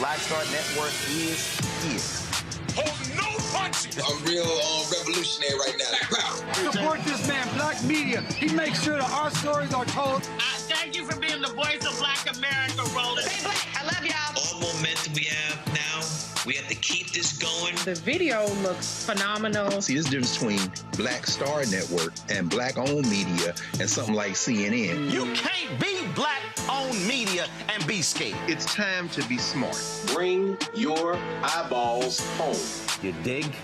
Black Star Network is here. Hold no punches! I'm real revolutionary right now. Support this man, Black Media. He makes sure that our stories are told. Thank you for being the voice of Black America, Roland. Stay black. I love y'all. All momentum we have now, we have to keep this going. The video looks phenomenal. See, this difference between Black Star Network and Black-owned media and something like CNN. You can't be Black-owned media and be scared. It's time to be smart. Bring your eyeballs home. You dig?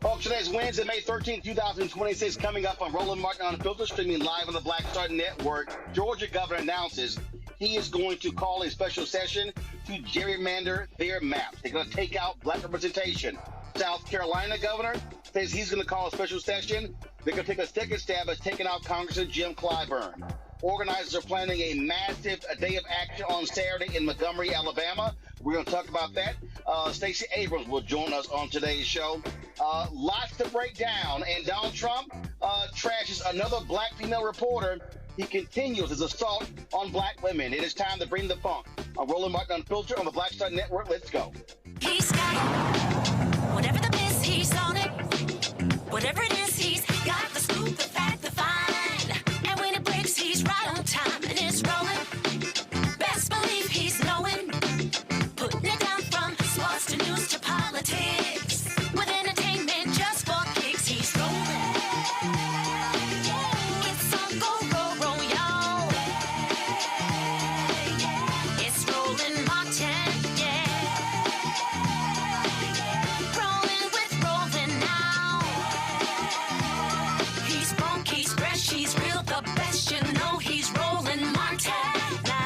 Folks, today's Wednesday, May 13th, 2026, coming up on Roland Martin Unfiltered, streaming live on the Black Star Network. Georgia governor announces he is going to call a special session to gerrymander their maps. They're going to take out black representation. South Carolina governor says he's going to call a special session. They're going to take a second stab at taking out Congressman Jim Clyburn. Organizers are planning a massive day of action on Saturday in Montgomery, Alabama. We're going to talk about that. Stacey Abrams will join us on today's show. Lots to break down. And Donald Trump trashes another black female reporter. He continues his assault on black women. It is time to bring the funk. On Roland Martin Unfiltered on the Black Star Network. Let's go. He's got it. Whatever the miss, he's on it. Whatever it is, he's got the scoop, the fact, the find. And when it breaks, he's right on time and it's rolling. Best believe he's knowing. Putting it down from sports to news to politics. With entertainment just for kicks, he's rolling. It's on go, y'all. It's Roland Martin, yeah. Rolling with Roland now. He's funk, he's fresh, he's real, the best, you know he's Roland Martin now.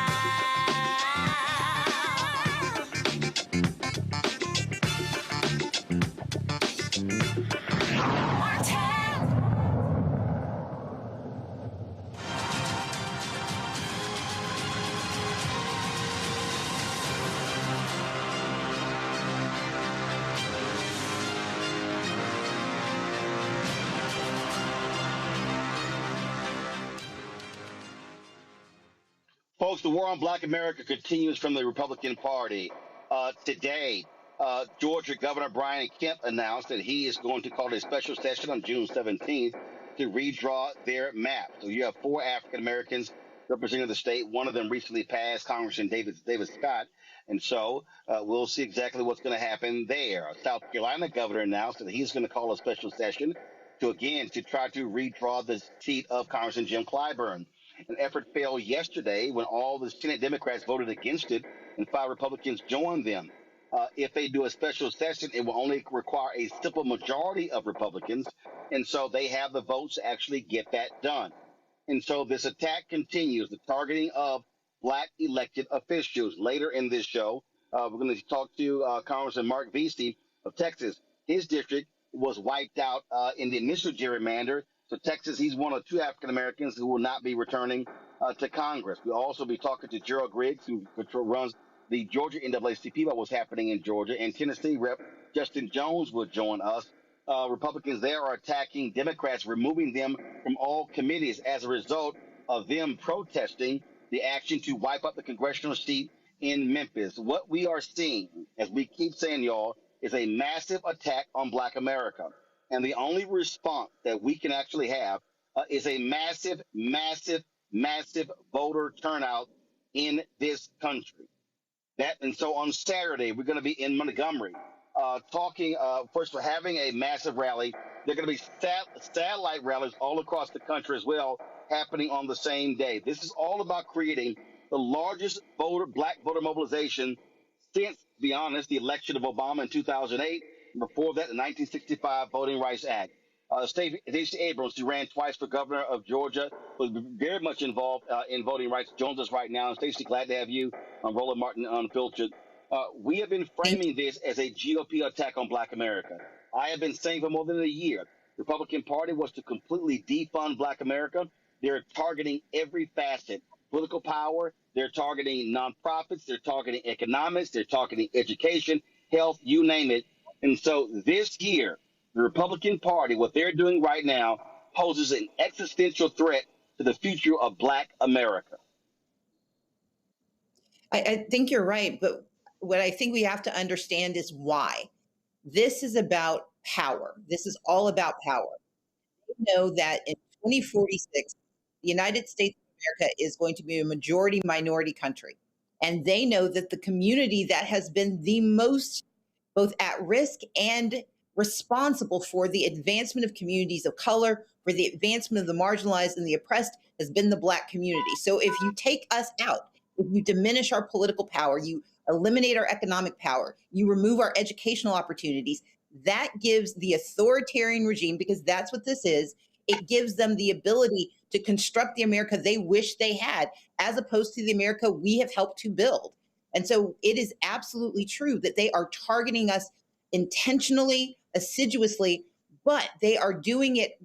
Folks, the war on black America continues from the Republican Party. Today, Georgia Governor Brian Kemp announced that he is going to call a special session on June 17th to redraw their map. So you have 4 African Americans representing the state. One of them recently passed, Congressman David Scott. And so we'll see exactly what's going to happen there. South Carolina governor announced that he's going to call a special session to try to redraw the seat of Congressman Jim Clyburn. An effort failed yesterday when all the Senate Democrats voted against it and 5 Republicans joined them. If they do a special session, it will only require a simple majority of Republicans, and so they have the votes to actually get that done. And so this attack continues, the targeting of black elected officials. Later in this show, we're going to talk to Congressman Marc Veasey of Texas. His district was wiped out in the initial gerrymander. So Texas, he's one of 2 African Americans who will not be returning to Congress. We'll also be talking to Gerald Griggs, who runs the Georgia NAACP, about what's happening in Georgia. And Tennessee Rep. Justin Jones will join us. Republicans there are attacking Democrats, removing them from all committees as a result of them protesting the action to wipe up the congressional seat in Memphis. What we are seeing, as we keep saying, y'all, is a massive attack on black America. And the only response that we can actually have is a massive, massive, massive voter turnout in this country. And so on Saturday, we're going to be in Montgomery talking, first, we're having a massive rally. There are going to be satellite rallies all across the country as well, happening on the same day. This is all about creating the largest black voter mobilization since, to be honest, the election of Obama in 2008. Before that, the 1965 Voting Rights Act. Stacey Abrams, who ran twice for governor of Georgia, was very much involved in voting rights, joins us right now. And Stacey, glad to have you on Roland Martin Unfiltered. We have been framing this as a GOP attack on black America. I have been saying for more than a year, the Republican Party was to completely defund black America. They're targeting every facet, political power. They're targeting nonprofits. They're targeting economics. They're targeting education, health, you name it. And so this year, the Republican Party, what they're doing right now, poses an existential threat to the future of black America. I think you're right. But what I think we have to understand is why. This is about power. This is all about power. We know that in 2046, the United States of America is going to be a majority minority country. And they know that the community that has been the most both at risk and responsible for the advancement of communities of color, for the advancement of the marginalized and the oppressed, has been the Black community. So if you take us out, if you diminish our political power, you eliminate our economic power, you remove our educational opportunities, that gives the authoritarian regime, because that's what this is, it gives them the ability to construct the America they wish they had, as opposed to the America we have helped to build. And so it is absolutely true that they are targeting us intentionally, assiduously, but they are doing it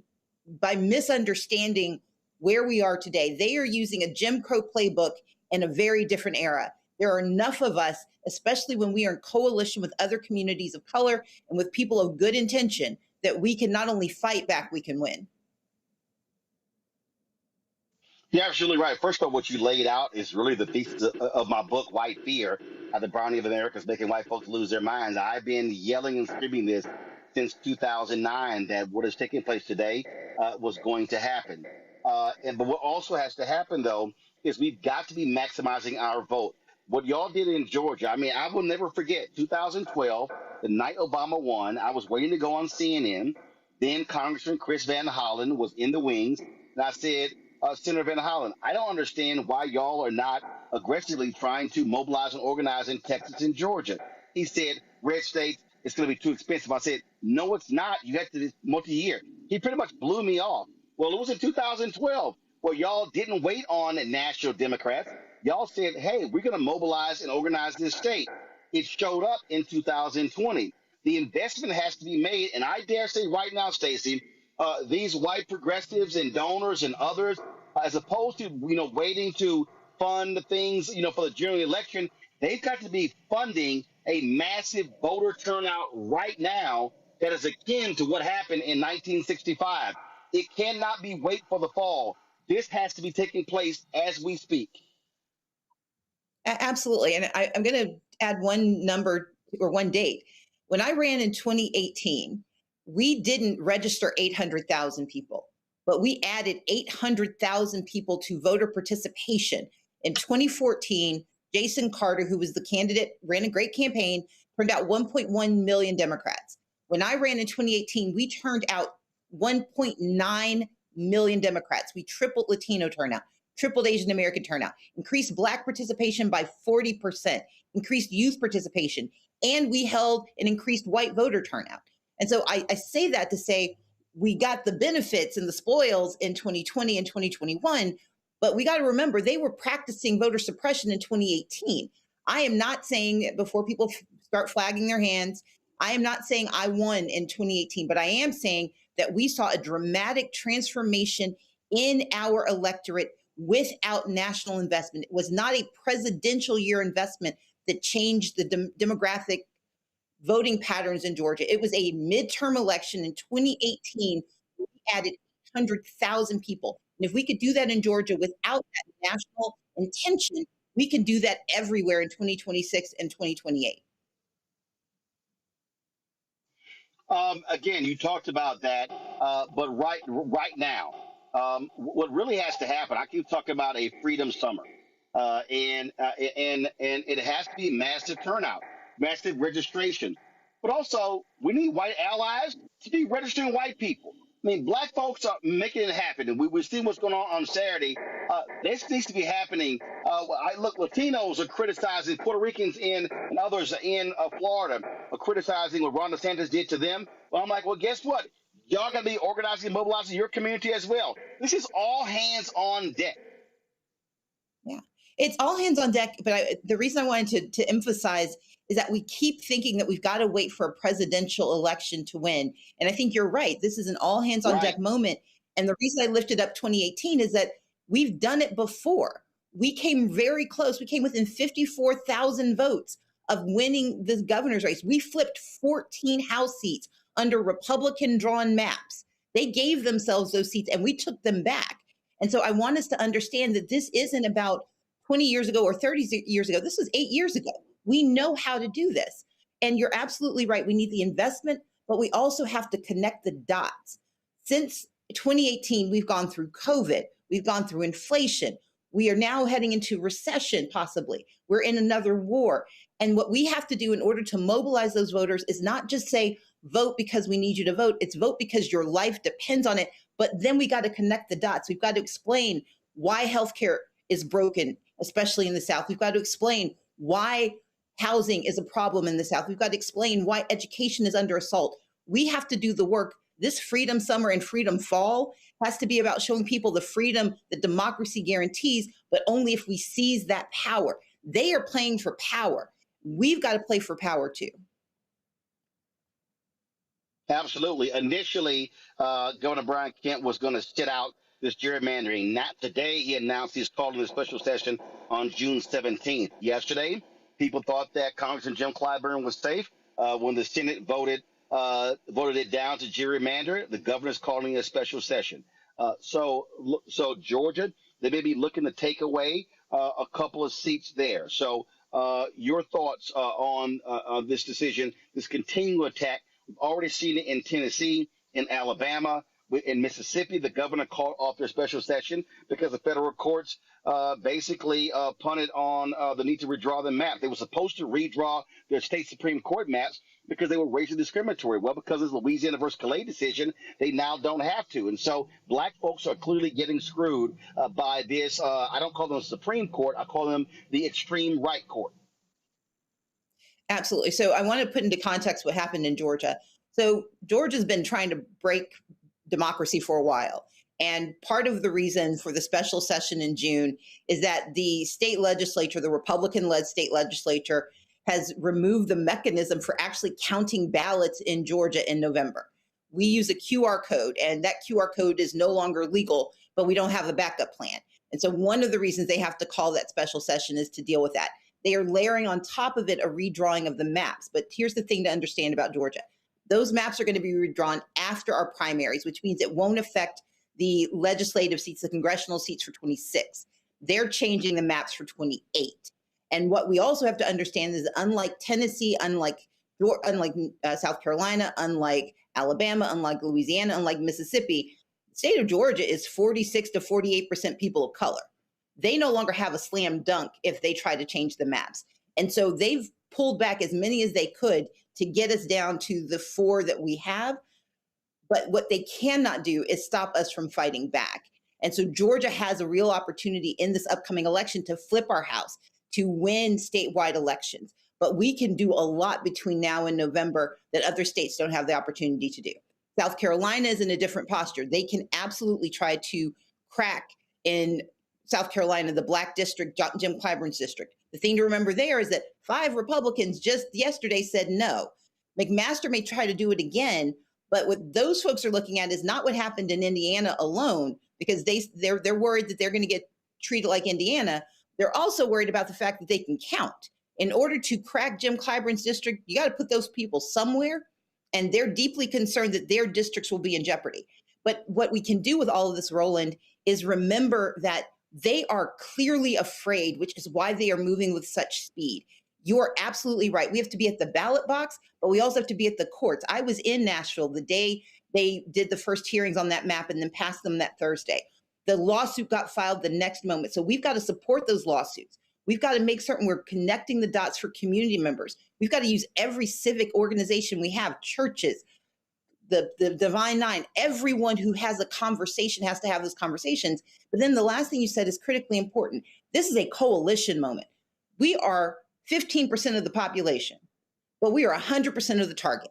by misunderstanding where we are today. They are using a Jim Crow playbook in a very different era. There are enough of us, especially when we are in coalition with other communities of color and with people of good intention, that we can not only fight back, we can win. You're absolutely right. First of all, what you laid out is really the thesis of my book, White Fear, How the Browning of America is Making White Folks Lose Their Minds. I've been yelling and screaming this since 2009, that what is taking place today was going to happen. But what also has to happen, though, is we've got to be maximizing our vote. What y'all did in Georgia, I mean, I will never forget 2012, the night Obama won. I was waiting to go on CNN. Then Congressman Chris Van Hollen was in the wings. And I said, Senator Van Hollen, I don't understand why y'all are not aggressively trying to mobilize and organize in Texas and Georgia. He said, red states, it's going to be too expensive. I said, no, it's not. You have to multi-year. He pretty much blew me off. Well, it was in 2012 where y'all didn't wait on national Democrats. Y'all said, hey, we're going to mobilize and organize this state. It showed up in 2020. The investment has to be made. And I dare say right now, Stacey, these white progressives and donors and others, as opposed to, waiting to fund things, for the general election, they've got to be funding a massive voter turnout right now that is akin to what happened in 1965. It cannot be wait for the fall. This has to be taking place as we speak. Absolutely. And I'm going to add one number or one date. When I ran in 2018, we didn't register 800,000 people, but we added 800,000 people to voter participation. In 2014, Jason Carter, who was the candidate, ran a great campaign, turned out 1.1 million Democrats. When I ran in 2018, we turned out 1.9 million Democrats. We tripled Latino turnout, tripled Asian American turnout, increased Black participation by 40%, increased youth participation, and we held an increased white voter turnout. And so I say that to say we got the benefits and the spoils in 2020 and 2021, but we got to remember they were practicing voter suppression in 2018. I am not saying, before people start flagging their hands, I am not saying I won in 2018, but I am saying that we saw a dramatic transformation in our electorate without national investment. It was not a presidential year investment that changed the demographic voting patterns in Georgia. It was a midterm election in 2018. We added 100,000 people. And if we could do that in Georgia without that national intention, we can do that everywhere in 2026 and 2028. Again, you talked about that, but right now, what really has to happen, I keep talking about a freedom summer, and it has to be massive turnout, massive registration, but also we need white allies to be registering white people. I mean, Black folks are making it happen, and we see what's going on Saturday. This needs to be happening. Latinos are criticizing Puerto Ricans and others in Florida are criticizing what Ron DeSantis did to them. Well, I'm like, well, guess what? Y'all going to be organizing and mobilizing your community as well. This is all hands on deck. Yeah, it's all hands on deck. But the reason I wanted to emphasize is that we keep thinking that we've got to wait for a presidential election to win. And I think you're right. This is an all hands on deck moment. And the reason I lifted up 2018 is that we've done it before. We came very close. We came within 54,000 votes of winning the governor's race. We flipped 14 House seats under Republican drawn maps. They gave themselves those seats and we took them back. And so I want us to understand that this isn't about 20 years ago or 30 years ago. This was 8 years ago. We know how to do this. And you're absolutely right. We need the investment, but we also have to connect the dots. Since 2018, we've gone through COVID. We've gone through inflation. We are now heading into recession, possibly. We're in another war. And what we have to do in order to mobilize those voters is not just say, vote because we need you to vote. It's vote because your life depends on it. But then we got to connect the dots. We've got to explain why healthcare is broken, especially in the South. We've got to explain why housing is a problem in the South. We've got to explain why education is under assault. We have to do the work. This Freedom Summer and Freedom Fall has to be about showing people the freedom that democracy guarantees, but only if we seize that power. They are playing for power. We've got to play for power too. Absolutely. Initially, Governor Brian Kemp was going to sit out this gerrymandering. Not today. He announced he's calling a special session on June 17th. Yesterday, people thought that Congressman Jim Clyburn was safe. When the Senate voted it down to gerrymander, the governor's calling a special session. So Georgia, they may be looking to take away a couple of seats there. So your thoughts on this decision, this continual attack. We've already seen it in Tennessee, in Alabama, in Mississippi. The governor called off their special session because the federal courts basically punted on the need to redraw the map. They were supposed to redraw their state Supreme Court maps because they were racially discriminatory. Well, because of the Louisiana versus Calais decision, they now don't have to. And so black folks are clearly getting screwed by this. I don't call them the Supreme Court. I call them the extreme right court. Absolutely. So I want to put into context what happened in Georgia. So Georgia's been trying to break democracy for a while. And part of the reason for the special session in June is that the state legislature, the Republican-led state legislature, has removed the mechanism for actually counting ballots in Georgia in November. We use a QR code, and that QR code is no longer legal, but we don't have a backup plan. And so one of the reasons they have to call that special session is to deal with that. They are layering on top of it a redrawing of the maps. But here's the thing to understand about Georgia. Those maps are going to be redrawn after our primaries, which means it won't affect the legislative seats, the congressional seats for 26. They're changing the maps for 28. And what we also have to understand is unlike Tennessee, unlike South Carolina, unlike Alabama, unlike Louisiana, unlike Mississippi, the state of Georgia is 46 to 48% people of color. They no longer have a slam dunk if they try to change the maps. And so they've pulled back as many as they could to get us down to the 4 that we have. But what they cannot do is stop us from fighting back. And so Georgia has a real opportunity in this upcoming election to flip our house, to win statewide elections. But we can do a lot between now and November that other states don't have the opportunity to do. South Carolina is in a different posture. They can absolutely try to crack in South Carolina, the Black district, Jim Clyburn's district. The thing to remember there is that 5 Republicans just yesterday said no. McMaster may try to do it again, but what those folks are looking at is not what happened in Indiana alone, because they're worried that they're going to get treated like Indiana. They're also worried about the fact that they can count. In order to crack Jim Clyburn's district, you got to put those people somewhere, and they're deeply concerned that their districts will be in jeopardy. But what we can do with all of this, Roland, is remember that they are clearly afraid, which is why they are moving with such speed. You are absolutely right. We have to be at the ballot box, but we also have to be at the courts. I was in Nashville the day they did the first hearings on that map and then passed them that Thursday. The lawsuit got filed the next moment. So we've got to support those lawsuits. We've got to make certain we're connecting the dots for community members. We've got to use every civic organization we have, churches, the Divine Nine, everyone who has a conversation has to have those conversations. But then the last thing you said is critically important. This is a coalition moment. We are 15% of the population, but we are 100% of the target.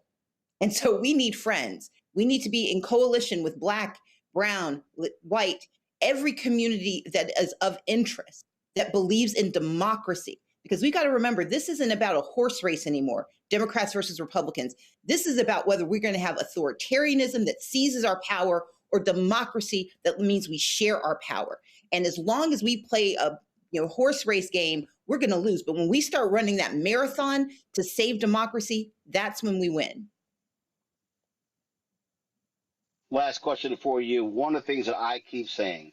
And so we need friends. We need to be in coalition with Black, brown, white, every community that is of interest, that believes in democracy. Because we got to remember, this isn't about a horse race anymore, Democrats versus Republicans. This is about whether we're going to have authoritarianism that seizes our power or democracy that means we share our power. And as long as we play a horse race game, we're going to lose. But when we start running that marathon to save democracy, that's when we win. Last question for you. One of the things that I keep saying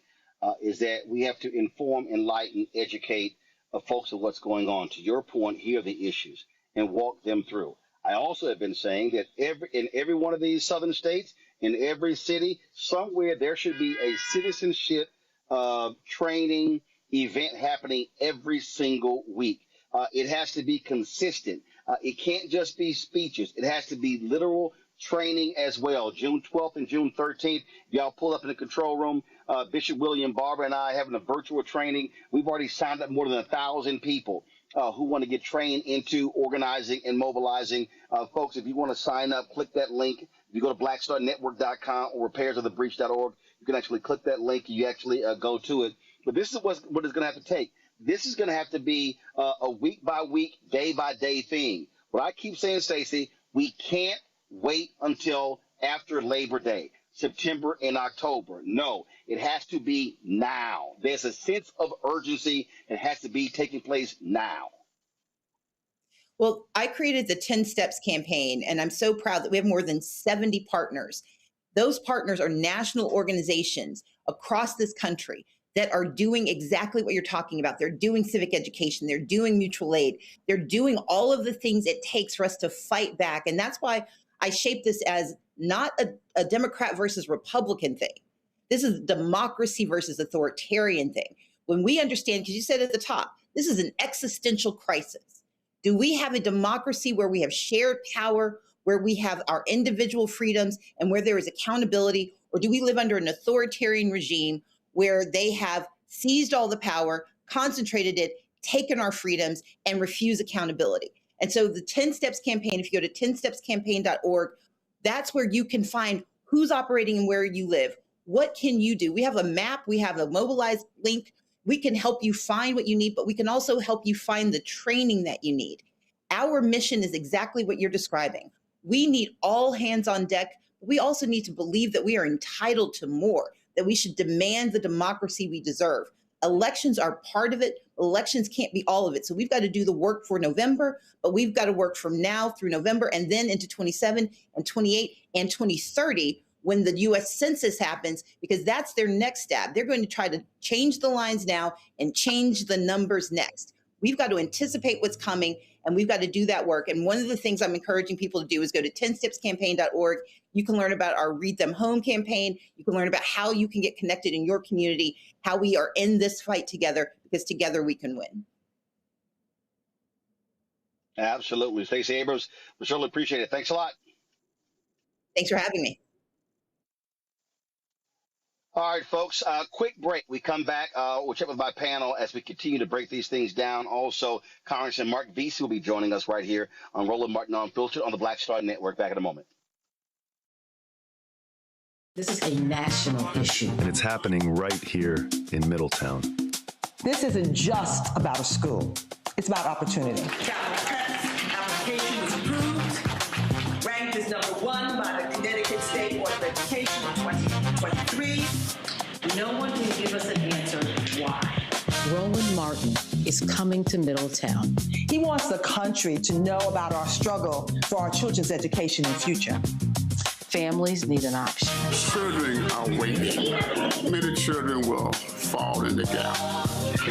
is that we have to inform, enlighten, educate folks of what's going on. To your point, here are the issues and walk them through. I also have been saying that in every one of these southern states, in every city, somewhere there should be a citizenship training event happening every single week. It has to be consistent. It can't just be speeches. It has to be literal training as well. June 12th and June 13th, y'all pull up in the control room. Bishop William Barber and I having a virtual training. We've already signed up more than 1,000 people. who want to get trained into organizing and mobilizing. Folks, if you want to sign up, click that link. If you go to blackstarnetwork.com or repairsofthebreach.org, you can actually click that link. You actually go to it. But this is what it's going to have to take. This is going to have to be a week-by-week, day-by-day thing. What I keep saying, Stacey, we can't wait until after Labor Day, September and October. No, it has to be now. There's a sense of urgency. It has to be taking place now. Well, I created the 10 Steps campaign, and I'm so proud that we have more than 70 partners. Those partners are national organizations across this country that are doing exactly what you're talking about. They're doing civic education. They're doing mutual aid. They're doing all of the things it takes for us to fight back. And that's why I shaped this as not a Democrat versus Republican thing. This is democracy versus authoritarian thing. When we understand, because you said at the top, this is an existential crisis. Do we have a democracy where we have shared power, where we have our individual freedoms, and where there is accountability? Or do we live under an authoritarian regime where they have seized all the power, concentrated it, taken our freedoms, and refuse accountability? And so the 10 Steps campaign, if you go to 10stepscampaign.org, that's where you can find who's operating and where you live. What can you do? We have a map. We have a mobilized link. We can help you find what you need, but we can also help you find the training that you need. Our mission is exactly what you're describing. We need all hands on deck. But we also need to believe that we are entitled to more, that we should demand the democracy we deserve. Elections are part of it. Elections can't be all of it. So we've got to do the work for November, but we've got to work from now through November and then into 27 and 28 and 2030 when the U.S. Census happens, because that's their next step. They're going to try to change the lines now and change the numbers next. We've got to anticipate what's coming, and we've got to do that work. And one of the things I'm encouraging people to do is go to 10stepscampaign.org. You can learn about our Read Them Home campaign. You can learn about how you can get connected in your community, how we are in this fight together, because together we can win. Absolutely. Stacey Abrams, we certainly appreciate it. Thanks a lot. Thanks for having me. All right, folks, quick break. We come back. We'll check with my panel as we continue to break these things down. Also, Congressman Marc Veasey will be joining us right here on Roland Martin Unfiltered on the Black Star Network. Back in a moment. This is a national issue. And it's happening right here in Middletown. This isn't just about a school. It's about opportunity. Application was approved. Ranked as #1 by the Connecticut State Board of Education in 2023. No one can give us an answer why. Roland Martin is coming to Middletown. He wants the country to know about our struggle for our children's education and future. Families need an option. Children are waiting. Many children will fall in the gap.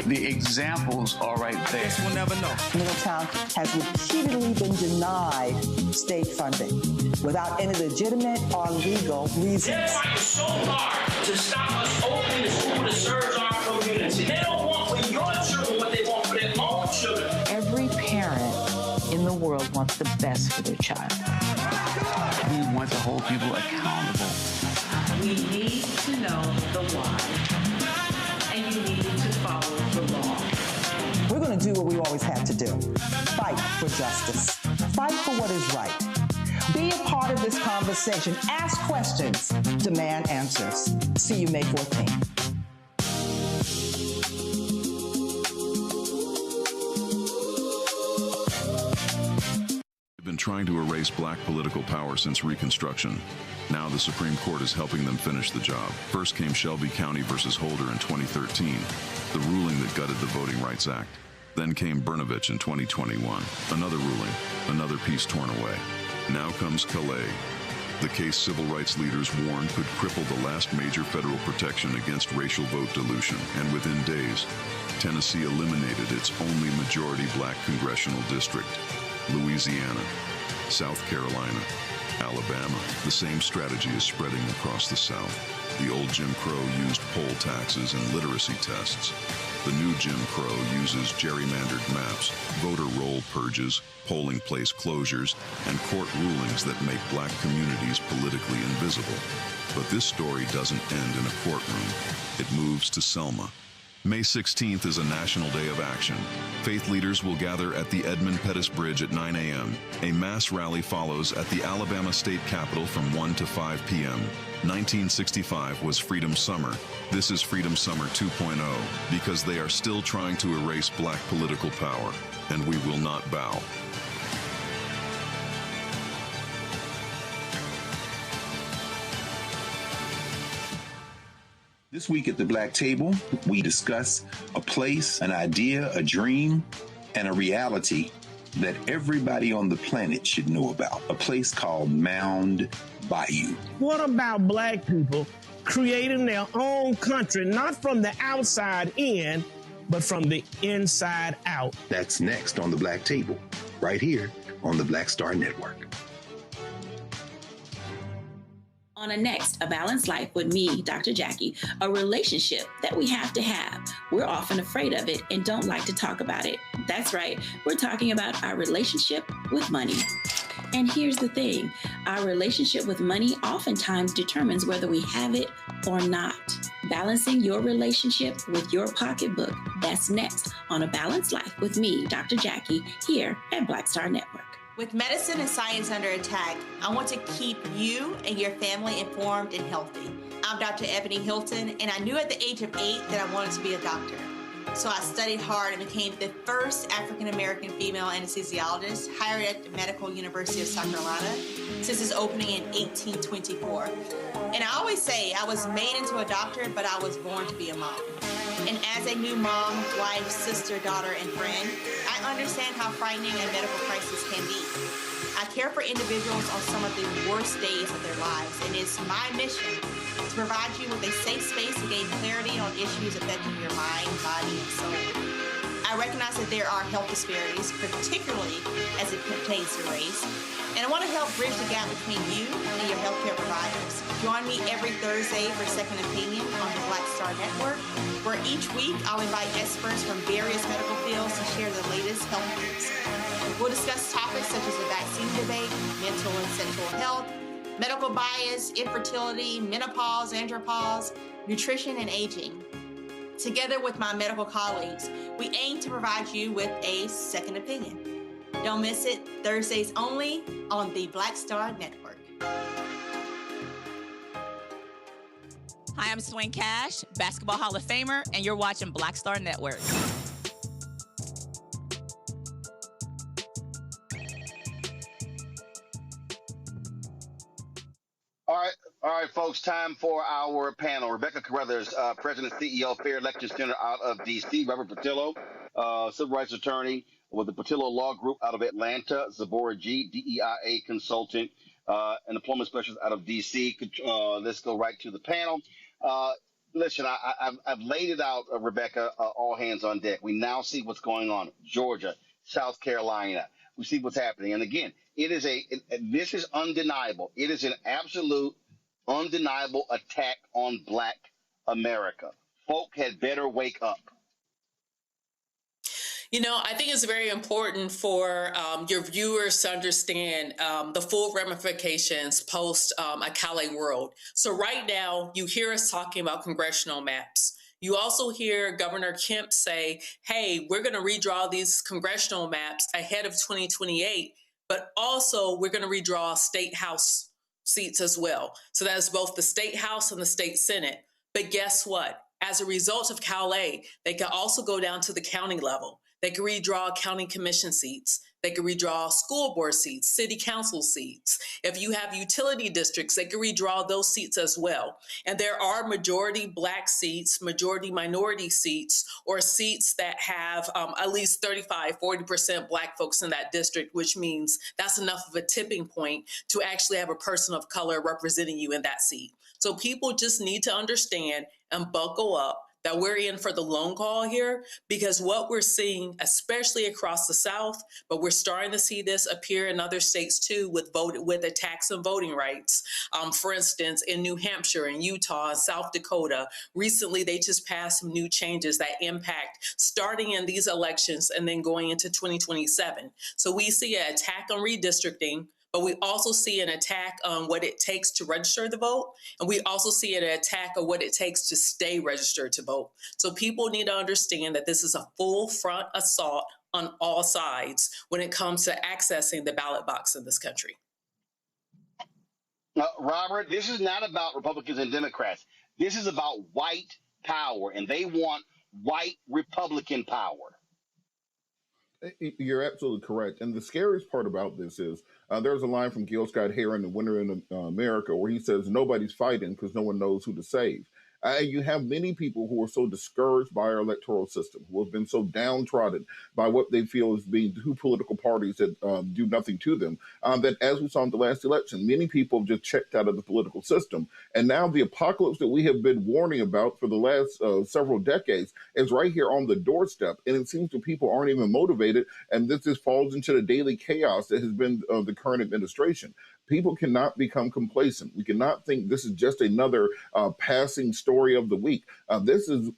The examples are right there. We'll never know. Middletown has repeatedly been denied state funding without any legitimate or legal reasons. They're trying so hard to stop us opening the school that serves our community. They don't want for your children what they want for their own children. Every parent in the world wants the best for their child. We want to hold people accountable. We need to know the why, and you need to follow the law. We're going to do what we always had to do. Fight for justice. Fight for what is right. Be a part of this conversation. Ask questions. Demand answers. See you May 14th. Been trying to erase black political power since Reconstruction. Now the Supreme Court is helping them finish the job. First came Shelby County versus Holder in 2013, the ruling that gutted the Voting Rights Act. Then came Brnovich in 2021, another ruling, another piece torn away. Now comes Calais, the case civil rights leaders warned could cripple the last major federal protection against racial vote dilution. And within days, Tennessee eliminated its only majority black congressional district. Louisiana, South Carolina, Alabama. The same strategy is spreading across the South. The old Jim Crow used poll taxes and literacy tests. The new Jim Crow uses gerrymandered maps, voter roll purges, polling place closures, and court rulings that make black communities politically invisible. But this story doesn't end in a courtroom. It moves to Selma. May 16th is a national day of action. Faith leaders will gather at the Edmund Pettus Bridge at 9 a.m. A mass rally follows at the Alabama State Capitol from 1 to 5 p.m. 1965 was Freedom Summer. This is Freedom Summer 2.0 because they are still trying to erase black political power, and we will not bow. This week at the Black Table, we discuss a place, an idea, a dream, and a reality that everybody on the planet should know about. A place called Mound Bayou. What about black people creating their own country, not from the outside in, but from the inside out? That's next on the Black Table, right here on the Black Star Network. On a next, A Balanced Life with me, Dr. Jackie, a relationship that we have to have. We're often afraid of it and don't like to talk about it. That's right, we're talking about our relationship with money. And here's the thing, our relationship with money oftentimes determines whether we have it or not. Balancing your relationship with your pocketbook, that's next on A Balanced Life with me, Dr. Jackie, here at Black Star Network. With medicine and science under attack, I want to keep you and your family informed and healthy. I'm Dr. Ebony Hilton, and I knew at the age of 8 that I wanted to be a doctor. So I studied hard and became the first African-American female anesthesiologist hired at the Medical University of South Carolina since its opening in 1824. And I always say I was made into a doctor, but I was born to be a mom. And as a new mom, wife, sister, daughter, and friend, I understand how frightening a medical crisis can be. I care for individuals on some of the worst days of their lives, and it's my mission to provide you with a safe space to gain clarity on issues affecting your mind, body, and soul. I recognize that there are health disparities, particularly as it pertains to race, and I want to help bridge the gap between you and your healthcare providers. Join me every Thursday for Second Opinion on the Black Star Network, where each week I'll invite experts from various medical fields to share the latest health news. We'll discuss topics such as the vaccine debate, mental and sexual health, medical bias, infertility, menopause, andropause, nutrition, and aging. Together with my medical colleagues, we aim to provide you with a second opinion. Don't miss it, Thursdays only on the Black Star Network. Hi, I'm Swain Cash, Basketball Hall of Famer, and you're watching Black Star Network. All right, folks, time for our panel. Rebecca Carruthers, President and CEO, Fair Election Center out of D.C. Robert Patillo, Civil Rights Attorney with the Patillo Law Group out of Atlanta. Zabora G., DEIA Consultant and Employment Specialist out of D.C. Let's go right to the panel. Listen, I've laid it out, Rebecca, all hands on deck. We now see what's going on. Georgia, South Carolina. We see what's happening. And again, this is undeniable. It is an absolute undeniable attack on Black America. Folk had better wake up. You know, I think it's very important for your viewers to understand the full ramifications post a Calais world. So right now, you hear us talking about congressional maps. You also hear Governor Kemp say, hey, we're going to redraw these congressional maps ahead of 2028, but also we're going to redraw state house seats as well. So that's both the state house and the state senate. But guess what? As a result of Calais, they can also go down to the county level. They can redraw county commission seats. They can redraw school board seats, city council seats. If you have utility districts, they can redraw those seats as well. And there are majority Black seats, majority minority seats, or seats that have at least 35-40% Black folks in that district, which means that's enough of a tipping point to actually have a person of color representing you in that seat. So people just need to understand and buckle up that we're in for the long haul here, because what we're seeing, especially across the South, but we're starting to see this appear in other states too with attacks on voting rights. For instance, in New Hampshire and Utah and South Dakota, recently they just passed some new changes that impact starting in these elections and then going into 2027. So we see an attack on redistricting, but we also see an attack on what it takes to register to vote. And we also see an attack on what it takes to stay registered to vote. So people need to understand that this is a full front assault on all sides when it comes to accessing the ballot box in this country. Robert, this is not about Republicans and Democrats. This is about white power, and they want white Republican power. You're absolutely correct. And the scariest part about this is there's a line from Gil Scott-Heron, The Winter in America, where he says, nobody's fighting because no one knows who to save. You have many people who are so discouraged by our electoral system, who have been so downtrodden by what they feel is being two political parties that do nothing to them, that as we saw in the last election, many people have just checked out of the political system. And now the apocalypse that we have been warning about for the last several decades is right here on the doorstep. And it seems that people aren't even motivated. And this just falls into the daily chaos that has been the current administration. People cannot become complacent. We cannot think this is just another passing story of the week. This is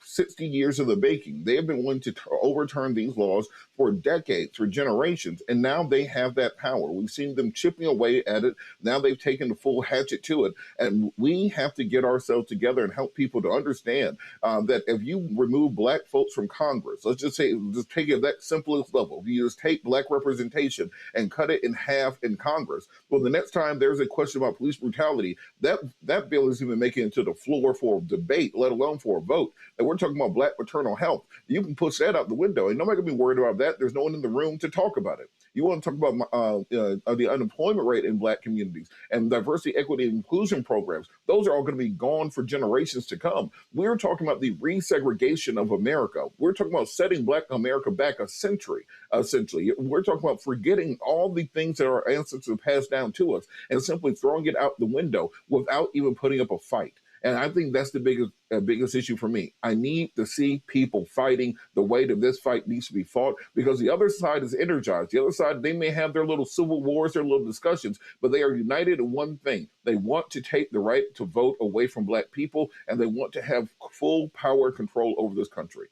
60 years of the making. They have been wanting to overturn these laws for decades, for generations, and now they have that power. We've seen them chipping away at it. Now they've taken the full hatchet to it. And we have to get ourselves together and help people to understand that if you remove Black folks from Congress, let's just say, just take it at that simplest level. If you just take Black representation and cut it in half in Congress, well, the next time there's a question about police brutality, that bill isn't even making it to the floor for debate, let alone for a vote. And we're talking about Black maternal health. You can push that out the window. And nobody can be worried about that. There's no one in the room to talk about it. You want to talk about the unemployment rate in Black communities and diversity, equity, and inclusion programs. Those are all going to be gone for generations to come. We're talking about the resegregation of America. We're talking about setting Black America back a century, essentially. We're talking about forgetting all the things that our ancestors passed down to us and simply throwing it out the window without even putting up a fight. And I think that's the biggest issue for me. I need to see people fighting the way that this fight needs to be fought, because the other side is energized. The other side, they may have their little civil wars, their little discussions, but they are united in one thing. They want to take the right to vote away from Black people, and they want to have full power control over this country.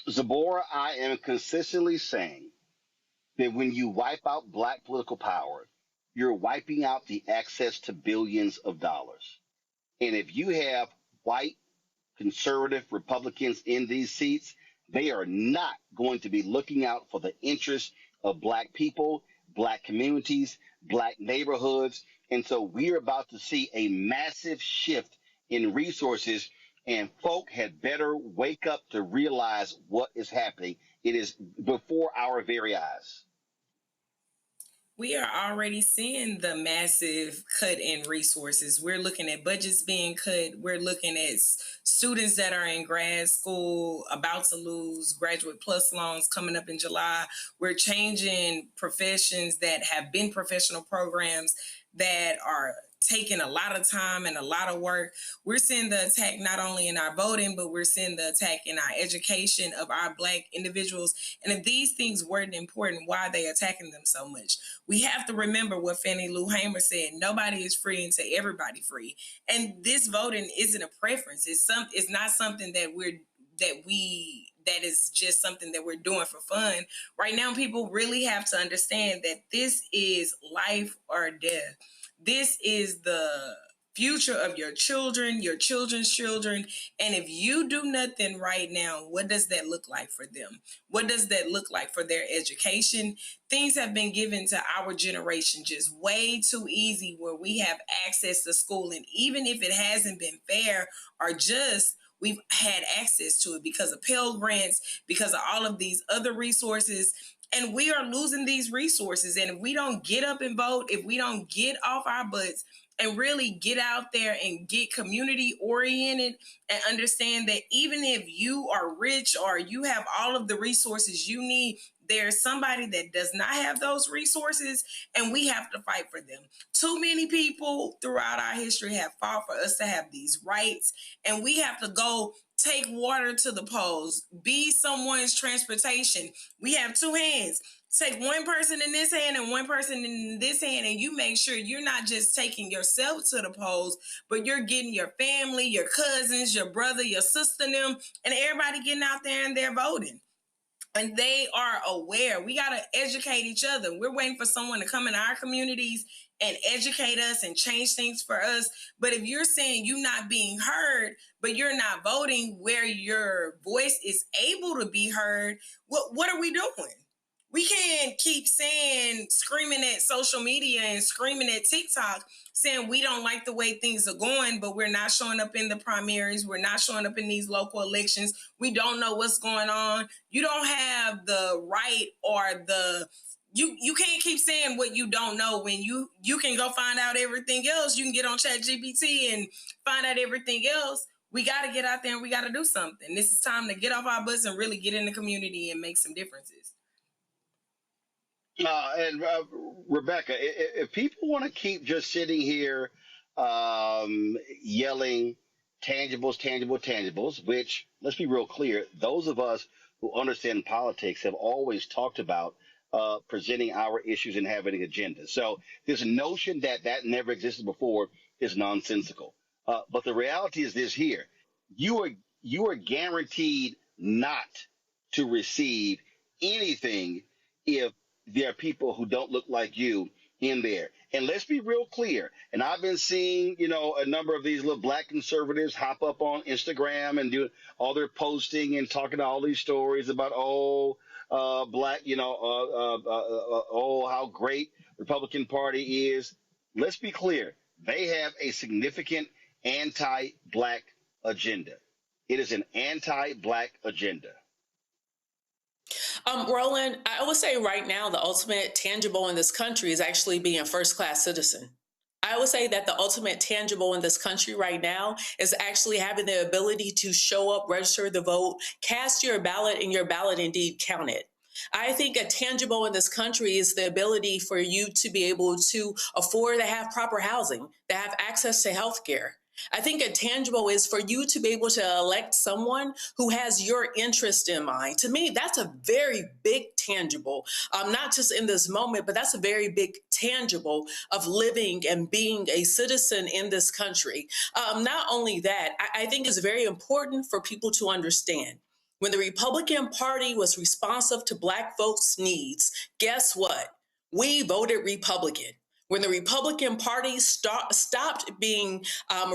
Zabora, I am consistently saying that when you wipe out Black political power, you're wiping out the access to billions of dollars. And if you have white conservative Republicans in these seats, they are not going to be looking out for the interests of Black people, Black communities, Black neighborhoods. And so we're about to see a massive shift in resources, and folk had better wake up to realize what is happening. It is before our very eyes. We are already seeing the massive cut in resources. We're looking at budgets being cut. We're looking at students that are in grad school about to lose Graduate Plus loans coming up in July. We're changing professions that have been professional programs that are taking a lot of time and a lot of work. We're seeing the attack not only in our voting, but we're seeing the attack in our education of our Black individuals. And if these things weren't important, why are they attacking them so much? We have to remember what Fannie Lou Hamer said: nobody is free until everybody free. And this voting isn't a preference. It's not something that is just something that we're doing for fun. Right now, people really have to understand that this is life or death. This is the future of your children, your children's children. And if you do nothing right now, what does that look like for them? What does that look like for their education? Things have been given to our generation just way too easy, where we have access to school. And even if it hasn't been fair or just, we've had access to it because of Pell Grants, because of all of these other resources. And we are losing these resources. And if we don't get up and vote, if we don't get off our butts and really get out there and get community oriented and understand that even if you are rich or you have all of the resources you need, there's somebody that does not have those resources, and we have to fight for them. Too many people throughout our history have fought for us to have these rights, and we have to go take water to the polls, be someone's transportation. We have two hands. Take one person in this hand and one person in this hand, and you make sure you're not just taking yourself to the polls, but you're getting your family, your cousins, your brother, your sister, them, and everybody getting out there and they're voting. and they are aware. We got to educate each other. We're waiting for someone to come in our communities and educate us and change things for us. But if you're saying you're not being heard, but you're not voting where your voice is able to be heard, what are we doing? We can't keep screaming at social media and screaming at TikTok, saying we don't like the way things are going, but we're not showing up in the primaries. We're not showing up in these local elections. We don't know what's going on. You don't have the right or you can't keep saying what you don't know when you can go find out everything else. You can get on ChatGPT and find out everything else. We got to get out there and we got to do something. This is time to get off our butts and really get in the community and make some differences. Rebecca, if people want to keep just sitting here yelling tangibles, which, let's be real clear, those of us who understand politics have always talked about presenting our issues and having an agenda. So this notion that never existed before is nonsensical. But the reality is this here. You are guaranteed not to receive anything if there are people who don't look like you in there. And let's be real clear. And I've been seeing, a number of these little black conservatives hop up on Instagram and do all their posting and talking all these stories about, black, how great Republican Party is. Let's be clear. They have a significant anti-black agenda. It is an anti-black agenda. Roland, I would say right now, the ultimate tangible in this country is actually being a first-class citizen. I would say that the ultimate tangible in this country right now is actually having the ability to show up, register the vote, cast your ballot, and your ballot indeed counted. I think a tangible in this country is the ability for you to be able to afford to have proper housing, to have access to health care. I think a tangible is for you to be able to elect someone who has your interest in mind. To me, that's a very big tangible, not just in this moment, but that's a very big tangible of living and being a citizen in this country. Not only that, I think it's very important for people to understand. When the Republican Party was responsive to Black folks' needs, guess what? We voted Republican. When the Republican Party stopped being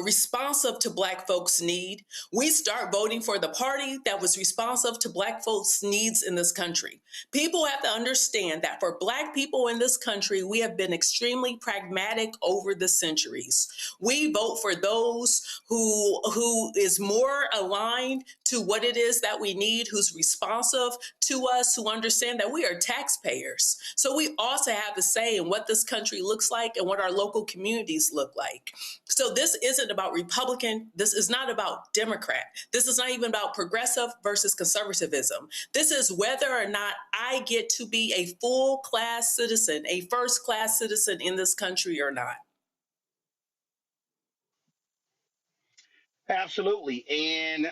responsive to Black folks' need, we start voting for the party that was responsive to Black folks' needs in this country. People have to understand that for Black people in this country, we have been extremely pragmatic over the centuries. We vote for those who is more aligned to what it is that we need, who's responsive to us, who understand that we are taxpayers. So we also have a say in what this country looks like and what our local communities look like. So this isn't about Republican. This is not about Democrat. This is not even about progressive versus conservatism. This is whether or not I get to be a full class citizen, a first class citizen in this country or not. Absolutely. And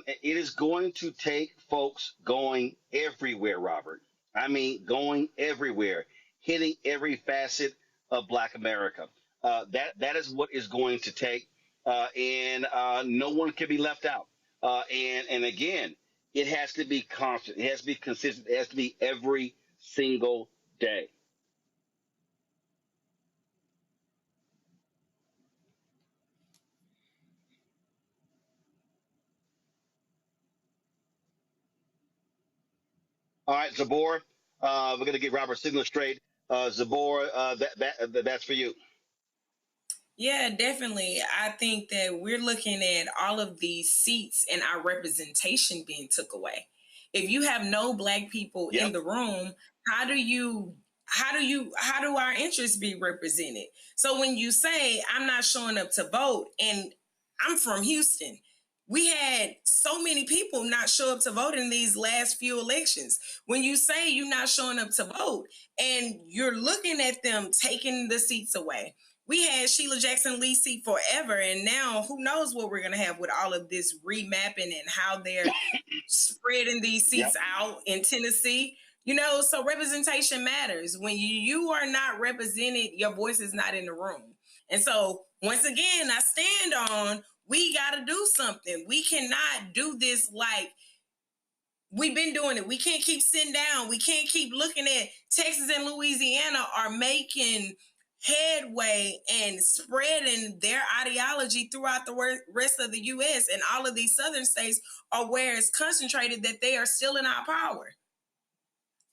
it is going to take folks going everywhere, Robert. I mean, going everywhere, hitting every facet of Black America. That is what is going to take, and no one can be left out. And again, it has to be constant. It has to be consistent. It has to be every single day. All right, Zabor, we're going to get Robert's signal straight. Zabor, that's for you. Yeah, definitely. I think that we're looking at all of these seats and our representation being took away. If you have no Black people in the room, how do our interests be represented? So when you say I'm not showing up to vote, and I'm from Houston, we had so many people not show up to vote in these last few elections. When you say you're not showing up to vote and you're looking at them taking the seats away, we had Sheila Jackson Lee's seat forever, and now who knows what we're going to have with all of this remapping and how they're spreading these seats out in Tennessee. So representation matters. When you are not represented, your voice is not in the room. And so once again, I stand on, we got to do something. We cannot do this like We've been doing it. We can't keep sitting down. We can't keep looking at Texas and Louisiana are making headway and spreading their ideology throughout the rest of the U.S. And all of these southern states are where it's concentrated that they are still in our power.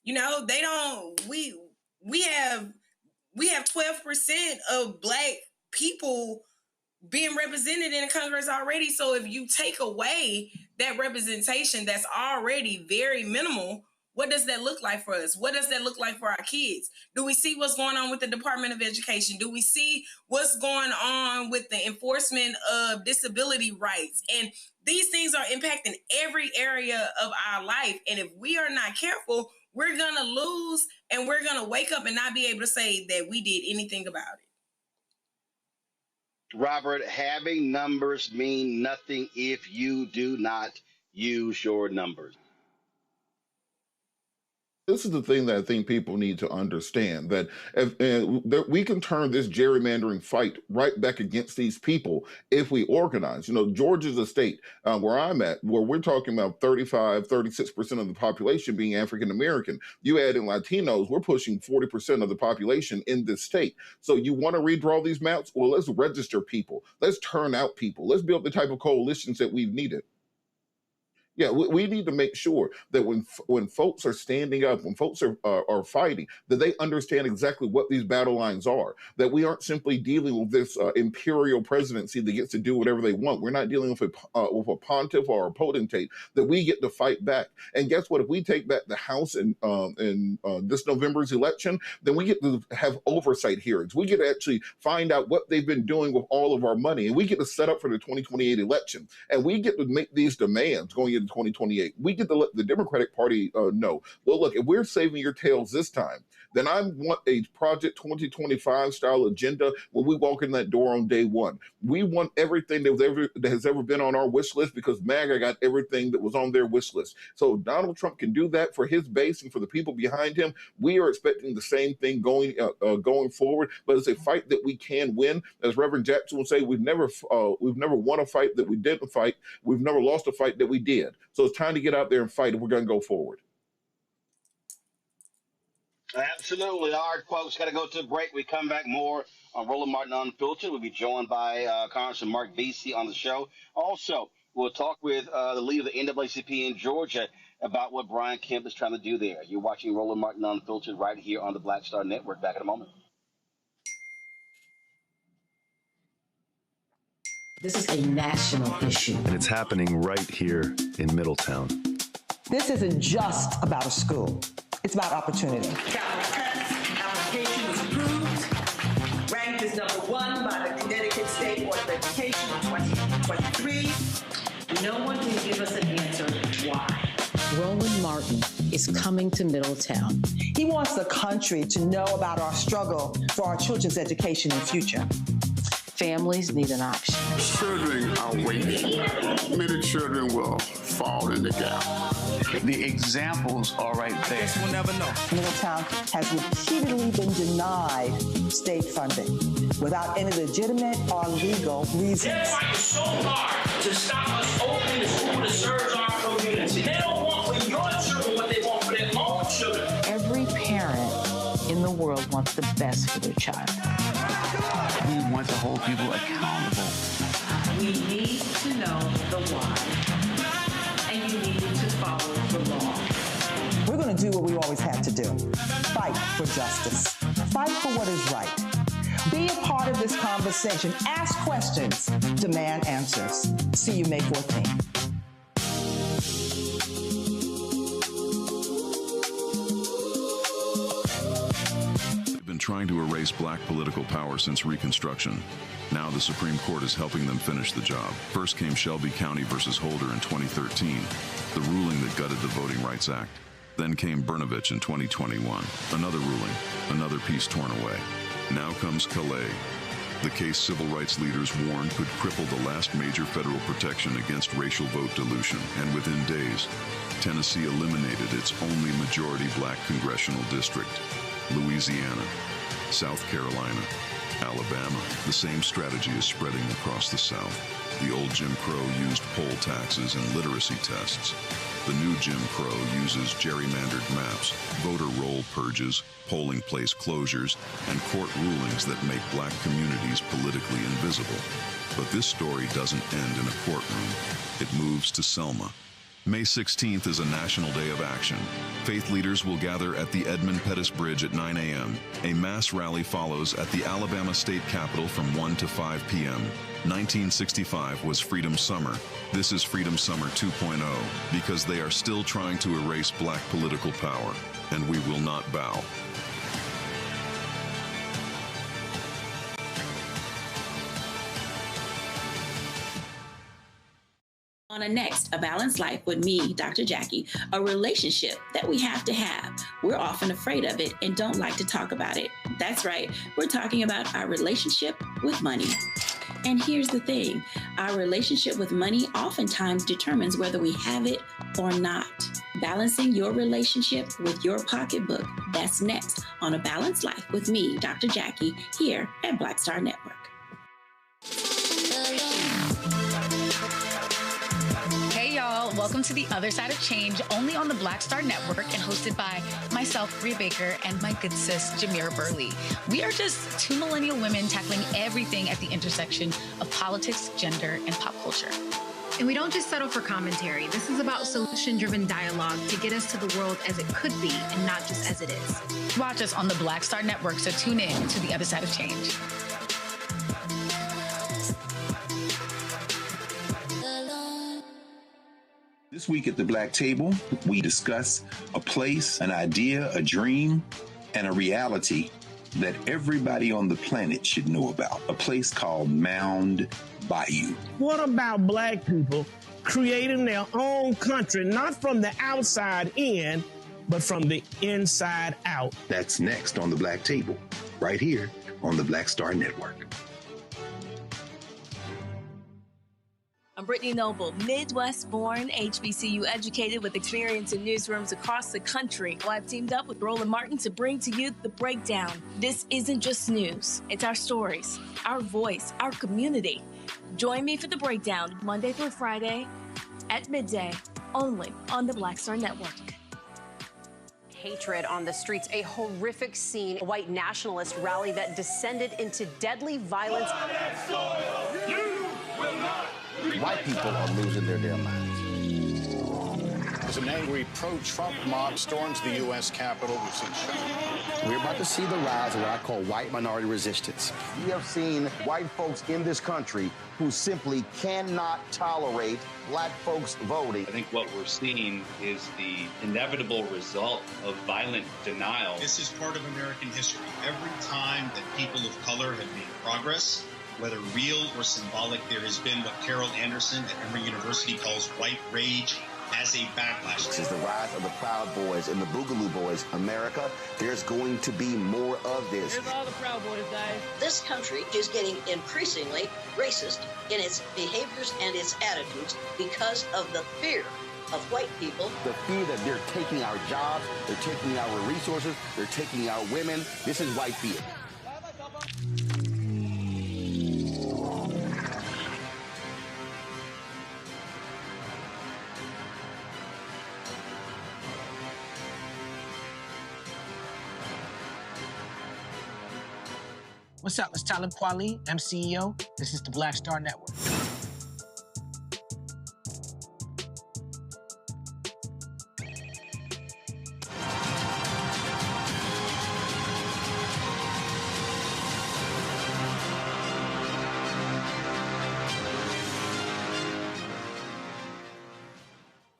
You know, they don't. We have 12% of Black people being represented in Congress already. So if you take away that representation that's already very minimal, what does that look like for us? What does that look like for our kids? Do we see what's going on with the Department of Education? Do we see what's going on with the enforcement of disability rights? And these things are impacting every area of our life. And if we are not careful, we're going to lose, and we're going to wake up and not be able to say that we did anything about it. Robert, having numbers mean nothing if you do not use your numbers. This is the thing that I think people need to understand, that that we can turn this gerrymandering fight right back against these people if we organize. You know, Georgia's a state where I'm at, where we're talking about 36% of the population being African-American. You add in Latinos, we're pushing 40% of the population in this state. So you want to redraw these maps? Well, let's register people. Let's turn out people. Let's build the type of coalitions that we've needed. Yeah, we need to make sure that when folks are standing up, when folks are fighting, that they understand exactly what these battle lines are, that we aren't simply dealing with this imperial presidency that gets to do whatever they want. We're not dealing with a pontiff or a potentate, that we get to fight back. And guess what? If we take back the House in this November's election, then we get to have oversight hearings. We get to actually find out what they've been doing with all of our money. And we get to set up for the 2028 election. And we get to make these demands going into 2028. We get to let the Democratic Party know, well, look, if we're saving your tails this time, then I want a Project 2025 style agenda when we walk in that door on day one. We want everything that has ever been on our wish list, because MAGA got everything that was on their wish list. So Donald Trump can do that for his base and for the people behind him. We are expecting the same thing going forward, but it's a fight that we can win. As Reverend Jackson would say, we've never won a fight that we didn't fight. We've never lost a fight that we did. So it's time to get out there and fight if we're going to go forward. Absolutely. All right, folks, got to go to a break. We come back more on Roland Martin Unfiltered. We'll be joined by Congressman Marc Veasey on the show. Also, we'll talk with the leader of the NAACP in Georgia about what Brian Kemp is trying to do there. You're watching Roland Martin Unfiltered right here on the Black Star Network. Back in a moment. This is a national issue. And it's happening right here in Middletown. This isn't just about a school. It's about opportunity. Application was approved. Ranked as #1 by the Connecticut State Board of Education in 2023. No one can give us an answer why. Roland Martin is coming to Middletown. He wants the country to know about our struggle for our children's education and future. Families need an option. Children are waiting. Many children will fall in the gap. The examples are right there. I guess we'll never know. Middletown has repeatedly been denied state funding without any legitimate or legal reasons. They're fighting so hard to stop us opening the school that serves our community. They don't want for your children what they want for their own children. Every parent in the world wants the best for their child. We want to hold people accountable. We need to know the why, and you need to follow the law. We're going to do what we always have to do. Fight for justice. Fight for what is right. Be a part of this conversation. Ask questions. Demand answers. See you May 14th. Trying to erase black political power since Reconstruction. Now the Supreme Court is helping them finish the job. First came Shelby County versus Holder in 2013, the ruling that gutted the Voting Rights Act. Then came Brnovich in 2021, another ruling, another piece torn away. Now comes Calais, the case civil rights leaders warned could cripple the last major federal protection against racial vote dilution. And within days, Tennessee eliminated its only majority black congressional district. Louisiana, South Carolina, Alabama, the same strategy is spreading across the South. The old Jim Crow used poll taxes and literacy tests. The new Jim Crow uses gerrymandered maps, voter roll purges, polling place closures, and court rulings that make black communities politically invisible. But this story doesn't end in a courtroom. It moves to Selma. May 16th is a national day of action. Faith leaders will gather at the Edmund Pettus Bridge at 9 a.m. A mass rally follows at the Alabama State Capitol from 1 to 5 p.m. 1965 was Freedom Summer. This is Freedom Summer 2.0 because they are still trying to erase black political power, and we will not bow. On a next, A Balanced Life with me, Dr. Jackie, a relationship that we have to have. We're often afraid of it and don't like to talk about it. That's right, we're talking about our relationship with money. And here's the thing, our relationship with money oftentimes determines whether we have it or not. Balancing your relationship with your pocketbook, that's next on A Balanced Life with me, Dr. Jackie, here at Black Star Network. Hey y'all, welcome to The Other Side of Change, only on the Black Star Network and hosted by myself, Bria Baker, and my good sis, Jamira Burley. We are just two millennial women tackling everything at the intersection of politics, gender, and pop culture. And we don't just settle for commentary. This is about solution-driven dialogue to get us to the world as it could be and not just as it is. Watch us on the Black Star Network, so tune in to The Other Side of Change. This week at the Black Table, we discuss a place, an idea, a dream, and a reality that everybody on the planet should know about. A place called Mound Bayou. What about black people creating their own country, not from the outside in, but from the inside out? That's next on the Black Table, right here on the Black Star Network. I'm Brittany Noble, Midwest-born, HBCU educated with experience in newsrooms across the country. Well, I've teamed up with Roland Martin to bring to you The Breakdown. This isn't just news. It's our stories, our voice, our community. Join me for The Breakdown, Monday through Friday at midday, only on the Black Star Network. Hatred on the streets, a horrific scene, a white nationalist rally that descended into deadly violence. White people are losing their damn minds. As an angry pro-Trump mob storms the U.S. Capitol, we've seen shooting. We're about to see the rise of what I call white minority resistance. We have seen white folks in this country who simply cannot tolerate black folks voting. I think what we're seeing is the inevitable result of violent denial. This is part of American history. Every time that people of color have made progress, whether real or symbolic, there has been what Carol Anderson at Emory University calls white rage as a backlash. This is the rise of the Proud Boys and the Boogaloo Boys. America, there's going to be more of this. Here's all the Proud Boys, guys. This country is getting increasingly racist in its behaviors and its attitudes because of the fear of white people. The fear that they're taking our jobs, they're taking our resources, they're taking our women. This is white fear. What's up? It's Talib Kweli. I'm CEO. This is the Black Star Network.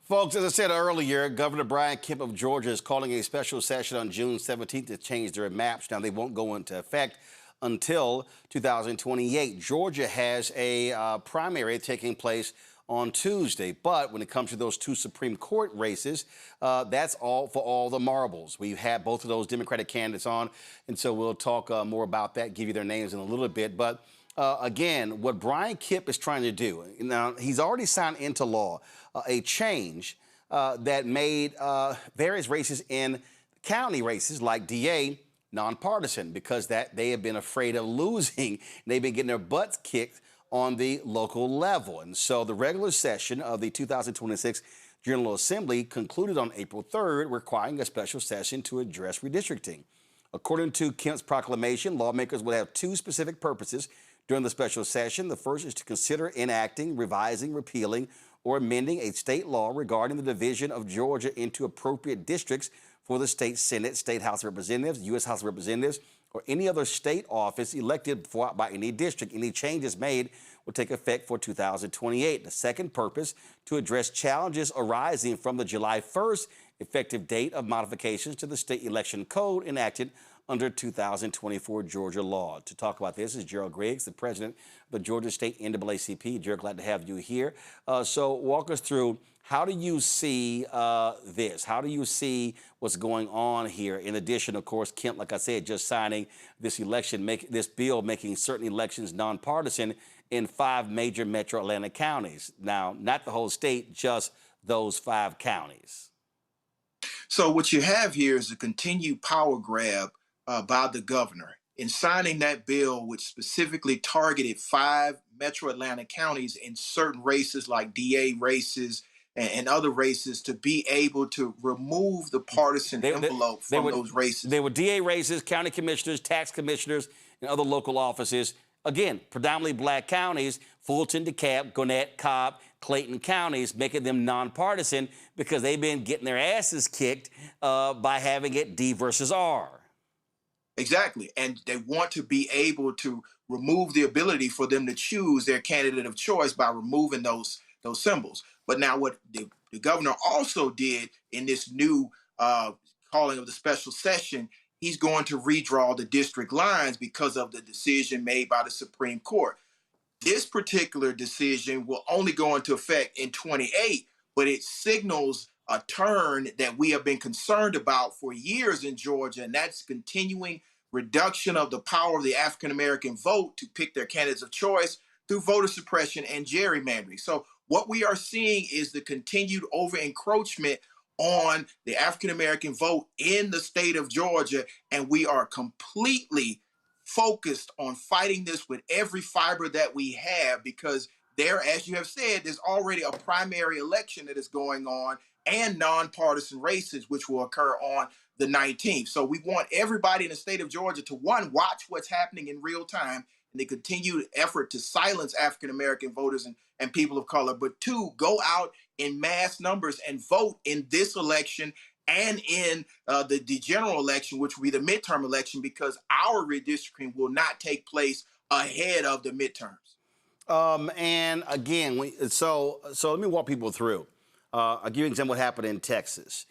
Folks, as I said earlier, Governor Brian Kemp of Georgia is calling a special session on June 17th to change their maps. Now, they won't go into effect until 2028. Georgia has a primary taking place on Tuesday, but when it comes to those two Supreme Court races, that's all for all the marbles. We've had both of those Democratic candidates on, and so we'll talk more about that, give you their names in a little bit. But again, what Brian Kemp is trying to do, now he's already signed into law a change that made various races in county races like DA nonpartisan because that they have been afraid of losing. They've been getting their butts kicked on the local level. And so the regular session of the 2026 General Assembly concluded on April 3rd, requiring a special session to address redistricting. According to Kemp's proclamation, lawmakers will have two specific purposes during the special session. The first is to consider enacting, revising, repealing, or amending a state law regarding the division of Georgia into appropriate districts for the state Senate, state House of Representatives, U.S. House of Representatives, or any other state office elected by any district. Any changes made will take effect for 2028. The second purpose, to address challenges arising from the July 1st effective date of modifications to the state election code enacted under 2024 Georgia law. To talk about this is Gerald Griggs, the president of the Georgia State NAACP. Gerald, glad to have you here. So walk us through, how do you see this? How do you see what's going on here? In addition, of course, Kemp, like I said, just signing this this bill making certain elections nonpartisan in 5 major metro Atlanta counties. Now, not the whole state, just those 5 counties. So what you have here is a continued power grab by the governor in signing that bill, which specifically targeted 5 metro Atlanta counties in certain races like DA races and other races, to be able to remove the partisan envelope from those races. They were DA races, county commissioners, tax commissioners, and other local offices. Again, predominantly black counties, Fulton, DeKalb, Gwinnett, Cobb, Clayton counties, making them nonpartisan because they've been getting their asses kicked by having it D versus R. Exactly. And they want to be able to remove the ability for them to choose their candidate of choice by removing those symbols. But now what the governor also did in this new calling of the special session, he's going to redraw the district lines because of the decision made by the Supreme Court. This particular decision will only go into effect in 28, but it signals a turn that we have been concerned about for years in Georgia, and that's continuing reduction of the power of the African-American vote to pick their candidates of choice through voter suppression and gerrymandering. So what we are seeing is the continued over-encroachment on the African-American vote in the state of Georgia, and we are completely focused on fighting this with every fiber that we have, because there, as you have said, there's already a primary election that is going on and nonpartisan races, which will occur on the 19th. So we want everybody in the state of Georgia to, one, watch what's happening in real time and the continued effort to silence African-American voters and people of color, but 2, go out in mass numbers and vote in this election and in the general election, which will be the midterm election, because our redistricting will not take place ahead of the midterms. And again, so let me walk people through. I'll give you an example of what happened in Texas.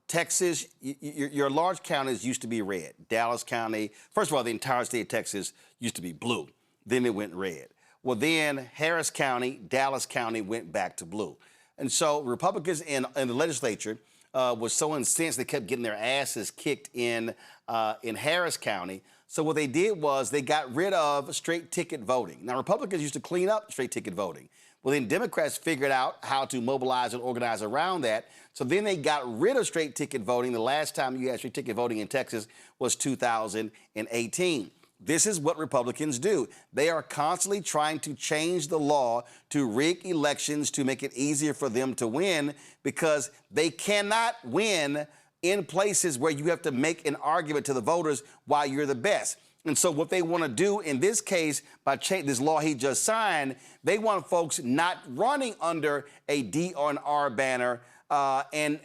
Texas, your large counties used to be red. Dallas County, first of all, the entire state of Texas used to be blue. Then it went red. Well, then Harris County, Dallas County went back to blue. And so Republicans in the legislature was so incensed they kept getting their asses kicked in Harris County. So what they did was they got rid of straight ticket voting. Now, Republicans used to clean up straight ticket voting. Well, then Democrats figured out how to mobilize and organize around that. So then they got rid of straight ticket voting. The last time you had straight ticket voting in Texas was 2018. This is what Republicans do. They are constantly trying to change the law to rig elections to make it easier for them to win, because they cannot win in places where you have to make an argument to the voters why you're the best. And so what they want to do in this case, by this law he just signed, they want folks not running under a D or an R banner. And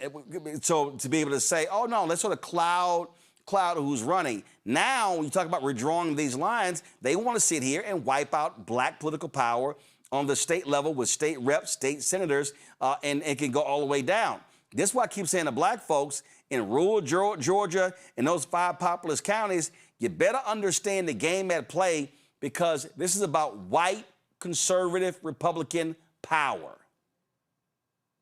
so to be able to say, oh, no, let's sort of cloud who's running. Now, when you talk about redrawing these lines, they want to sit here and wipe out black political power on the state level with state reps, state senators, and it can go all the way down. This is why I keep saying to black folks in rural Georgia, in those 5 populous counties, you better understand the game at play, because this is about white, conservative, Republican power.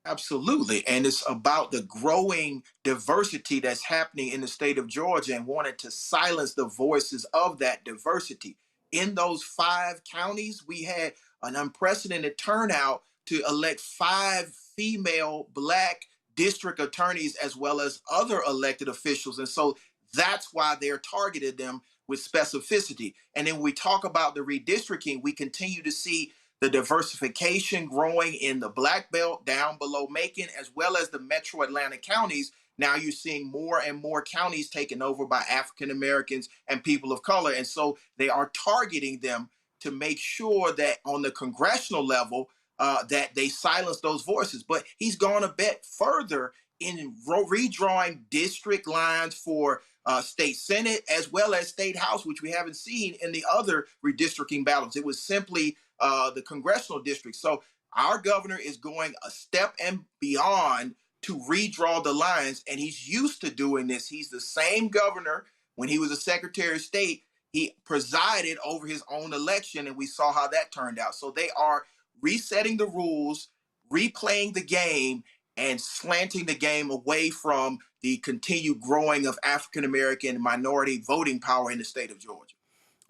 Absolutely. And it's about the growing diversity that's happening in the state of Georgia, and wanting to silence the voices of that diversity. In those 5 counties, we had an unprecedented turnout to elect 5 female black district attorneys, as well as other elected officials. And so That's why they're targeted them with specificity. And then when we talk about the redistricting, we continue to see the diversification growing in the Black Belt down below Macon, as well as the metro Atlanta counties. Now you're seeing more and more counties taken over by African Americans and people of color. And so they are targeting them to make sure that on the congressional level, that they silence those voices. But he's gone a bit further in redrawing district lines for state Senate as well as state House, which we haven't seen in the other redistricting battles. It was simply the congressional district. So our governor is going a step and beyond to redraw the lines, and he's used to doing this. He's the same governor when he was a Secretary of State. He presided over his own election, and we saw how that turned out. So they are resetting the rules, replaying the game, and slanting the game away from the continued growing of African American minority voting power in the state of Georgia.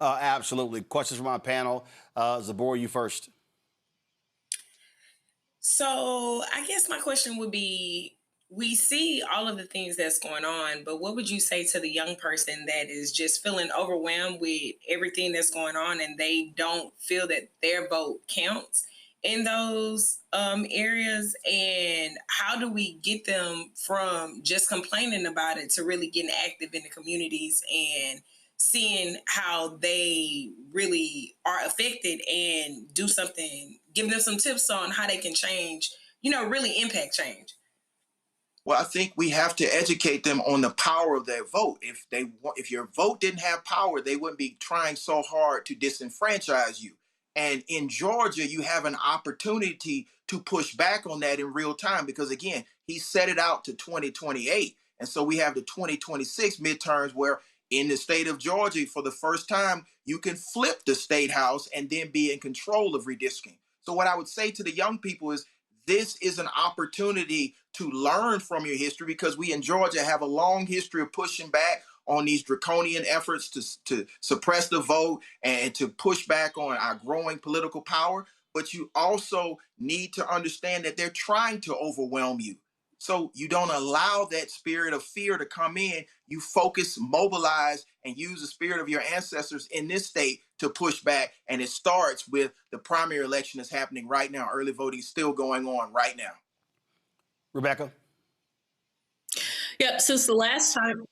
Absolutely. Questions from our panel. Zabor, you first. So I guess my question would be, we see all of the things that's going on, but what would you say to the young person that is just feeling overwhelmed with everything that's going on and they don't feel that their vote counts in those areas? And how do we get them from just complaining about it to really getting active in the communities and seeing how they really are affected and do something, give them some tips on how they can change, really impact change? Well, I think we have to educate them on the power of their vote. If your vote didn't have power, they wouldn't be trying so hard to disenfranchise you. And in Georgia, you have an opportunity to push back on that in real time because, again, he set it out to 2028. And so we have the 2026 midterms where in the state of Georgia, for the first time, you can flip the state house and then be in control of redistricting. So what I would say to the young people is this is an opportunity to learn from your history because we in Georgia have a long history of pushing back on these draconian efforts to suppress the vote and to push back on our growing political power. But you also need to understand that they're trying to overwhelm you. So you don't allow that spirit of fear to come in. You focus, mobilize, and use the spirit of your ancestors in this state to push back. And it starts with the primary election that's happening right now. Early voting is still going on right now. Rebecca? Yep, since the last time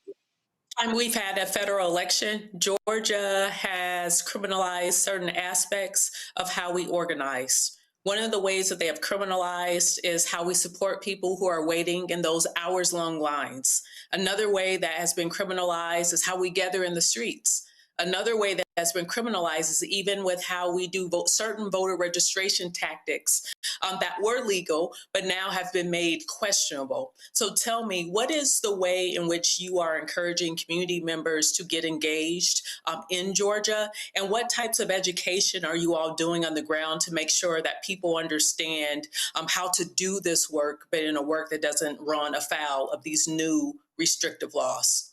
we've had a federal election, Georgia has criminalized certain aspects of how we organize. One of the ways that they have criminalized is how we support people who are waiting in those hours-long lines. Another way that has been criminalized is how we gather in the streets. Another way that has been criminalized is even with how we do certain voter registration tactics that were legal, but now have been made questionable. So tell me, what is the way in which you are encouraging community members to get engaged in Georgia? And what types of education are you all doing on the ground to make sure that people understand how to do this work, but in a work that doesn't run afoul of these new restrictive laws?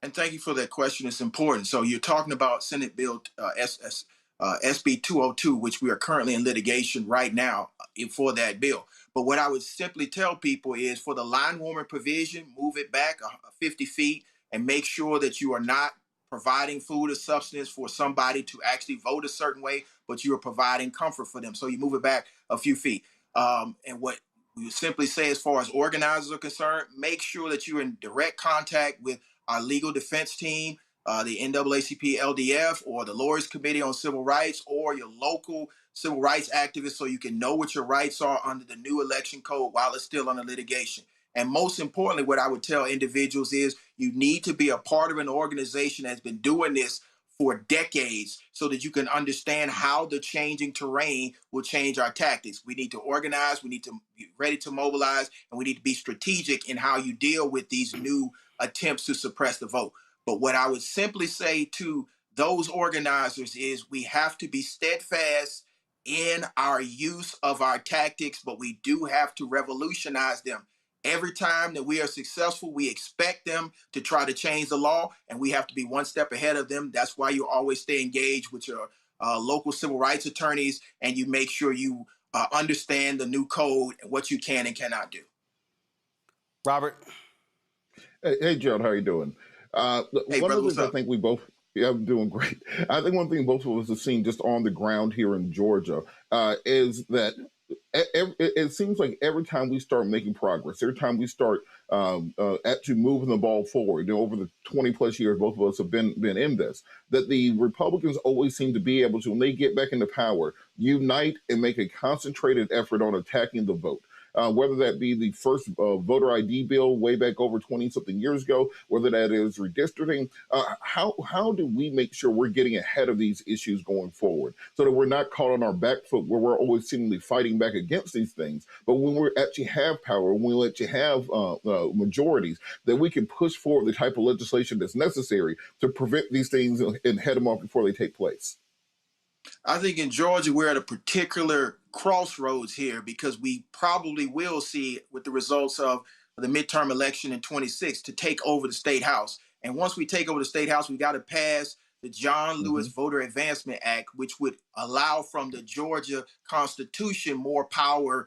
And thank you for that question. It's important. So you're talking about Senate Bill SB 202, which we are currently in litigation right now for that bill. But what I would simply tell people is for the line warming provision, move it back 50 feet and make sure that you are not providing food or substance for somebody to actually vote a certain way, but you are providing comfort for them. So you move it back a few feet. And what we simply say as far as organizers are concerned, make sure that you're in direct contact with our legal defense team, the NAACP LDF, or the Lawyers Committee on Civil Rights, or your local civil rights activists so you can know what your rights are under the new election code while it's still under litigation. And most importantly, what I would tell individuals is you need to be a part of an organization that's been doing this for decades so that you can understand how the changing terrain will change our tactics. We need to organize, we need to be ready to mobilize, and we need to be strategic in how you deal with these new attempts to suppress the vote. But what I would simply say to those organizers is we have to be steadfast in our use of our tactics, but we do have to revolutionize them. Every time that we are successful, we expect them to try to change the law, and we have to be one step ahead of them. That's why you always stay engaged with your local civil rights attorneys, and you make sure you understand the new code and what you can and cannot do. Robert? Hey, Gerald, how are you doing? Hey, One brother, of the what's things I up? think we both, yeah, I'm doing great. I think one thing both of us have seen just on the ground here in Georgia is that it seems like every time we start making progress, every time we start actually moving the ball forward, over the 20 plus years both of us have been in this, that the Republicans always seem to be able to, when they get back into power, unite and make a concentrated effort on attacking the vote. Whether that be the first voter ID bill way back over 20-something years ago, whether that is redistricting, how do we make sure we're getting ahead of these issues going forward so that we're not caught on our back foot where we're always seemingly fighting back against these things, but when we actually have power, when we actually have majorities, that we can push forward the type of legislation that's necessary to prevent these things and head them off before they take place? I think in Georgia, we're at a particular crossroads here because we probably will see with the results of the midterm election in 26 to take over the state house. And once we take over the state house, we got to pass the John Lewis Voter Advancement Act, which would allow from the Georgia Constitution more power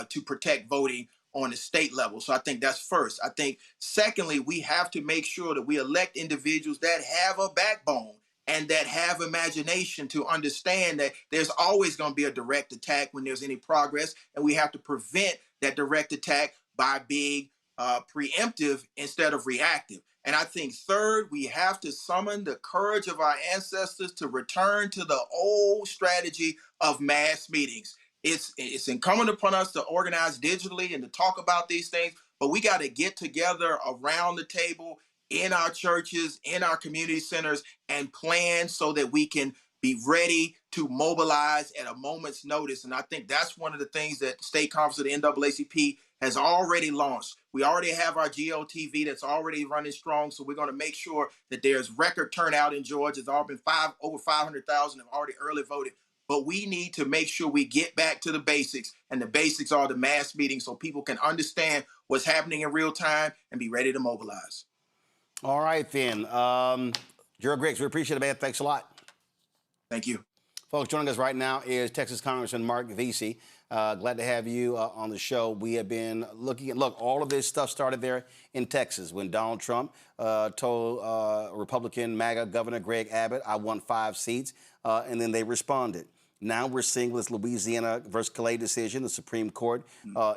to protect voting on the state level. So I think that's first. I think secondly, we have to make sure that we elect individuals that have a backbone and that have imagination to understand that there's always going to be a direct attack when there's any progress, and we have to prevent that direct attack by being preemptive instead of reactive. And I think third, we have to summon the courage of our ancestors to return to the old strategy of mass meetings. It's incumbent upon us to organize digitally and to talk about these things, but we got to get together around the table in our churches, in our community centers, and plan so that we can be ready to mobilize at a moment's notice. And I think that's one of the things that the state conference of the NAACP has already launched. We already have our GOTV that's already running strong. So we're going to make sure that there's record turnout in Georgia. There's already been over 500,000 have already early voted. But we need to make sure we get back to the basics. And the basics are the mass meetings so people can understand what's happening in real time and be ready to mobilize. All right, then. Gerald Griggs, we appreciate it, man. Thanks a lot. Thank you. Folks, joining us right now is Texas Congressman Marc Veasey. Glad to have you on the show. We have been looking at, all of this stuff started there in Texas when Donald Trump told Republican MAGA Governor Greg Abbott, I won 5 seats, and then they responded. Now we're seeing with this Louisiana versus Calais decision, the Supreme Court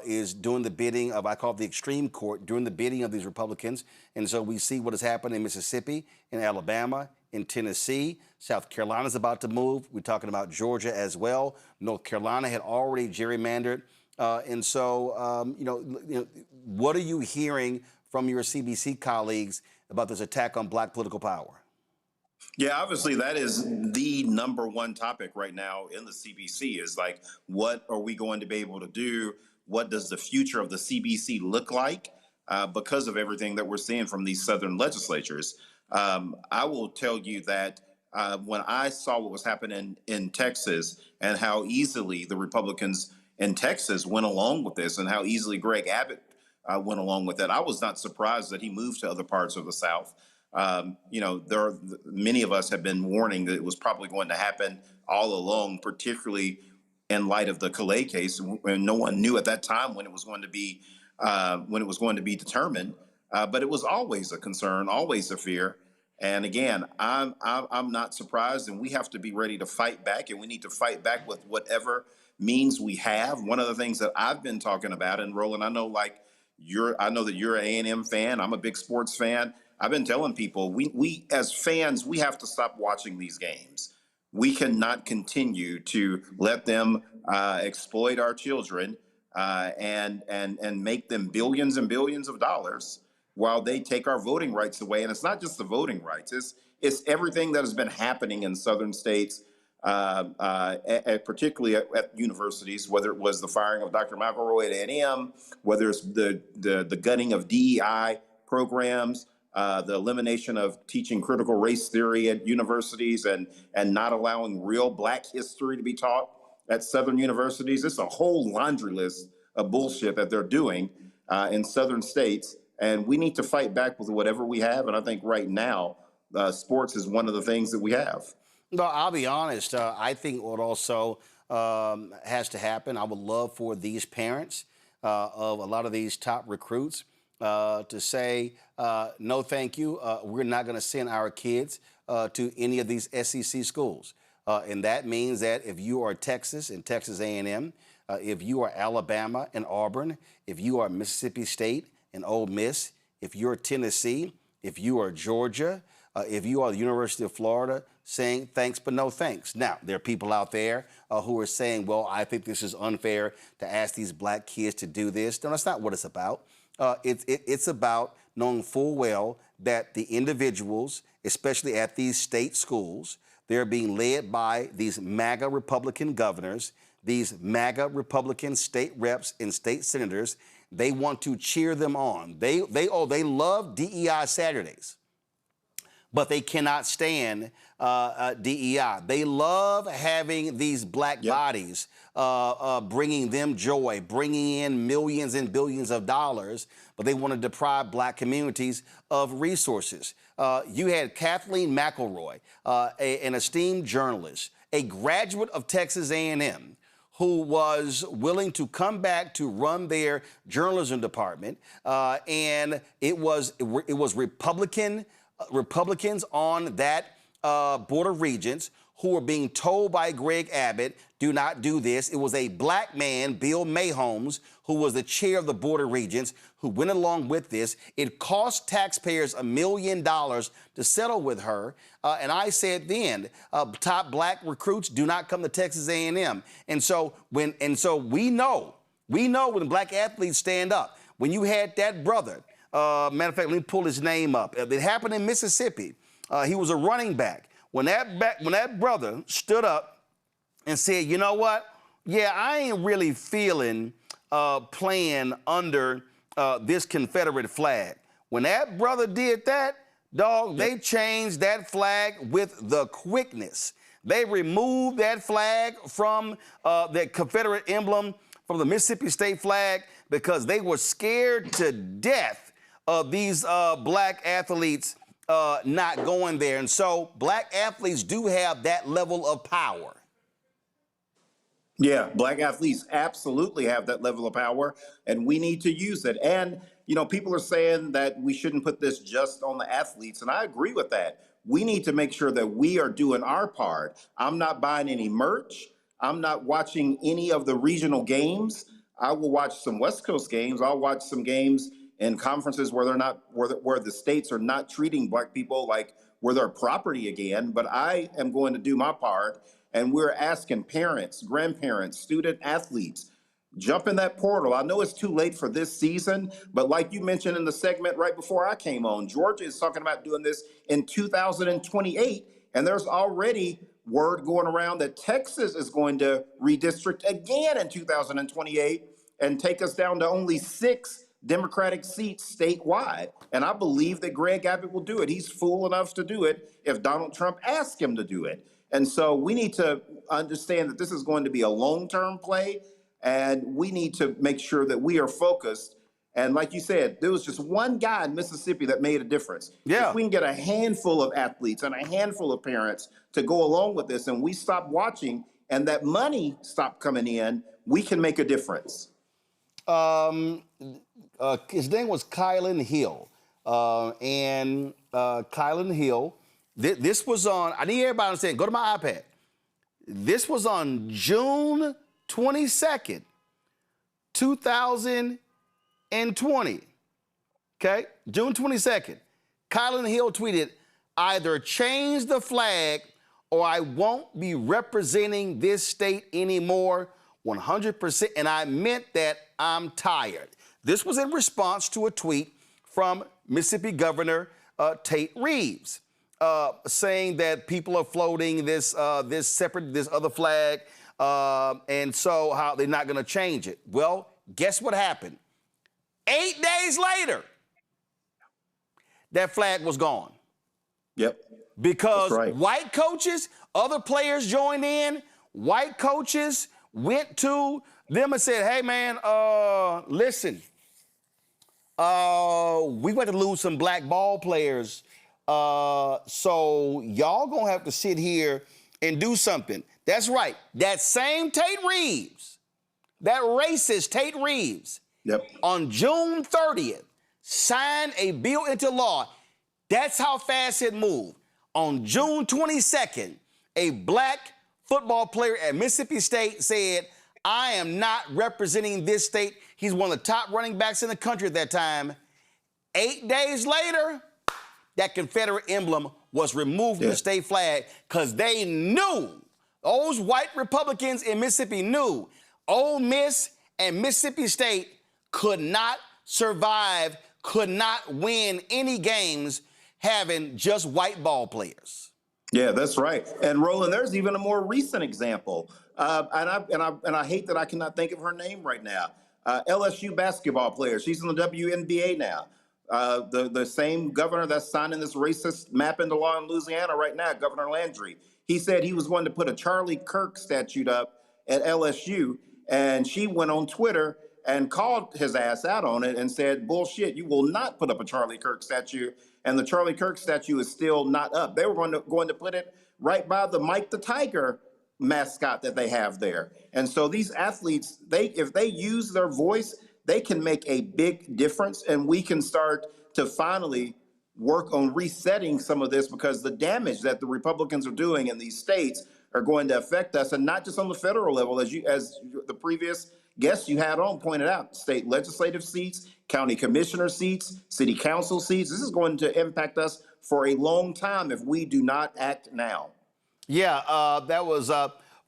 is doing the bidding of, I call it the extreme court, doing the bidding of these Republicans. And so we see what has happened in Mississippi, in Alabama, in Tennessee. South Carolina's about to move. We're talking about Georgia as well. North Carolina had already gerrymandered. And so, what are you hearing from your CBC colleagues about this attack on black political power? Yeah, obviously that is the #1 topic right now in the CBC is like, what are we going to be able to do? What does the future of the CBC look like because of everything that we're seeing from these Southern legislatures? I will tell you that when I saw what was happening in Texas and how easily the Republicans in Texas went along with this and how easily Greg Abbott went along with it, I was not surprised that he moved to other parts of the South. Many of us have been warning that it was probably going to happen all along, particularly in light of the Calais case, when no one knew at that time when it was going to be determined. But it was always a concern, always a fear. And again, I'm not surprised, and we have to be ready to fight back, and we need to fight back with whatever means we have. One of the things that I've been talking about, and Roland, I know that you're an A&M fan. I'm a big sports fan. I've been telling people, we as fans, we have to stop watching these games. We cannot continue to let them exploit our children and make them billions and billions of dollars while they take our voting rights away. And it's not just the voting rights; it's everything that has been happening in southern states, particularly at universities. Whether it was the firing of Dr. McElroy at A&M, whether it's the gutting of DEI programs. The elimination of teaching critical race theory at universities and not allowing real black history to be taught at Southern universities. It's a whole laundry list of bullshit that they're doing in Southern states. And we need to fight back with whatever we have. And I think right now, sports is one of the things that we have. No, I'll be honest. I think what also has to happen, I would love for these parents of a lot of these top recruits to say, no, thank you. We're not going to send our kids to any of these SEC schools. And that means that if you are Texas and Texas A&M, if you are Alabama and Auburn, if you are Mississippi State and Ole Miss, if you're Tennessee, if you are Georgia, if you are the University of Florida, saying thanks but no thanks. Now, there are people out there who are saying, well, I think this is unfair to ask these black kids to do this. No, that's not what it's about. It's about knowing full well that the individuals, especially at these state schools, they're being led by these MAGA Republican governors, these MAGA Republican state reps and state senators. They want to cheer them on. They love DEI Saturdays, but they cannot stand DEI. They love having these black bodies bringing them joy, bringing in millions and billions of dollars, but they want to deprive black communities of resources. You had Kathleen McElroy, an esteemed journalist, a graduate of Texas A&M, who was willing to come back to run their journalism department, and it was Republicans on that Board of Regents who were being told by Greg Abbott, do not do this. It was a black man, Bill Mayholmes, who was the chair of the Board of Regents, who went along with this. It cost taxpayers $1 million to settle with her. And I said then, top black recruits do not come to Texas A&M. And so we know when black athletes stand up. When you had that brother, matter of fact, let me pull his name up. It happened in Mississippi. He was a running back. When that brother stood up and said, you know what? Yeah, I ain't really feeling playing under this Confederate flag. When that brother did that, dog, they changed that flag with the quickness. They removed that flag from the Confederate emblem from the Mississippi State flag because they were scared to death of these black athletes not going there. And so black athletes do have that level of power. Yeah, black athletes absolutely have that level of power, and we need to use it. And, you know, people are saying that we shouldn't put this just on the athletes, and I agree with that. We need to make sure that we are doing our part. I'm not buying any merch. I'm not watching any of the regional games. I will watch some West Coast games. I'll watch some games in conferences where they're not, where the states are not treating black people like we're their property again. But I am going to do my part. And we're asking parents, grandparents, student athletes, jump in that portal. I know it's too late for this season, but like you mentioned in the segment right before I came on, Georgia is talking about doing this in 2028. And there's already word going around that Texas is going to redistrict again in 2028 and take us down to only 6 Democratic seats statewide. And I believe that Greg Abbott will do it. He's fool enough to do it if Donald Trump asks him to do it. And so we need to understand that this is going to be a long-term play, and we need to make sure that we are focused. And like you said, there was just one guy in Mississippi that made a difference. Yeah. If we can get a handful of athletes and a handful of parents to go along with this, and we stop watching and that money stop coming in, we can make a difference. His name was Kylan Hill. Kylan Hill, this was on, I need everybody to understand, go to my iPad. This was on June 22nd, 2020. Okay? June 22nd. Kylan Hill tweeted, either change the flag or I won't be representing this state anymore 100%. And I meant that I'm tired. This was in response to a tweet from Mississippi Governor Tate Reeves. Saying that people are floating this other flag, and so how they're not going to change it. Well, guess what happened? 8 days later, that flag was gone. Yep. Because right. White coaches, other players joined in. White coaches went to them and said, "Hey, man, listen, we went to lose some black ball players." So y'all gonna have to sit here and do something. That's right. That same Tate Reeves, that racist Tate Reeves, yep. On June 30th, signed a bill into law. That's how fast it moved. On June 22nd, a black football player at Mississippi State said, I am not representing this state. He's one of the top running backs in the country at that time. 8 days later, that Confederate emblem was removed from the state flag because they knew, those white Republicans in Mississippi knew Ole Miss and Mississippi State could not survive, could not win any games having just white ball players. Yeah, that's right. And Roland, there's even a more recent example. And I hate that I cannot think of her name right now. LSU basketball player. She's in the WNBA now. The same governor that's signing this racist map into law in Louisiana right now, Governor Landry. He said he was one to put a Charlie Kirk statue up at LSU, and she went on Twitter and called his ass out on it and said, bullshit, you will not put up a Charlie Kirk statue. And the Charlie Kirk statue is still not up. They were going to put it right by the Mike the Tiger mascot that they have there. And so these athletes, if they use their voice, they can make a big difference, and we can start to finally work on resetting some of this, because the damage that the Republicans are doing in these states are going to affect us, and not just on the federal level, as the previous guests you had on pointed out, state legislative seats, county commissioner seats, city council seats. This is going to impact us for a long time if we do not act now. Yeah, that was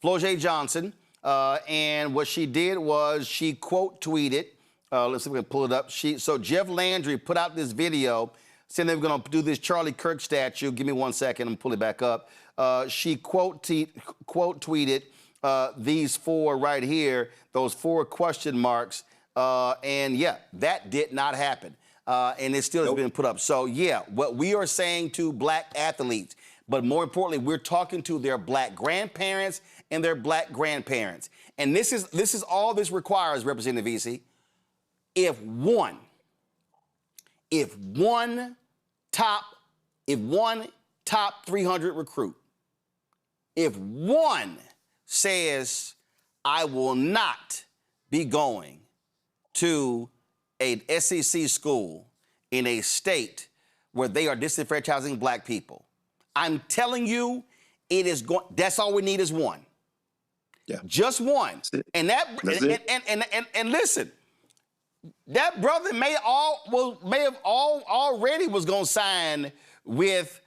Flau'jae Johnson, and what she did was she quote tweeted. Let's see if we can pull it up. So Jeff Landry put out this video saying they were going to do this Charlie Kirk statue. Give me 1 second and pull it back up. She quote tweeted these four right here, those 4 question marks. And yeah, that did not happen. And it still has been put up. So yeah, what we are saying to black athletes, but more importantly, we're talking to their black grandparents and their black grandparents. And this is all this requires, Representative Veasey. If one top 300 recruit, if one says, I will not be going to a SEC school in a state where they are disenfranchising black people, I'm telling you, it is going. That's all we need is one. Yeah, just one. And and listen, that brother may have already was going to sign with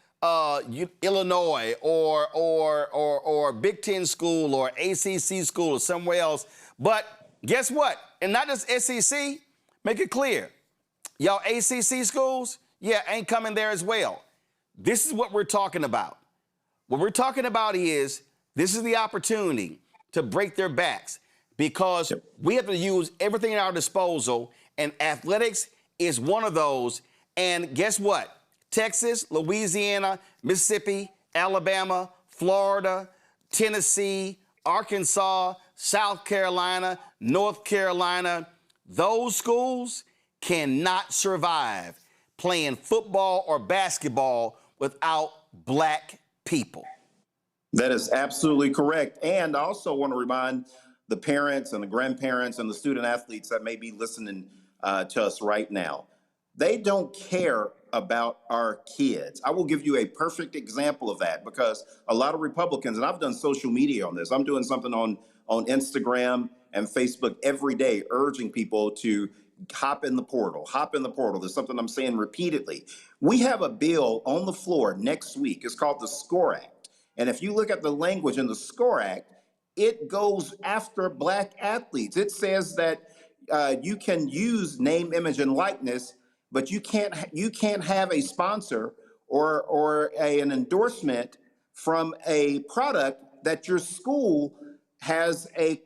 Illinois or Big Ten school or ACC school or somewhere else. But guess what? And not just SEC. Make it clear, y'all ACC schools, yeah, ain't coming there as well. This is what we're talking about. What we're talking about is this is the opportunity to break their backs, because we have to use everything at our disposal, and athletics is one of those. And guess what? Texas, Louisiana, Mississippi, Alabama, Florida, Tennessee, Arkansas, South Carolina, North Carolina, those schools cannot survive playing football or basketball without black people. That is absolutely correct. And I also want to remind the parents and the grandparents and the student athletes that may be listening to us right now, they don't care about our kids. I will give you a perfect example of that, because a lot of Republicans, and I've done social media on this, I'm doing something on Instagram and Facebook every day, urging people to hop in the portal, hop in the portal. There's something I'm saying repeatedly. We have a bill on the floor next week. It's called the SCORE Act. And if you look at the language in the SCORE Act, it goes after black athletes. It says that you can use name, image, and likeness, but you can't have a sponsor or an endorsement from a product that your school has a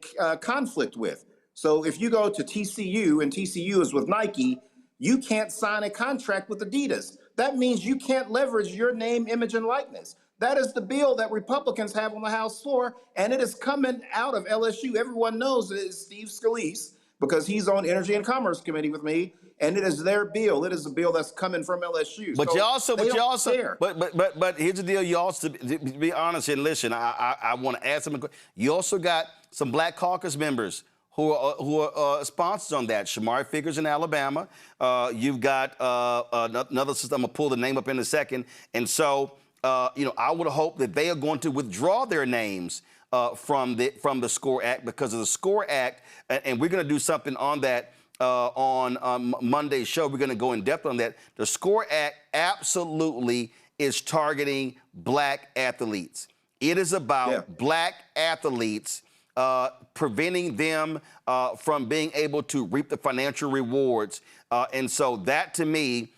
conflict with. So if you go to TCU and TCU is with Nike, you can't sign a contract with Adidas. That means you can't leverage your name, image, and likeness. That is the bill that Republicans have on the House floor, and it is coming out of LSU. Everyone knows it is Steve Scalise, because he's on Energy and Commerce Committee with me, and it is their bill. It is a bill that's coming from LSU. But so but here's the deal. You also, to be honest and listen, I want to add something. You also got some Black Caucus members who are sponsors on that. Shamari Figures in Alabama. You've got another system. I'm gonna pull the name up in a second. And so, I would hope that they are going to withdraw their names from the SCORE Act, because of the SCORE Act, and we're gonna do something on that on Monday's show. We're gonna go in depth on that. The SCORE Act absolutely is targeting black athletes. It is about black athletes, preventing them from being able to reap the financial rewards. And so that, to me,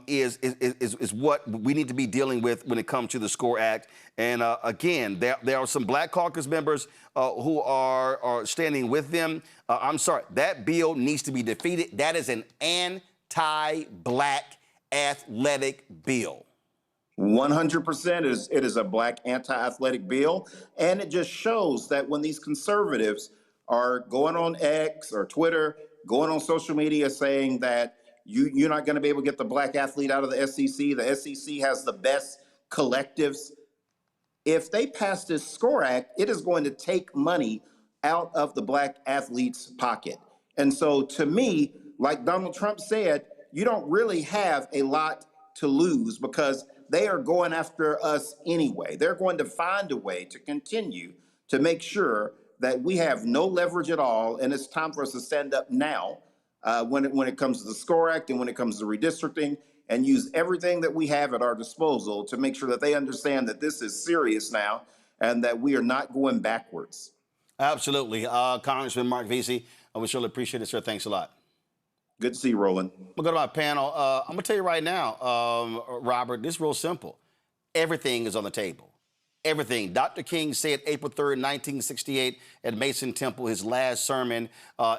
is what we need to be dealing with when it comes to the SCORE Act. And again, there are some Black Caucus members who are standing with them. I'm sorry, that bill needs to be defeated. That is an anti-black athletic bill. 100% it is a black anti-athletic bill. And it just shows that when these conservatives are going on X or Twitter, going on social media saying that you're not going to be able to get the black athlete out of the SEC. The SEC has the best collectives. If they pass this SCORE Act, it is going to take money out of the black athlete's pocket. And so to me, like Donald Trump said, you don't really have a lot to lose, because they are going after us anyway. They're going to find a way to continue to make sure that we have no leverage at all. And it's time for us to stand up now when it comes to the SCORE Act and when it comes to redistricting, and use everything that we have at our disposal to make sure that they understand that this is serious now and that we are not going backwards. Absolutely. Congressman Marc Veasey, we surely appreciate it, sir. Thanks a lot. Good to see you, Roland. We'll go to my panel. I'm going to tell you right now, Robert, this is real simple. Everything is on the table. Everything. Dr. King said April 3rd, 1968 at Mason Temple, his last sermon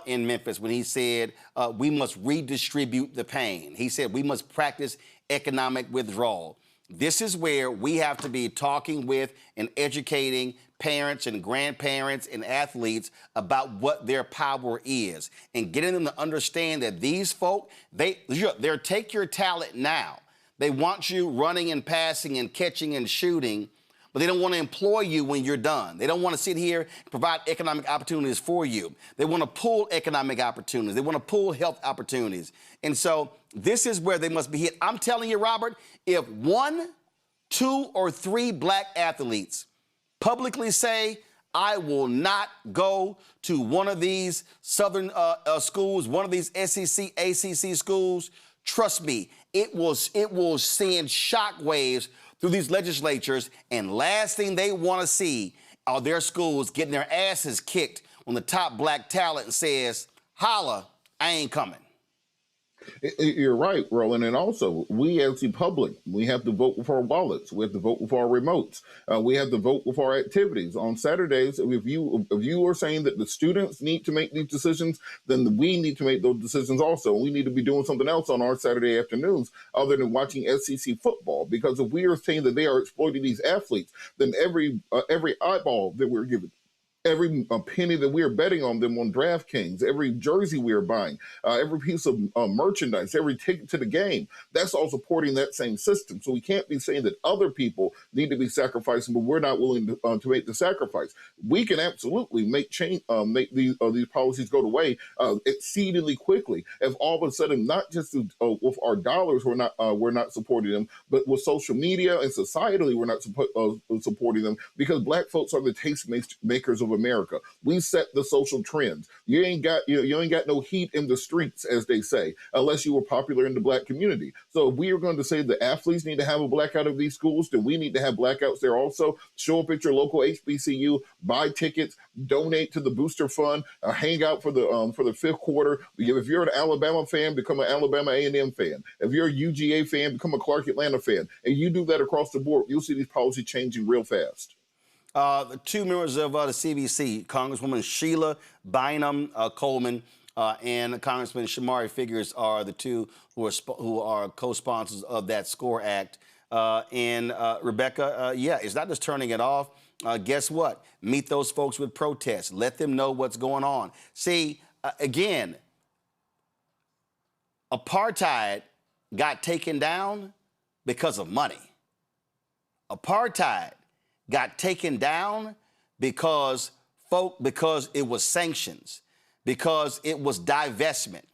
in Memphis, when he said, we must redistribute the pain. He said we must practice economic withdrawal. This is where we have to be talking with and educating parents and grandparents and athletes about what their power is, and getting them to understand that these folk, they're take your talent now. They want you running and passing and catching and shooting, but they don't want to employ you when you're done. They don't want to sit here and provide economic opportunities for you. They want to pull economic opportunities. They want to pull health opportunities. And so this is where they must be hit. I'm telling you, Robert, if 1, 2, or 3 black athletes publicly say, I will not go to one of these Southern schools, one of these SEC, ACC schools, trust me, it will send shockwaves through these legislatures, and last thing they want to see are their schools getting their asses kicked when the top black talent says, holla, I ain't coming. You're right, Roland. And also, we as the public, we have to vote with our wallets. We have to vote with our remotes. We have to vote with our activities. On Saturdays, if you are saying that the students need to make these decisions, then we need to make those decisions also. We need to be doing something else on our Saturday afternoons other than watching SEC football. Because if we are saying that they are exploiting these athletes, then every eyeball that we're given, every penny that we are betting on them on DraftKings, every jersey we are buying, every piece of merchandise, every ticket to the game, that's all supporting that same system. So we can't be saying that other people need to be sacrificing, but we're not willing to make the sacrifice. We can absolutely make these policies go away exceedingly quickly if all of a sudden, not just with our dollars we're not supporting them, but with social media and societally we're not supporting them, because black folks are the taste makers of America. We set the social trends. You ain't got no heat in the streets, as they say, unless you were popular in the black community. So if we are going to say the athletes need to have a blackout of these schools, then we need to have blackouts there also. Show up at your local HBCU, buy tickets, donate to the booster fund, hang out for the fifth quarter. If you're an Alabama fan, become an Alabama A&M fan. If you're a UGA fan, become a Clark Atlanta fan. And you do that across the board, you'll see these policies changing real fast. The 2 members of the CBC, Congresswoman Sheila Bynum Coleman and Congressman Shamari Figures, are the 2 who are co-sponsors of that SCORE Act. And Rebecca, it's not just turning it off. Guess what? Meet those folks with protests. Let them know what's going on. See, again, apartheid got taken down because of money. Apartheid got taken down because it was sanctions. because it was divestment.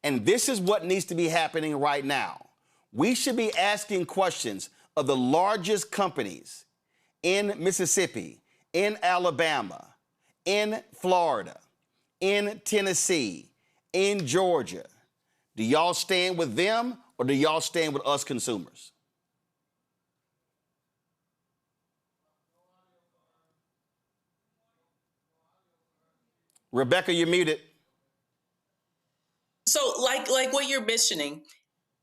And this is what needs to be happening right now. We should be asking questions of the largest companies in Mississippi, in Alabama, in Florida, in Tennessee, in Georgia. Do y'all stand with them or do y'all stand with us consumers? Rebecca, you're muted. So like what you're mentioning,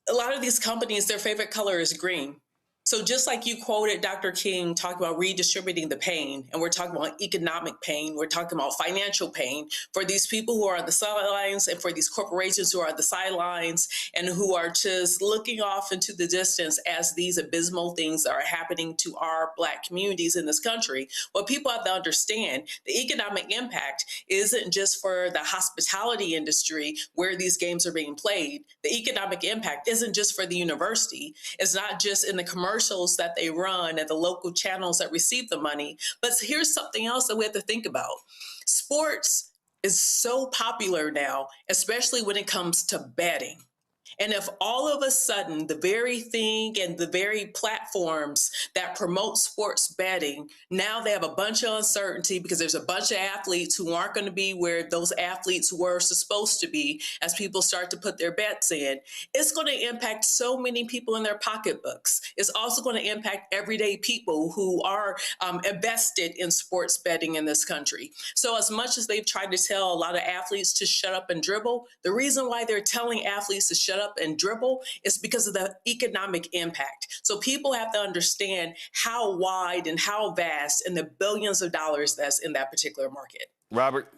a lot of these companies, their favorite color is green. So just like you quoted Dr. King talking about redistributing the pain, and we're talking about economic pain, we're talking about financial pain for these people who are on the sidelines and for these corporations who are on the sidelines and who are just looking off into the distance as these abysmal things are happening to our Black communities in this country. What people have to understand, the economic impact isn't just for the hospitality industry where these games are being played. The economic impact isn't just for the university. It's not just in the commercials that they run and the local channels that receive the money. But here's something else that we have to think about. Sports is so popular now, especially when it comes to betting. And if all of a sudden the very thing and the very platforms that promote sports betting, now they have a bunch of uncertainty because there's a bunch of athletes who aren't going to be where those athletes were supposed to be as people start to put their bets in, it's going to impact so many people in their pocketbooks. It's also going to impact everyday people who are invested in sports betting in this country. So as much as they've tried to tell a lot of athletes to shut up and dribble, the reason why they're telling athletes to shut up and dribble is because of the economic impact. So people have to understand how wide and how vast and the billions of dollars that's in that particular market. Robert?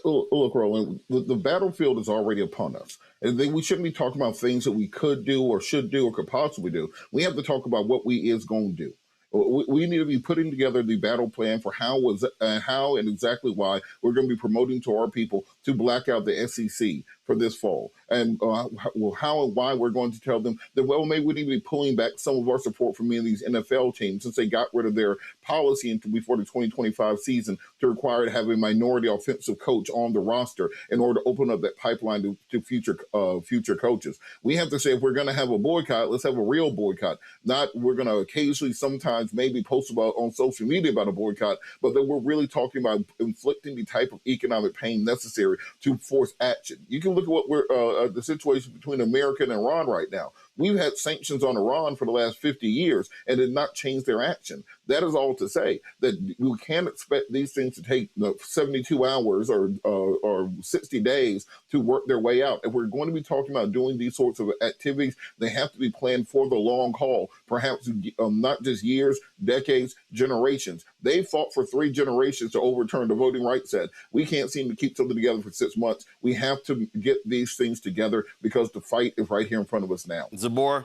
Look, Roland, the battlefield is already upon us. And we shouldn't be talking about things that we could do or should do or could possibly do. We have to talk about what we is going to do. We need to be putting together the battle plan for how and exactly why we're going to be promoting to our people to black out the SEC for this fall. And how and why we're going to tell them that, well, maybe we need to be pulling back some of our support from many of these NFL teams since they got rid of their policy before the 2025 season to require to have a minority offensive coach on the roster in order to open up that pipeline to future coaches. We have to say, if we're going to have a boycott, let's have a real boycott. Not we're going to occasionally sometimes maybe post about on social media about a boycott, but that we're really talking about inflicting the type of economic pain necessary to force action. You can look at what the situation between America and Iran right now. We've had sanctions on Iran for the last 50 years and did not change their action. That is all to say that we can't expect these things to take 72 hours or 60 days to work their way out. If we're going to be talking about doing these sorts of activities, they have to be planned for the long haul, perhaps not just years, decades, generations. They fought for 3 generations to overturn the Voting Rights Act. We can't seem to keep something together for 6 months. We have to get these things together because the fight is right here in front of us now. Zabor?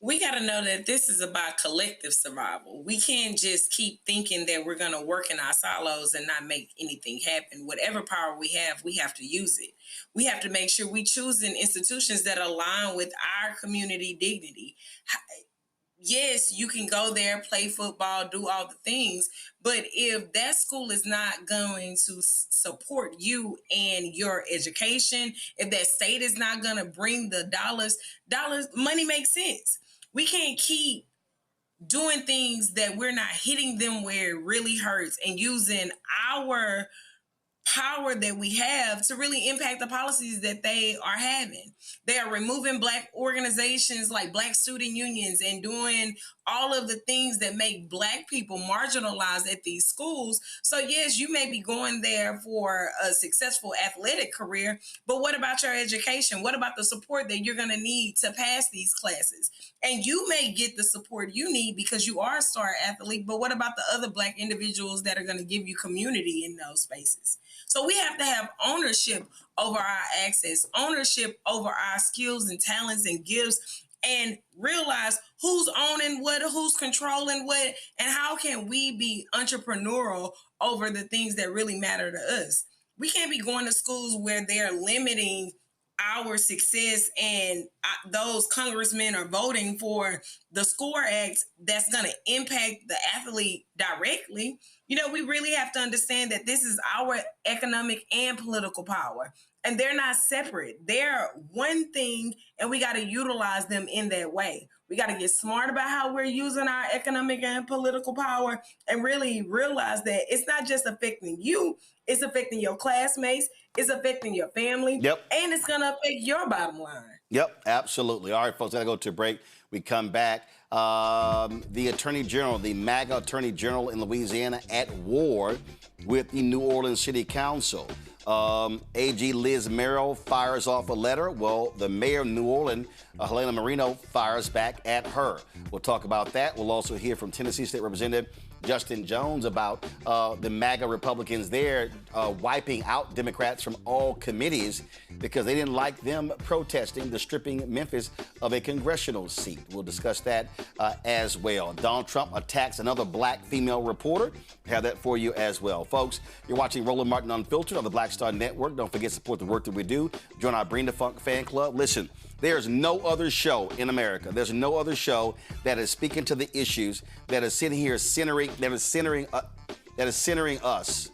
We got to know that this is about collective survival. We can't just keep thinking that we're going to work in our silos and not make anything happen. Whatever power we have to use it. We have to make sure we choosing institutions that align with our community dignity. Yes, you can go there, play football, do all the things, but if that school is not going to support you and your education, if that state is not going to bring the dollars, money makes sense. We can't keep doing things that we're not hitting them where it really hurts and using our power that we have to really impact the policies that they are having. They are removing Black organizations like Black student unions and doing all of the things that make Black people marginalized at these schools. So yes, you may be going there for a successful athletic career, but what about your education? What about the support that you're going to need to pass these classes? And you may get the support you need because you are a star athlete, but what about the other Black individuals that are going to give you community in those spaces? So we have to have ownership over our access, ownership over our skills and talents and gifts, and realize who's owning what, who's controlling what, and how can we be entrepreneurial over the things that really matter to us. We can't be going to schools where they're limiting our success and those congressmen are voting for the SCORE Act that's going to impact the athlete directly, you know, we really have to understand that this is our economic and political power. And they're not separate. They're one thing, and we got to utilize them in that way. We got to get smart about how we're using our economic and political power and really realize that it's not just affecting you, it's affecting your classmates, it's affecting your family, Yep. and it's going to affect your bottom line. Yep, absolutely. All right, folks, got to go to a break. We come back. The Attorney General, the MAGA Attorney General in Louisiana, at war with the New Orleans City Council. AG Liz Merrill fires off a letter. Well, the mayor of New Orleans, Helena Marino, fires back at her. We'll talk about that. We'll also hear from Tennessee State Representative Justin Jones about the MAGA Republicans there wiping out Democrats from all committees because they didn't like them protesting the stripping Memphis of a congressional seat. We'll discuss that as well. Donald Trump attacks another black female reporter. We have that for you as well. Folks, you're watching Roland Martin Unfiltered on the Black Star Network. Don't forget to support the work that we do. Join our Bring the Funk fan club. Listen, there's no other show in America. There's no other show that is speaking to the issues that is sitting here centering us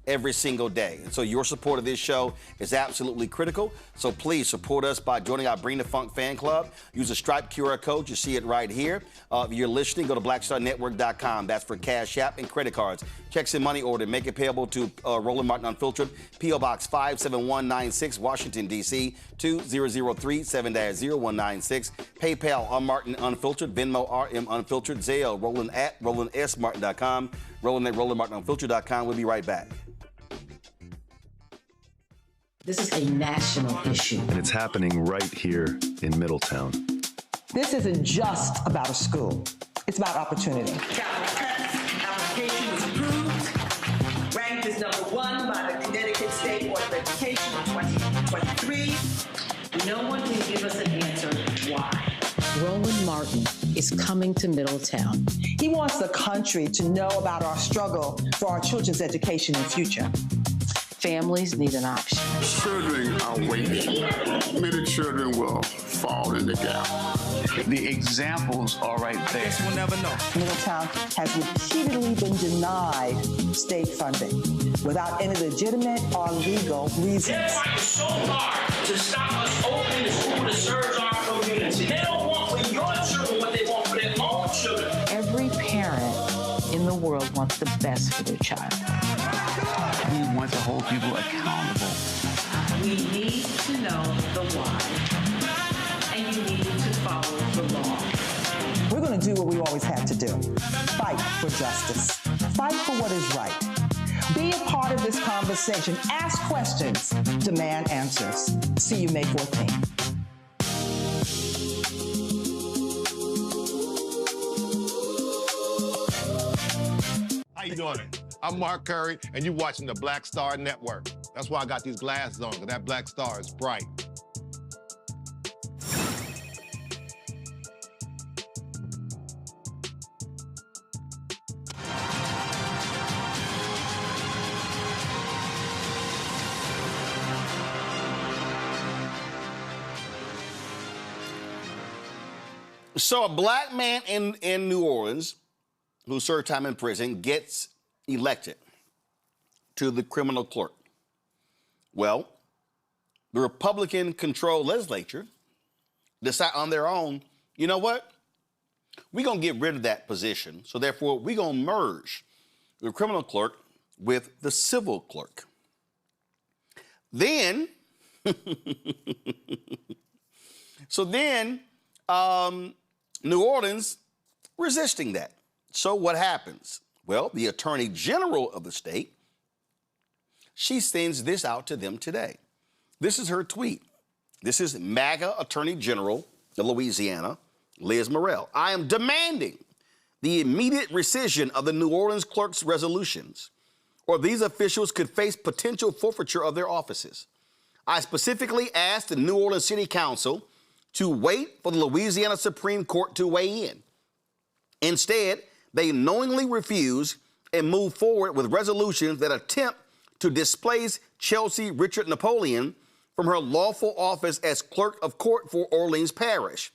every single day. And so your support of this show is absolutely critical. So please support us by joining our Bring the Funk fan club. Use the Stripe QR code. You see it right here. If you're listening, go to blackstarnetwork.com. That's for Cash App and credit cards. Checks and money order. Make it payable to Roland Martin Unfiltered, P.O. Box 57196, Washington, D.C. 2003 7-0196. PayPal on Martin Unfiltered, Venmo RM Unfiltered, Zelle Roland at RolandSMartin.com, Roland at RolandMartinUnfiltered.com. We'll be right back. This is a national issue. And it's happening right here in Middletown. This isn't just about a school. It's about opportunity. Application was approved, ranked as #1 by the Connecticut State Board of Education in 2023. No one can give us an answer why. Roland Martin is coming to Middletown. He wants the country to know about our struggle for our children's education and future. Families need an option. Children are waiting. Many children will fall in the gap. The examples are right there. Guess we'll never know. Middletown has repeatedly been denied state funding without any legitimate or legal reasons. They're trying so hard to stop us opening the school that serves our community. They don't want for your children what they want for their own children. Every parent in the world wants the best for their child. We want to hold people accountable. We need to know the why, and you need to follow the law. We're going to do what we always had to do. Fight for justice. Fight for what is right. Be a part of this conversation. Ask questions. Demand answers. See you May 14th. How you doing? I'm Mark Curry, and you're watching the Black Star Network. That's why I got these glasses on, because that black star is bright. So a black man in New Orleans who served time in prison gets elected to the criminal court. Well, the Republican-controlled legislature decide on their own, you know what? We're going to get rid of that position. So therefore, we're going to merge the criminal clerk with the civil clerk. Then, New Orleans resisting that. So what happens? Well, the Attorney General of the state, she sends this out to them today. This is her tweet. This is MAGA Attorney General of Louisiana, Liz Merrill. I am demanding the immediate rescission of the New Orleans clerk's resolutions, or these officials could face potential forfeiture of their offices. I specifically asked the New Orleans City Council to wait for the Louisiana Supreme Court to weigh in. Instead, they knowingly refuse and move forward with resolutions that attempt to displace Chelsea Richard Napoleon from her lawful office as clerk of court for Orleans Parish.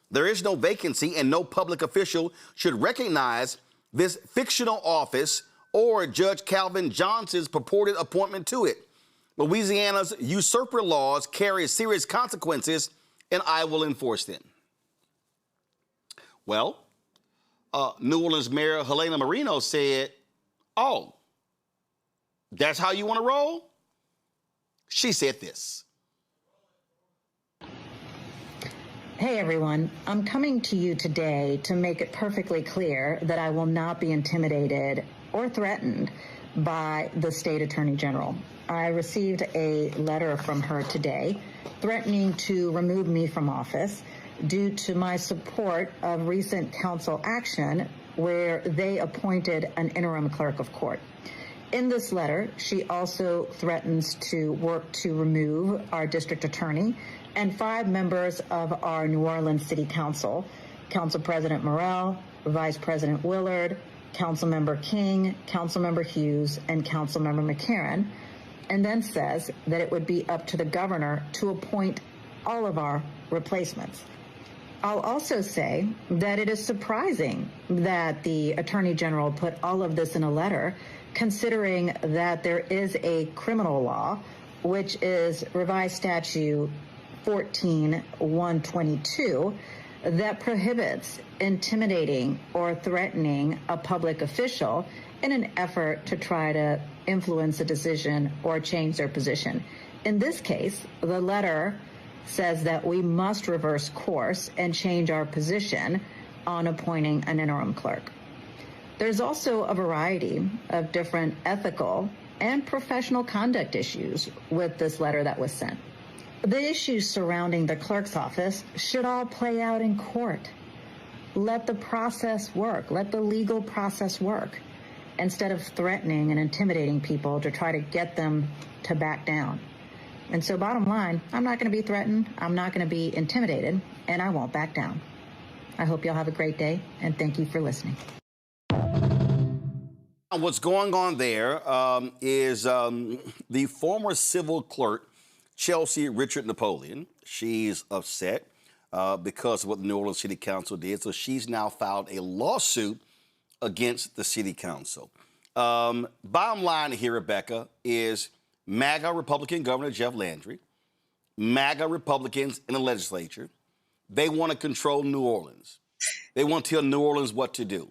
There is no vacancy and no public official should recognize this fictional office or Judge Calvin Johnson's purported appointment to it. Louisiana's usurper laws carry serious consequences, and I will enforce them. Well, New Orleans Mayor Helena Marino said, oh, that's how you want to roll? She said this. Hey everyone, I'm coming to you today to make it perfectly clear that I will not be intimidated or threatened by the state attorney general. I received a letter from her today threatening to remove me from office due to my support of recent council action where they appointed an interim clerk of court. In this letter, she also threatens to work to remove our district attorney and 5 members of our New Orleans City Council, Council President Morrell, Vice President Willard, Councilmember King, Councilmember Hughes, and Councilmember McCarran, and then says that it would be up to the governor to appoint all of our replacements. I'll also say that it is surprising that the Attorney General put all of this in a letter, considering that there is a criminal law, which is Revised Statute 14122, that prohibits intimidating or threatening a public official in an effort to try to influence a decision or change their position. In this case, the letter says that we must reverse course and change our position on appointing an interim clerk. There's also a variety of different ethical and professional conduct issues with this letter that was sent. The issues surrounding the clerk's office should all play out in court. Let the process work. Let the legal process work, instead of threatening and intimidating people to try to get them to back down. And so bottom line, I'm not going to be threatened, I'm not going to be intimidated, and I won't back down. I hope y'all have a great day, and thank you for listening. What's going on there is the former civil clerk, Chelsea Richard Napoleon. She's upset because of what the New Orleans City Council did, so she's now filed a lawsuit against the City Council. Bottom line here, Rebecca, is MAGA Republican Governor Jeff Landry, MAGA Republicans in the legislature, they want to control New Orleans. They want to tell New Orleans what to do.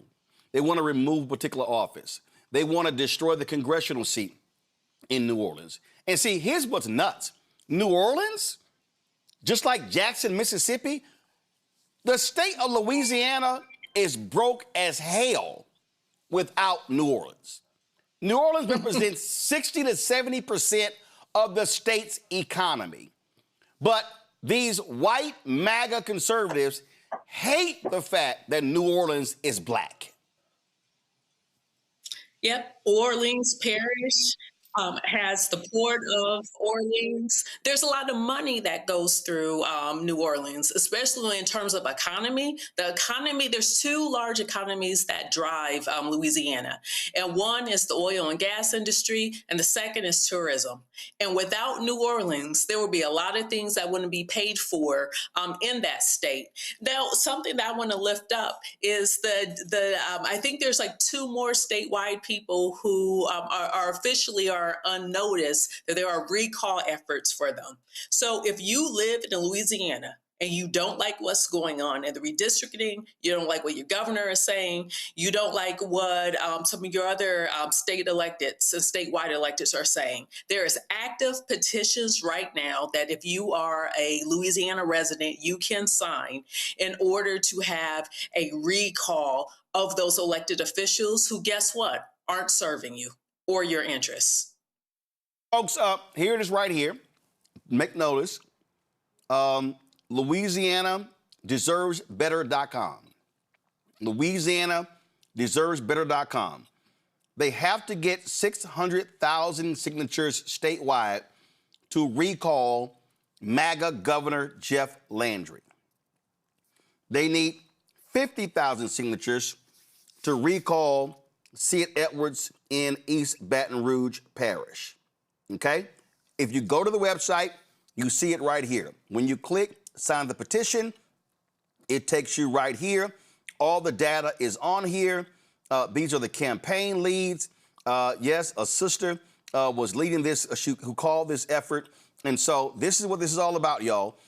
They want to remove a particular office. They want to destroy the congressional seat in New Orleans. And see, here's what's nuts. New Orleans, just like Jackson, Mississippi, the state of Louisiana is broke as hell without New Orleans. New Orleans represents 60 to 70% of the state's economy. But these white MAGA conservatives hate the fact that New Orleans is black. Yep, Orleans Parish has the Port of Orleans. There's a lot of money that goes through New Orleans, especially in terms of economy. The economy, there's 2 large economies that drive Louisiana. And one is the oil and gas industry, and the second is tourism. And without New Orleans, there would be a lot of things that wouldn't be paid for in that state. Now, something that I want to lift up is I think there's like 2 more statewide people who are officially unnoticed, that there are recall efforts for them. So if you live in Louisiana and you don't like what's going on in the redistricting, you don't like what your governor is saying, you don't like what some of your other state electeds and statewide electeds are saying, there is active petitions right now that if you are a Louisiana resident, you can sign in order to have a recall of those elected officials who, guess what, aren't serving you or your interests. Folks, here it is right here. Make notice. LouisianaDeservesBetter.com. LouisianaDeservesBetter.com. They have to get 600,000 signatures statewide to recall MAGA Governor Jeff Landry. They need 50,000 signatures to recall Sid Edwards in East Baton Rouge Parish. Okay? If you go to the website, You see it right here. When you click sign the petition, it takes you right here. All the data is on here. These are the campaign leads. Yes, a sister was leading this, who called this effort. And so this is what this is all about, y'all.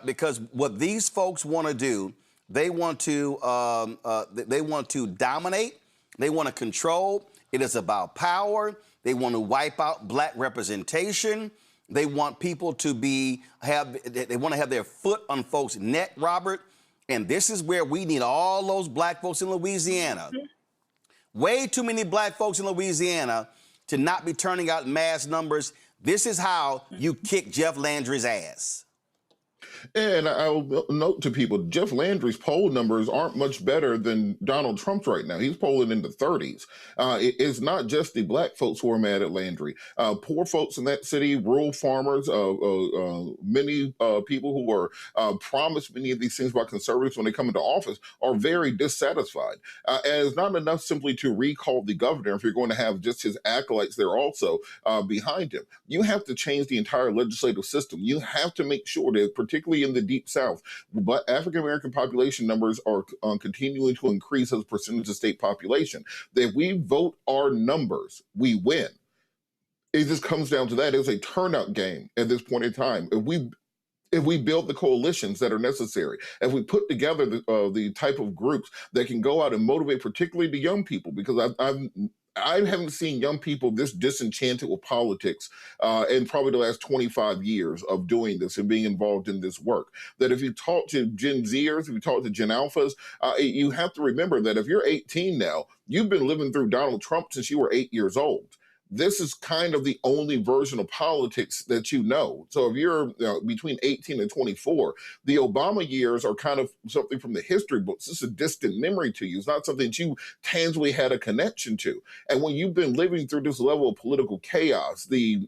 Because what these folks want to do, they want to dominate. They want to control. It is about power. They want to wipe out black representation. They want people to they want to have their foot on folks' neck, Robert. And this is where we need all those black folks in Louisiana. Way too many black folks in Louisiana to not be turning out mass numbers. This is how you kick Jeff Landry's ass. And I'll note to people, Jeff Landry's poll numbers aren't much better than Donald Trump's right now. He's polling in the 30s. It's not just the black folks who are mad at Landry. Poor folks in that city, rural farmers, many people who were promised many of these things by conservatives when they come into office are very dissatisfied. And it's not enough simply to recall the governor if you're going to have just his acolytes there also behind him. You have to change the entire legislative system. You have to make sure that, particularly in the Deep South, but African-American population numbers are continuing to increase as a percentage of state population. That if we vote our numbers, we win. It just comes down to that. It's a turnout game at this point in time. If we build the coalitions that are necessary, if we put together the type of groups that can go out and motivate particularly the young people, because I haven't seen young people this disenchanted with politics in probably the last 25 years of doing this and being involved in this work. That if you talk to Gen Zers, if you talk to Gen Alphas, you have to remember that if you're 18 now, you've been living through Donald Trump since you were 8 years old. This is kind of the only version of politics that you know. So if you're between 18 and 24, the Obama years are kind of something from the history books. It's a distant memory to you. It's not something that you tangibly had a connection to. And when you've been living through this level of political chaos, the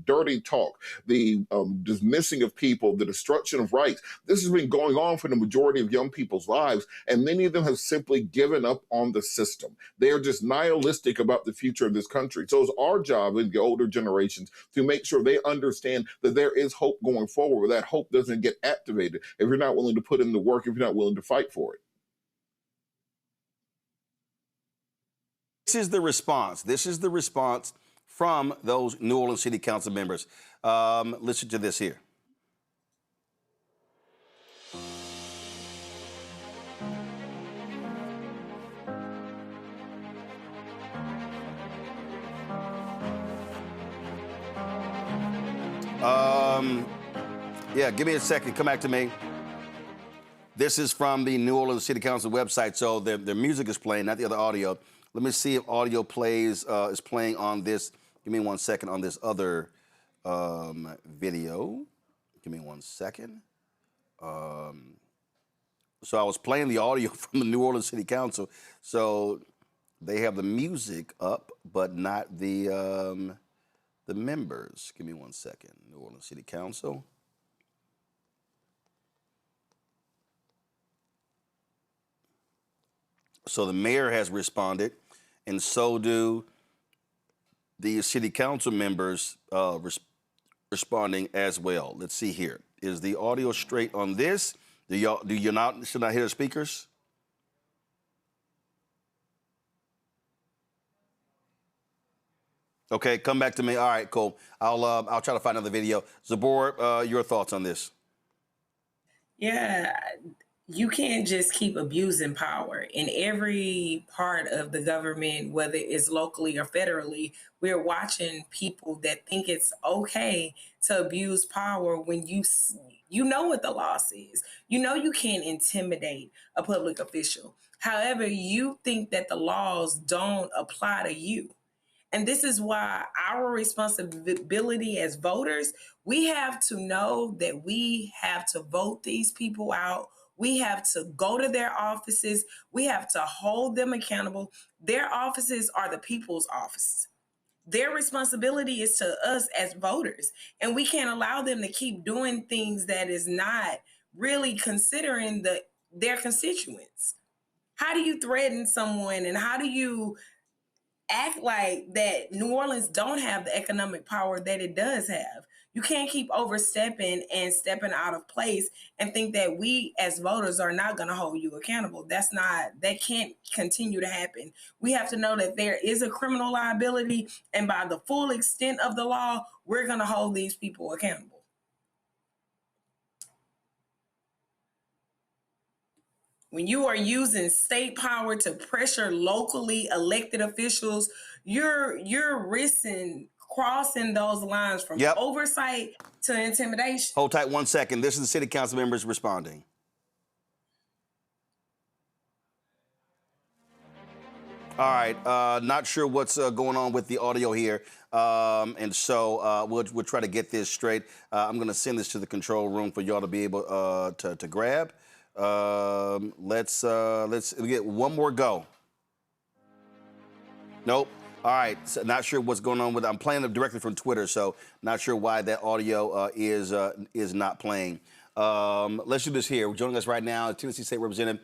dirty talk, the dismissing of people, the destruction of rights, this has been going on for the majority of young people's lives, and many of them have simply given up on the system. They are just nihilistic about the future of this country. So it's our job in the older generations to make sure they understand that there is hope going forward, where that hope doesn't get activated if you're not willing to put in the work, if you're not willing to fight for it. This is the response. This is the response from those New Orleans City Council members. Listen to this here. Yeah, give me a second. Come back to me. This is from the New Orleans City Council website, so their music is playing, not the other audio. Let me see if audio is playing on this. Give me 1 second on this other video. Give me 1 second. So I was playing the audio from the New Orleans City Council. So they have the music up, but not the members. Give me 1 second. New Orleans City Council. So the mayor has responded, and so do the city council members responding as well. Let's see here. Is the audio straight on this? Should I hear the speakers? Okay, come back to me. All right, cool. I'll try to find another video. Zabor, your thoughts on this? Yeah, you can't just keep abusing power. In every part of the government, whether it's locally or federally, we're watching people that think it's okay to abuse power when you know what the law says. You know you can't intimidate a public official. However, you think that the laws don't apply to you. And this is why our responsibility as voters, we have to know that we have to vote these people out. We have to go to their offices. We have to hold them accountable. Their offices are the people's offices. Their responsibility is to us as voters. And we can't allow them to keep doing things that is not really considering their constituents. How do you threaten someone, and how do you act like that New Orleans don't have the economic power that it does have? You can't keep overstepping and stepping out of place and think that we as voters are not going to hold you accountable. That can't continue to happen. We have to know that there is a criminal liability, and by the full extent of the law, we're going to hold these people accountable. When you are using state power to pressure locally elected officials, you're risking crossing those lines from oversight to intimidation. Hold tight 1 second. This is the city council members responding. All right, not sure what's going on with the audio here, and so we'll try to get this straight. I'm going to send this to the control room for y'all to be able to grab. Let's get one more go. Nope. All right. So not sure what's going on with. I'm playing it directly from Twitter, so not sure why that audio is not playing. Let's do this here. Joining us right now, Tennessee State Representative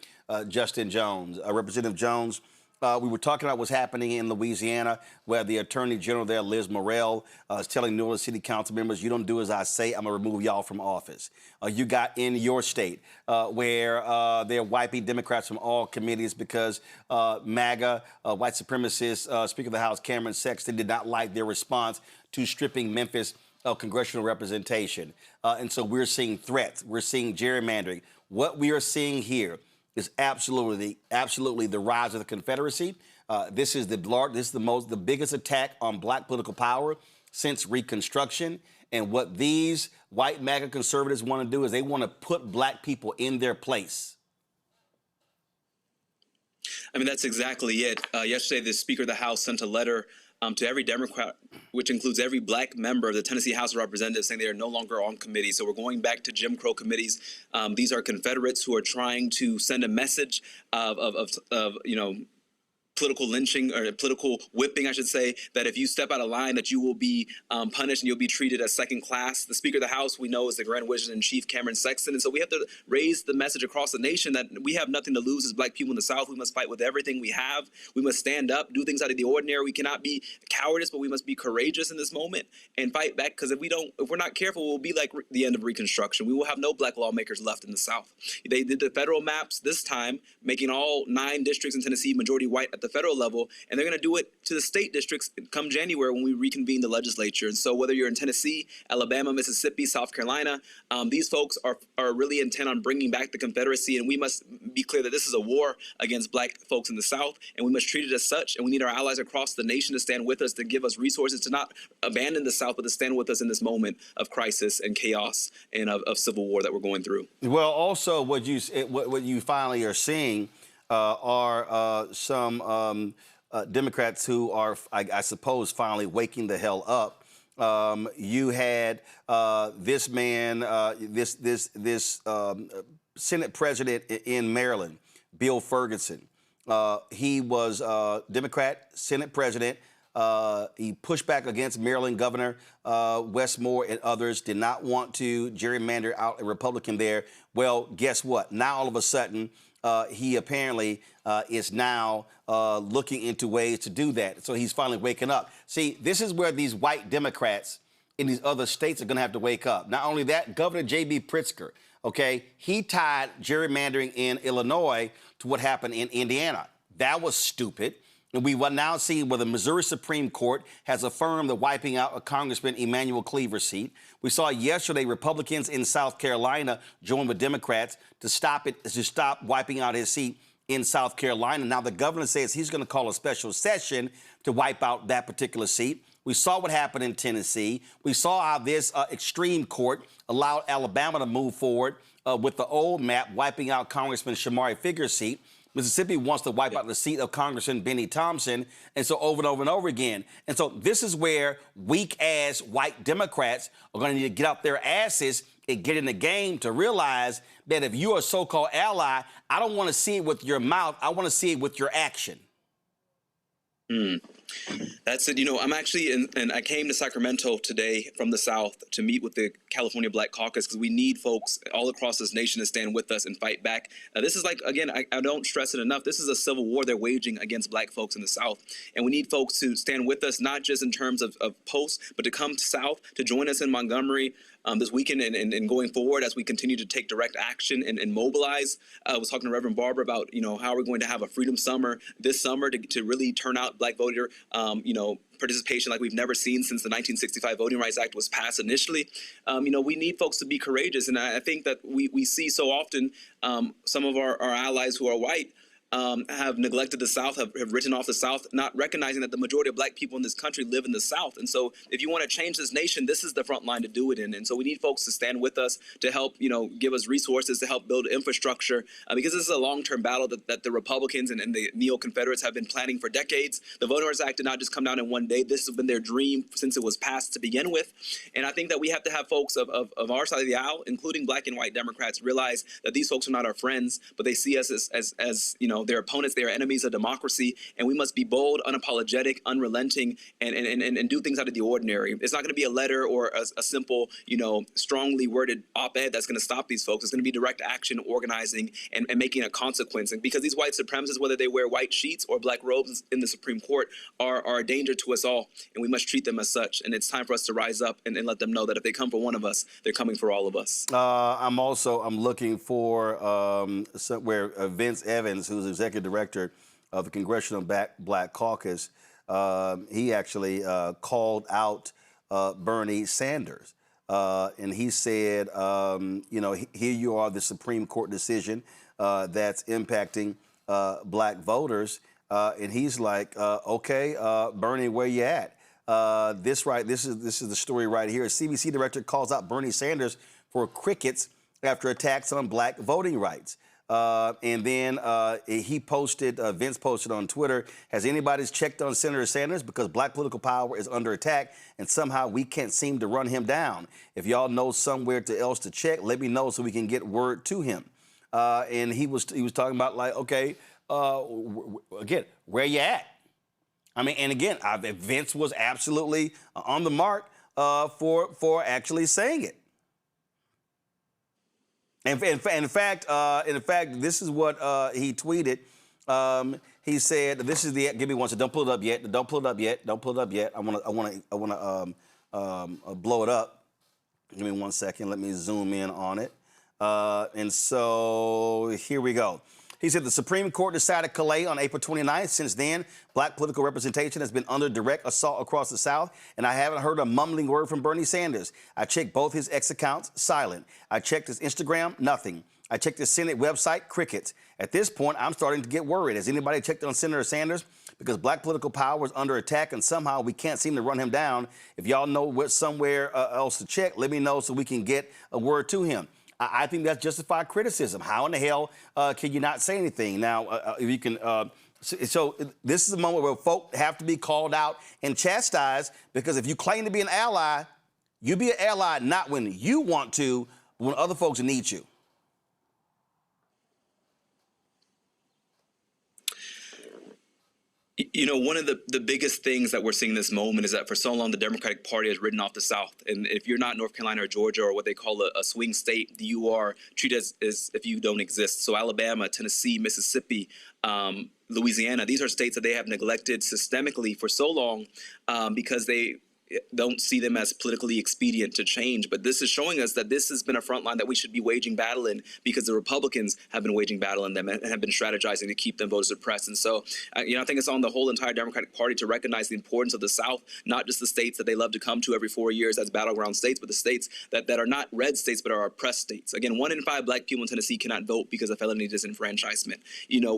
Justin Jones. Representative Jones. We were talking about what's happening in Louisiana, where the Attorney General there, Liz Morrell, is telling New Orleans City Council members, you don't do as I say, I'm going to remove y'all from office. You got in your state where they're wiping Democrats from all committees because MAGA, white supremacist, Speaker of the House Cameron Sexton did not like their response to stripping Memphis of congressional representation. And so we're seeing threats. We're seeing gerrymandering. What we are seeing here is absolutely the rise of the Confederacy. This is the biggest attack on black political power since Reconstruction. And what these white MAGA conservatives want to do is they want to put black people in their place. I mean, that's exactly it. Yesterday, the Speaker of the House sent a letter to every Democrat, which includes every black member of the Tennessee House of Representatives, saying they are no longer on committees. So we're going back to Jim Crow committees. These are Confederates who are trying to send a message of political lynching or political whipping, I should say, that if you step out of line, that you will be punished and you'll be treated as second class. The Speaker of the House, we know, is the Grand Wizard in Chief, Cameron Sexton. And so we have to raise the message across the nation that we have nothing to lose as black people in the South. We must fight with everything we have. We must stand up, do things out of the ordinary. We cannot be cowardice, but we must be courageous in this moment and fight back, because if we're not careful, we'll be like the end of Reconstruction. We will have no black lawmakers left in the South. They did the federal maps this time, making all 9 districts in Tennessee majority white at the federal level, and they're going to do it to the state districts come January when we reconvene the legislature. And so whether you're in Tennessee, Alabama, Mississippi, South Carolina, these folks are really intent on bringing back the Confederacy, and we must be clear that this is a war against black folks in the South, and we must treat it as such, and we need our allies across the nation to stand with us, to give us resources, to not abandon the South, but to stand with us in this moment of crisis and chaos and of civil war that we're going through. Well, also what you finally are seeing are some Democrats who are, I suppose, finally waking the hell up. You had this man, this Senate president in Maryland, Bill Ferguson. He was Democrat Senate president. He pushed back against Maryland Governor Westmore and others, did not want to gerrymander out a Republican there. Well, guess what? Now, all of a sudden, he apparently is now looking into ways to do that. So he's finally waking up. See, this is where these white Democrats in these other states are going to have to wake up. Not only that, Governor J.B. Pritzker, okay, he tied gerrymandering in Illinois to what happened in Indiana. That was stupid. And we will now see where the Missouri Supreme Court has affirmed the wiping out of Congressman Emanuel Cleaver's seat. We saw yesterday Republicans in South Carolina join with Democrats to stop wiping out his seat in South Carolina. Now the governor says he's going to call a special session to wipe out that particular seat. We saw what happened in Tennessee. We saw how this extreme court allowed Alabama to move forward with the old map, wiping out Congressman Shamari Figure's seat. Mississippi wants to wipe out the seat of Congressman Benny Thompson, and so over and over and over again. And so this is where weak-ass white Democrats are going to need to get out their asses and get in the game to realize that if you're a so-called ally, I don't want to see it with your mouth. I want to see it with your action. That's it. I'm actually and I came to Sacramento today from the South to meet with the California Black Caucus because we need folks all across this nation to stand with us and fight back. This is like, again, I don't stress it enough. This is a civil war they're waging against Black folks in the South. And we need folks to stand with us, not just in terms of posts, but to come south, to join us in Montgomery this weekend and going forward as we continue to take direct action and mobilize. I was talking to Reverend Barber about, how we're going to have a Freedom Summer this summer to really turn out Black voter, participation like we've never seen since the 1965 Voting Rights Act was passed initially. We need folks to be courageous. And I think that we see so often some of our allies who are white have neglected the South, have written off the South, not recognizing that the majority of Black people in this country live in the South. And so if you want to change this nation, this is the front line to do it in. And so we need folks to stand with us, to help, give us resources, to help build infrastructure, because this is a long-term battle that the Republicans and the neo-Confederates have been planning for decades. The Voting Rights Act did not just come down in one day. This has been their dream since it was passed to begin with. And I think that we have to have folks of our side of the aisle, including Black and white Democrats, realize that these folks are not our friends, but they see us as their opponents, they are enemies of democracy, and we must be bold, unapologetic, unrelenting, and do things out of the ordinary. It's not going to be a letter or a simple, strongly worded op-ed that's going to stop these folks. It's going to be direct action, organizing, and making a consequence. And because these white supremacists, whether they wear white sheets or black robes in the Supreme Court, are a danger to us all, and we must treat them as such. And it's time for us to rise up and let them know that if they come for one of us, they're coming for all of us. I'm looking for where Vince Evans, who's executive director of the Congressional Black Caucus, he actually called out Bernie Sanders. And he said, here you are, the Supreme Court decision that's impacting Black voters. And he's like, okay, Bernie, where you at? This is the story right here. CBC director calls out Bernie Sanders for crickets after attacks on Black voting rights. And then Vince posted on Twitter, has anybody checked on Senator Sanders? Because Black political power is under attack and somehow we can't seem to run him down. If y'all know somewhere else to check, let me know so we can get word to him. And he was talking about like, okay, again, where you at? I mean, and again, Vince was absolutely on the mark for actually saying it. And in fact, this is what he tweeted. He said, "This is the give me one second. Don't pull it up yet. Don't pull it up yet. Don't pull it up yet. I want to blow it up. Give me 1 second. Let me zoom in on it. And so here we go." He said the Supreme Court decided Calais on April 29th. Since then, Black political representation has been under direct assault across the South, and I haven't heard a mumbling word from Bernie Sanders. I checked both his X accounts, silent. I checked his Instagram, nothing. I checked his Senate website, crickets. At this point, I'm starting to get worried. Has anybody checked on Senator Sanders? Because Black political power is under attack, and somehow we can't seem to run him down. If y'all know somewhere else to check, let me know so we can get a word to him. I think that's justified criticism. How in the hell can you not say anything? Now, if you can, so this is a moment where folk have to be called out and chastised, because if you claim to be an ally, you be an ally not when you want to, but when other folks need you. One of the biggest things that we're seeing in this moment is that for so long, the Democratic Party has written off the South. And if you're not North Carolina or Georgia or what they call a swing state, you are treated as if you don't exist. So Alabama, Tennessee, Mississippi, Louisiana, these are states that they have neglected systemically for so long because they don't see them as politically expedient to change. But this is showing us that this has been a front line that we should be waging battle in, because the Republicans have been waging battle in them and have been strategizing to keep them voter suppressed. And so, I think it's on the whole entire Democratic Party to recognize the importance of the South, not just the states that they love to come to every 4 years as battleground states, but the states that are not red states but are oppressed states. Again, 1 in 5 Black people in Tennessee cannot vote because of felony disenfranchisement.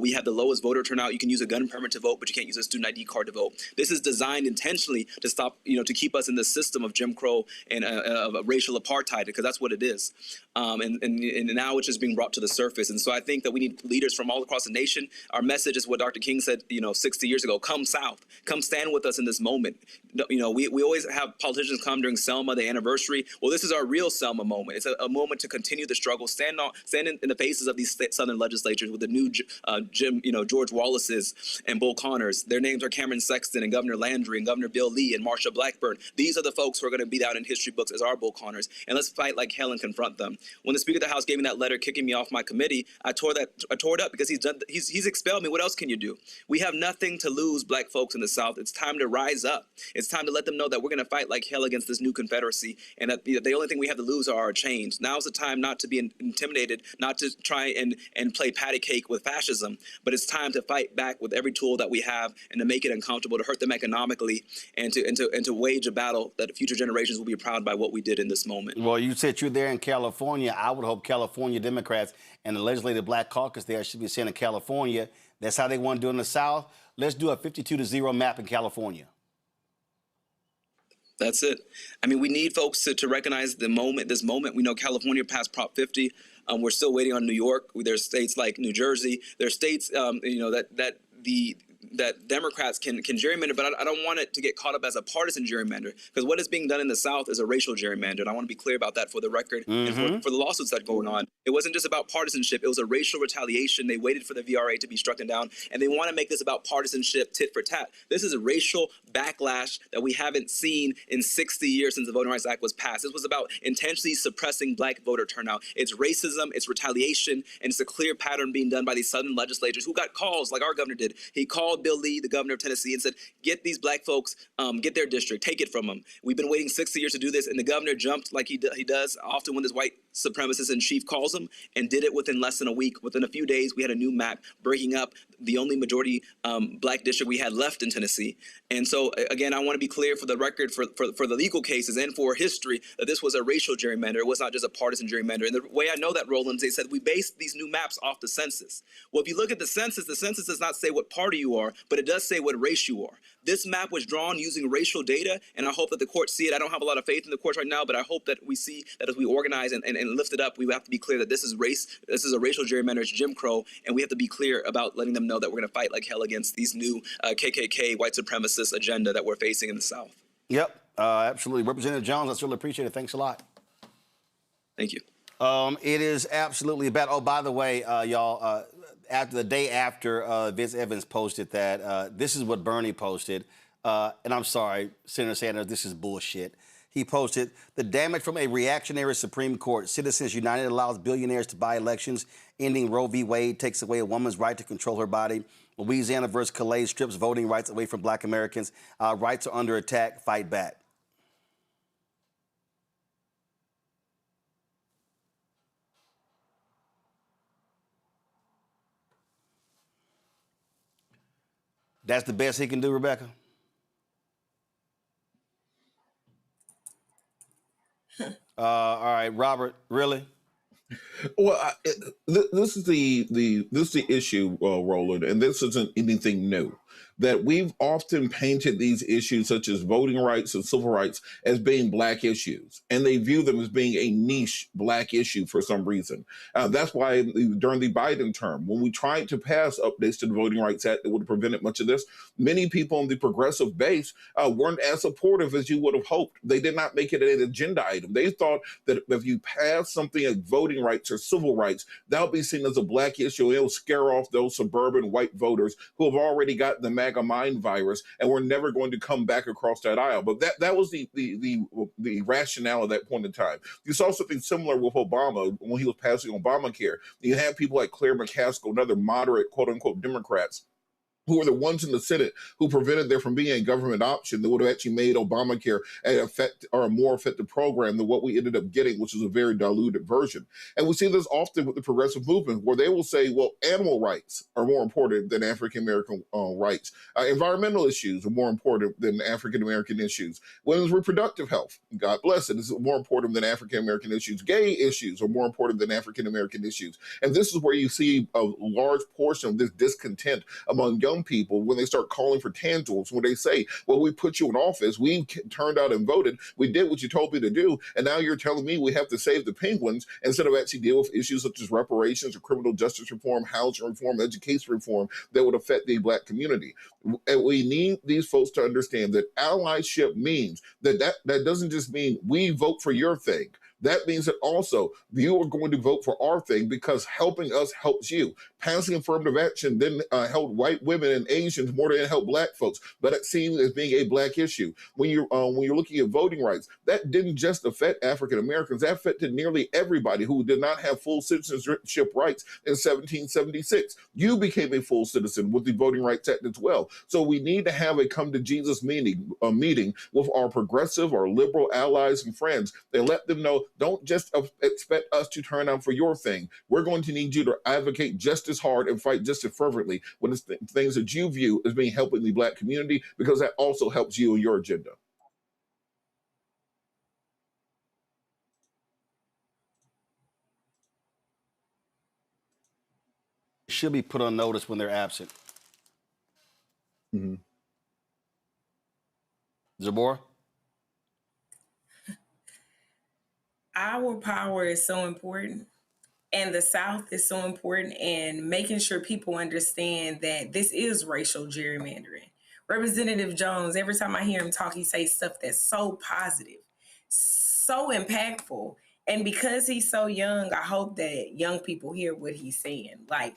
We have the lowest voter turnout. You can use a gun permit to vote, but you can't use a student ID card to vote. This is designed intentionally to stop, to keep us in this system of Jim Crow and of racial apartheid, because that's what it is. And now it's just being brought to the surface. And so I think that we need leaders from all across the nation. Our message is what Dr. King said, 60 years ago: come South, come stand with us in this moment. We always have politicians come during Selma, the anniversary. Well, this is our real Selma moment. It's a moment to continue the struggle, stand in the faces of these Southern legislatures with the new George Wallace's and Bull Connors. Their names are Cameron Sexton and Governor Landry and Governor Bill Lee and Marsha Blackburn. These are the folks who are going to be down in history books as our Bull Connors. And let's fight like hell and confront them. When the Speaker of the House gave me that letter kicking me off my committee, I tore it up because he's expelled me. What else can you do? We have nothing to lose, Black folks in the South. It's time to rise up. It's time to let them know that we're going to fight like hell against this new Confederacy, and that the only thing we have to lose are our chains. Now's the time not to be intimidated, not to try and play patty cake with fascism, but it's time to fight back with every tool that we have and to make it uncomfortable, to hurt them economically, and to wage a battle that future generations will be proud by what we did in this moment. Well, you said you're there in California. I would hope California Democrats and the Legislative Black Caucus there should be saying in California, that's how they want to do it in the South. Let's do a 52-0 map in California. That's it. I mean, we need folks to recognize this moment. We know California passed Prop 50. We're still waiting on New York. There's states like New Jersey. There's states, that Democrats can gerrymander, but I don't want it to get caught up as a partisan gerrymander, because what is being done in the South is a racial gerrymander, and I want to be clear about that for the record and for the lawsuits that are going on. It wasn't just about partisanship. It was a racial retaliation. They waited for the VRA to be struck down, and they want to make this about partisanship, tit for tat. This is a racial backlash that we haven't seen in 60 years since the Voting Rights Act was passed. This was about intentionally suppressing Black voter turnout. It's racism, it's retaliation, and it's a clear pattern being done by these Southern legislators who got calls like our governor did. He called Bill Lee, the governor of Tennessee, and said, get these Black folks, get their district, take it from them. We've been waiting 60 years to do this, and the governor jumped like he does often when this white supremacist in chief calls him, and did it within less than a week. Within a few days, we had a new map breaking up the only majority Black district we had left in Tennessee. And so, again, I want to be clear for the record, for the legal cases and for history, that this was a racial gerrymander. It was not just a partisan gerrymander. And the way I know that, Roland, they said we based these new maps off the census. Well, if you look at the census does not say what party you are, but it does say what race you are. This map was drawn using racial data, and I hope that the courts see it. I don't have a lot of faith in the courts right now, but I hope that we see that as we organize and lift it up, we have to be clear that this is race, this is a racial gerrymander, it's Jim Crow, and we have to be clear about letting them know that we're going to fight like hell against these new KKK white supremacist agenda that we're facing in the South. Yep, absolutely. Representative Jones, I really appreciate it. Thanks a lot. Thank you. It is absolutely bad. Oh, by the way, y'all, after the day after Vince Evans posted that, this is what Bernie posted. And I'm sorry, Senator Sanders, this is bullshit. He posted, the damage from a reactionary Supreme Court. Citizens United allows billionaires to buy elections. Ending Roe v. Wade takes away a woman's right to control her body. Louisiana versus Calais strips voting rights away from Black Americans. Rights are under attack. Fight back. That's the best he can do, Rebecca? All right, Robert, really? Well, this is the issue, Roland, and this isn't anything new. That we've often painted these issues, such as voting rights and civil rights, as being Black issues, and they view them as being a niche Black issue for some reason. That's why during the Biden term, when we tried to pass updates to the Voting Rights Act that would have prevented much of this, many people on the progressive base weren't as supportive as you would have hoped. They did not make it an agenda item. They thought that if you pass something like voting rights or civil rights, that'll be seen as a Black issue. It'll scare off those suburban white voters who have already got the MAGA mind virus, and we're never going to come back across that aisle. But that was the rationale at that point in time. You saw something similar with Obama when he was passing Obamacare. You had people like Claire McCaskill and other moderate, quote unquote, Democrats who were the ones in the Senate who prevented there from being a government option that would have actually made Obamacare a more effective program than what we ended up getting, which is a very diluted version. And we see this often with the progressive movement, where they will say, well, animal rights are more important than African-American rights. Environmental issues are more important than African-American issues. Women's reproductive health, God bless it, is more important than African-American issues. Gay issues are more important than African-American issues. And this is where you see a large portion of this discontent among young young people when they start calling for tangibles, when they say, well, we put you in office, we turned out and voted, we did what you told me to do, and now you're telling me we have to save the penguins instead of actually deal with issues such as reparations or criminal justice reform, housing reform, education reform that would affect the Black community. And we need these folks to understand that allyship means that doesn't just mean we vote for your thing. That means that also you are going to vote for our thing because helping us helps you. Passing affirmative action then helped white women and Asians more than it helped Black folks, but it seems as being a Black issue. When you're looking at voting rights, that didn't just affect African Americans, that affected nearly everybody who did not have full citizenship rights in 1776. You became a full citizen with the Voting Rights Act as well. So we need to have a come to Jesus meeting with our progressive, our liberal allies and friends and let them know, don't just expect us to turn out for your thing. We're going to need you to advocate just as hard and fight just as fervently when it's things that you view as being helping the Black community, because that also helps you and your agenda. Should be put on notice when they're absent. Mm-hmm. Zabor? Our power is so important, and the South is so important, and making sure people understand that this is racial gerrymandering. Representative Jones, every time I hear him talk, he says stuff that's so positive, so impactful. And because he's so young, I hope that young people hear what he's saying. Like,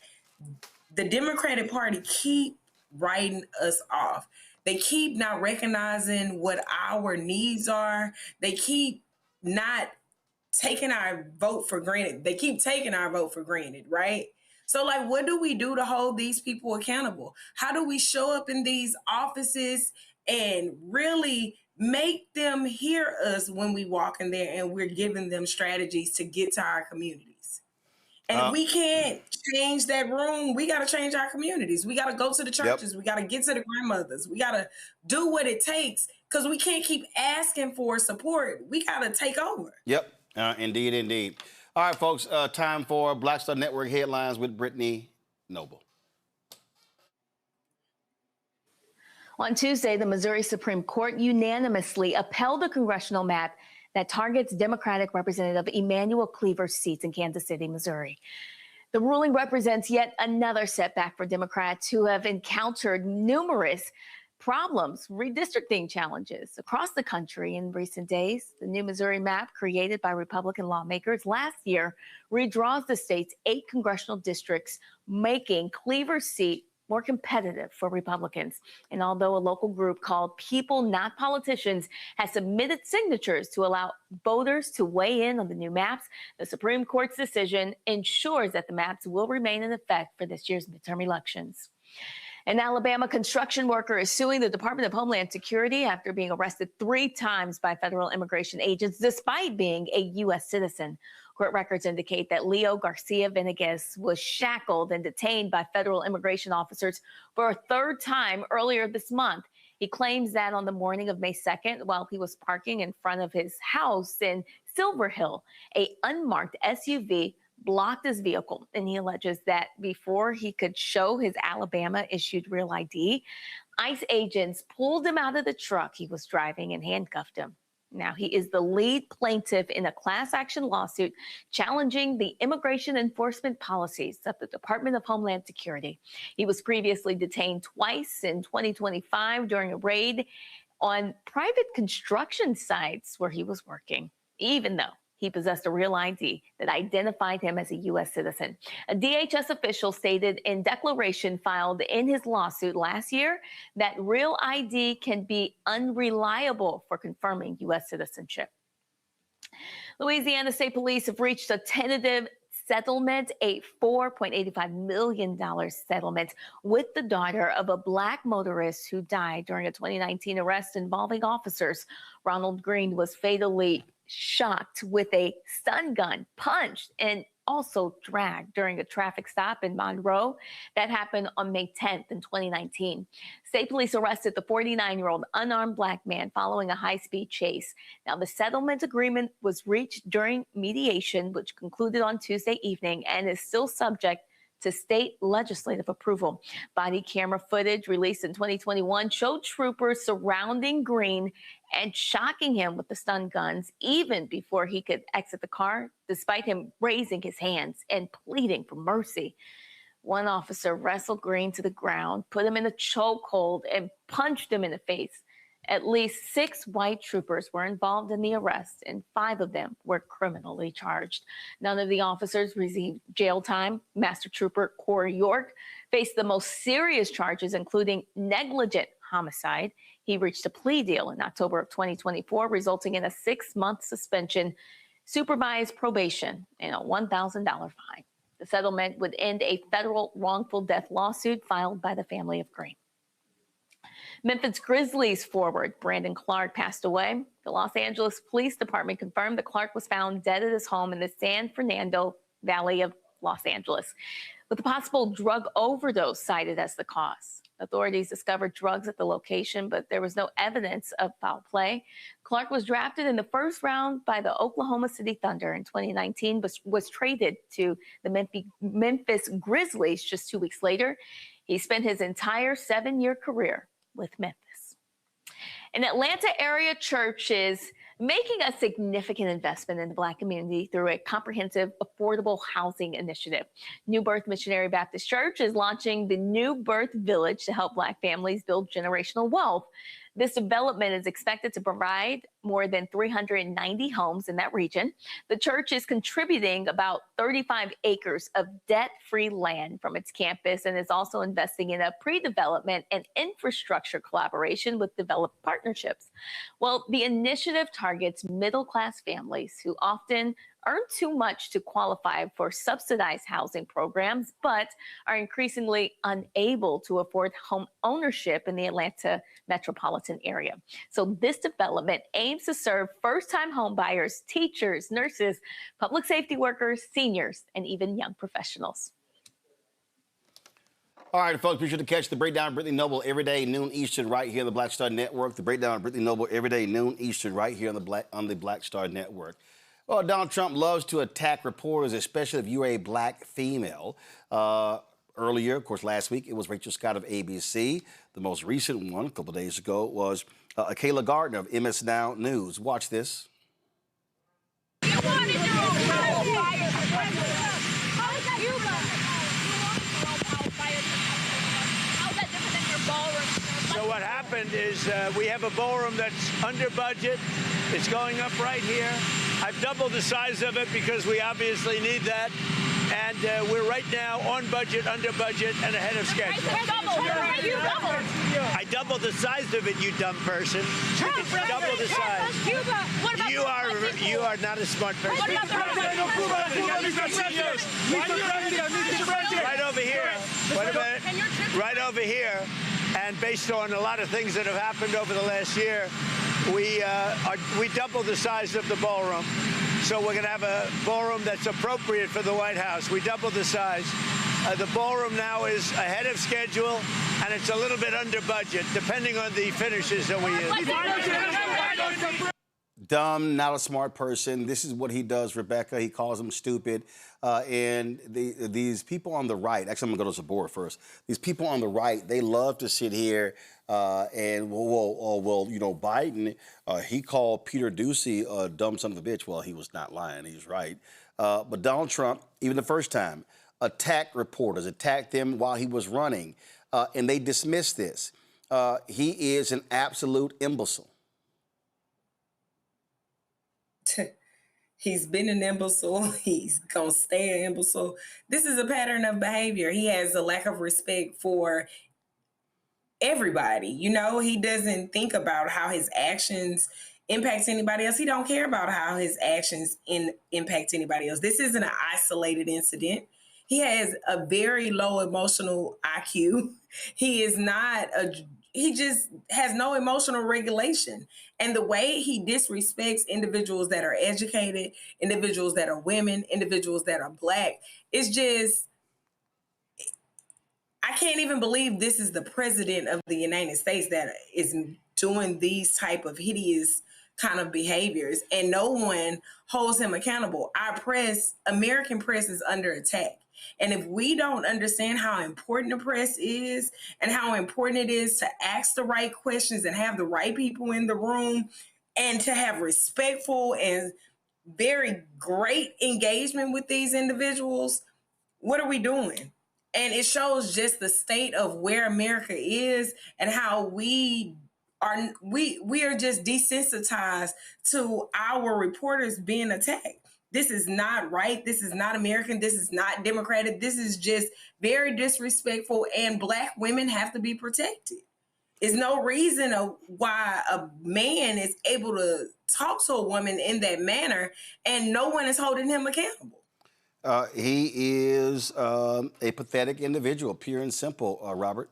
the Democratic Party keep writing us off. They keep not recognizing what our needs are. They keep not taking our vote for granted. They keep taking our vote for granted, right? So, like, what do we do to hold these people accountable? How do we show up in these offices and really make them hear us when we walk in there and we're giving them strategies to get to our communities? And if we can't change that room, we got to change our communities. We got to go to the churches. Yep. We got to get to the grandmothers. We got to do what it takes, because we can't keep asking for support. We got to take over. Yep. Indeed, indeed. All right, folks, time for Black Star Network headlines with Brittany Noble. On Tuesday, the Missouri Supreme Court unanimously upheld a congressional map that targets Democratic Representative Emanuel Cleaver's seats in Kansas City, Missouri. The ruling represents yet another setback for Democrats who have encountered numerous problems, redistricting challenges across the country in recent days. The new Missouri map, created by Republican lawmakers last year, redraws the state's 8 congressional districts, making Cleaver's seat more competitive for Republicans. And although a local group called People Not Politicians has submitted signatures to allow voters to weigh in on the new maps, the Supreme Court's decision ensures that the maps will remain in effect for this year's midterm elections. An Alabama construction worker is suing the Department of Homeland Security after being arrested 3 times by federal immigration agents despite being a U.S. citizen. Court records indicate that Leo Garcia Venegas was shackled and detained by federal immigration officers for a 3rd time earlier this month. He claims that on the morning of May 2nd, while he was parking in front of his house in Silver Hill, an unmarked SUV blocked his vehicle, and he alleges that before he could show his Alabama-issued real ID, ICE agents pulled him out of the truck he was driving and handcuffed him. Now, he is the lead plaintiff in a class action lawsuit challenging the immigration enforcement policies of the Department of Homeland Security. He was previously detained twice in 2025 during a raid on private construction sites where he was working, even though he possessed a real ID that identified him as a U.S. citizen. A DHS official stated in declaration filed in his lawsuit last year that real ID can be unreliable for confirming U.S. citizenship. Louisiana State Police have reached a tentative settlement, a $4.85 million settlement with the daughter of a Black motorist who died during a 2019 arrest involving officers. Ronald Green was fatally shot with a stun gun, punched, and also dragged during a traffic stop in Monroe that happened on May 10th in 2019. State police arrested the 49-year-old unarmed Black man following a high-speed chase. Now, the settlement agreement was reached during mediation, which concluded on Tuesday evening and is still subject to state legislative approval. Body camera footage released in 2021 showed troopers surrounding Green and shocking him with the stun guns even before he could exit the car, despite him raising his hands and pleading for mercy. One officer wrestled Green to the ground, put him in a chokehold, and punched him in the face. At least 6 white troopers were involved in the arrest, and 5 of them were criminally charged. None of the officers received jail time. Master Trooper Corey York faced the most serious charges, including negligent homicide. He reached a plea deal in October of 2024, resulting in a 6-month suspension, supervised probation, and a $1,000 fine. The settlement would end a federal wrongful death lawsuit filed by the family of Green. Memphis Grizzlies forward Brandon Clark passed away. The Los Angeles Police Department confirmed that Clark was found dead at his home in the San Fernando Valley of Los Angeles, with a possible drug overdose cited as the cause. Authorities discovered drugs at the location, but there was no evidence of foul play. Clark was drafted in the first round by the Oklahoma City Thunder in 2019, but was traded to the Memphis Grizzlies just 2 weeks later. He spent his entire 7-year career with Memphis. An Atlanta area church is making a significant investment in the Black community through a comprehensive, affordable housing initiative. New Birth Missionary Baptist Church is launching the New Birth Village to help Black families build generational wealth. This development is expected to provide more than 390 homes in that region. The church is contributing about 35 acres of debt-free land from its campus and is also investing in a pre-development and infrastructure collaboration with developed partnerships. Well, the initiative targets middle-class families who often earn too much to qualify for subsidized housing programs, but are increasingly unable to afford home ownership in the Atlanta metropolitan area. So this development aims to serve first-time home buyers, teachers, nurses, public safety workers, seniors, and even young professionals. All right, folks, be sure to catch the Breakdown of Brittany Noble every day, noon Eastern, right here on the Black Star Network. The Breakdown of Brittany Noble every day, noon Eastern, right here on the Black Star Network. Well, Donald Trump loves to attack reporters, especially if you're a Black female. Earlier, of course, last week, it was Rachel Scott of ABC. The most recent one, a couple of days ago, was Kayla Gardner of MS Now News. Watch this. So what happened is we have a ballroom that's under budget. It's going up right here. I've doubled the size of it because we obviously need that. And we're right now on budget, under budget, and ahead of schedule. I doubled the size of it, you dumb person. Double the size. You are not a smart person. Right over here. Wait a minute. Right over here. And based on a lot of things that have happened over the last year, we doubled the size of the ballroom. So we're going to have a ballroom that's appropriate for the White House. We doubled the size. The ballroom now is ahead of schedule, and it's a little bit under budget, depending on the finishes that we use. Dumb, not a smart person. This is what he does, Rebecca. He calls them stupid. And these people on the right, actually, I'm going to go to Zabor first. These people on the right, they love to sit here and, well, you know, Biden, he called Peter Doocy a dumb son of a bitch. Well, he was not lying. He was right. But Donald Trump, even the first time, attacked reporters, attacked them while he was running, and they dismissed this. He is an absolute imbecile. He's been an imbecile. He's going to stay an imbecile. This is a pattern of behavior. He has a lack of respect for everybody. You know, he doesn't think about how his actions impact anybody else. He don't care about how his actions impact anybody else. This isn't an isolated incident. He has a very low emotional IQ. He just has no emotional regulation. And the way he disrespects individuals that are educated, individuals that are women, individuals that are Black, it's just, I can't even believe this is the president of the United States that is doing these type of hideous kind of behaviors, and no one holds him accountable. Our press, American press, is under attack. And if we don't understand how important the press is and how important it is to ask the right questions and have the right people in the room and to have respectful and very great engagement with these individuals, what are we doing? And it shows just the state of where America is and how we are just desensitized to our reporters being attacked. This is not right. This is not American. This is not democratic. This is just very disrespectful, and Black women have to be protected. There's no reason of why a man is able to talk to a woman in that manner and no one is holding him accountable. He is a pathetic individual, pure and simple, Robert.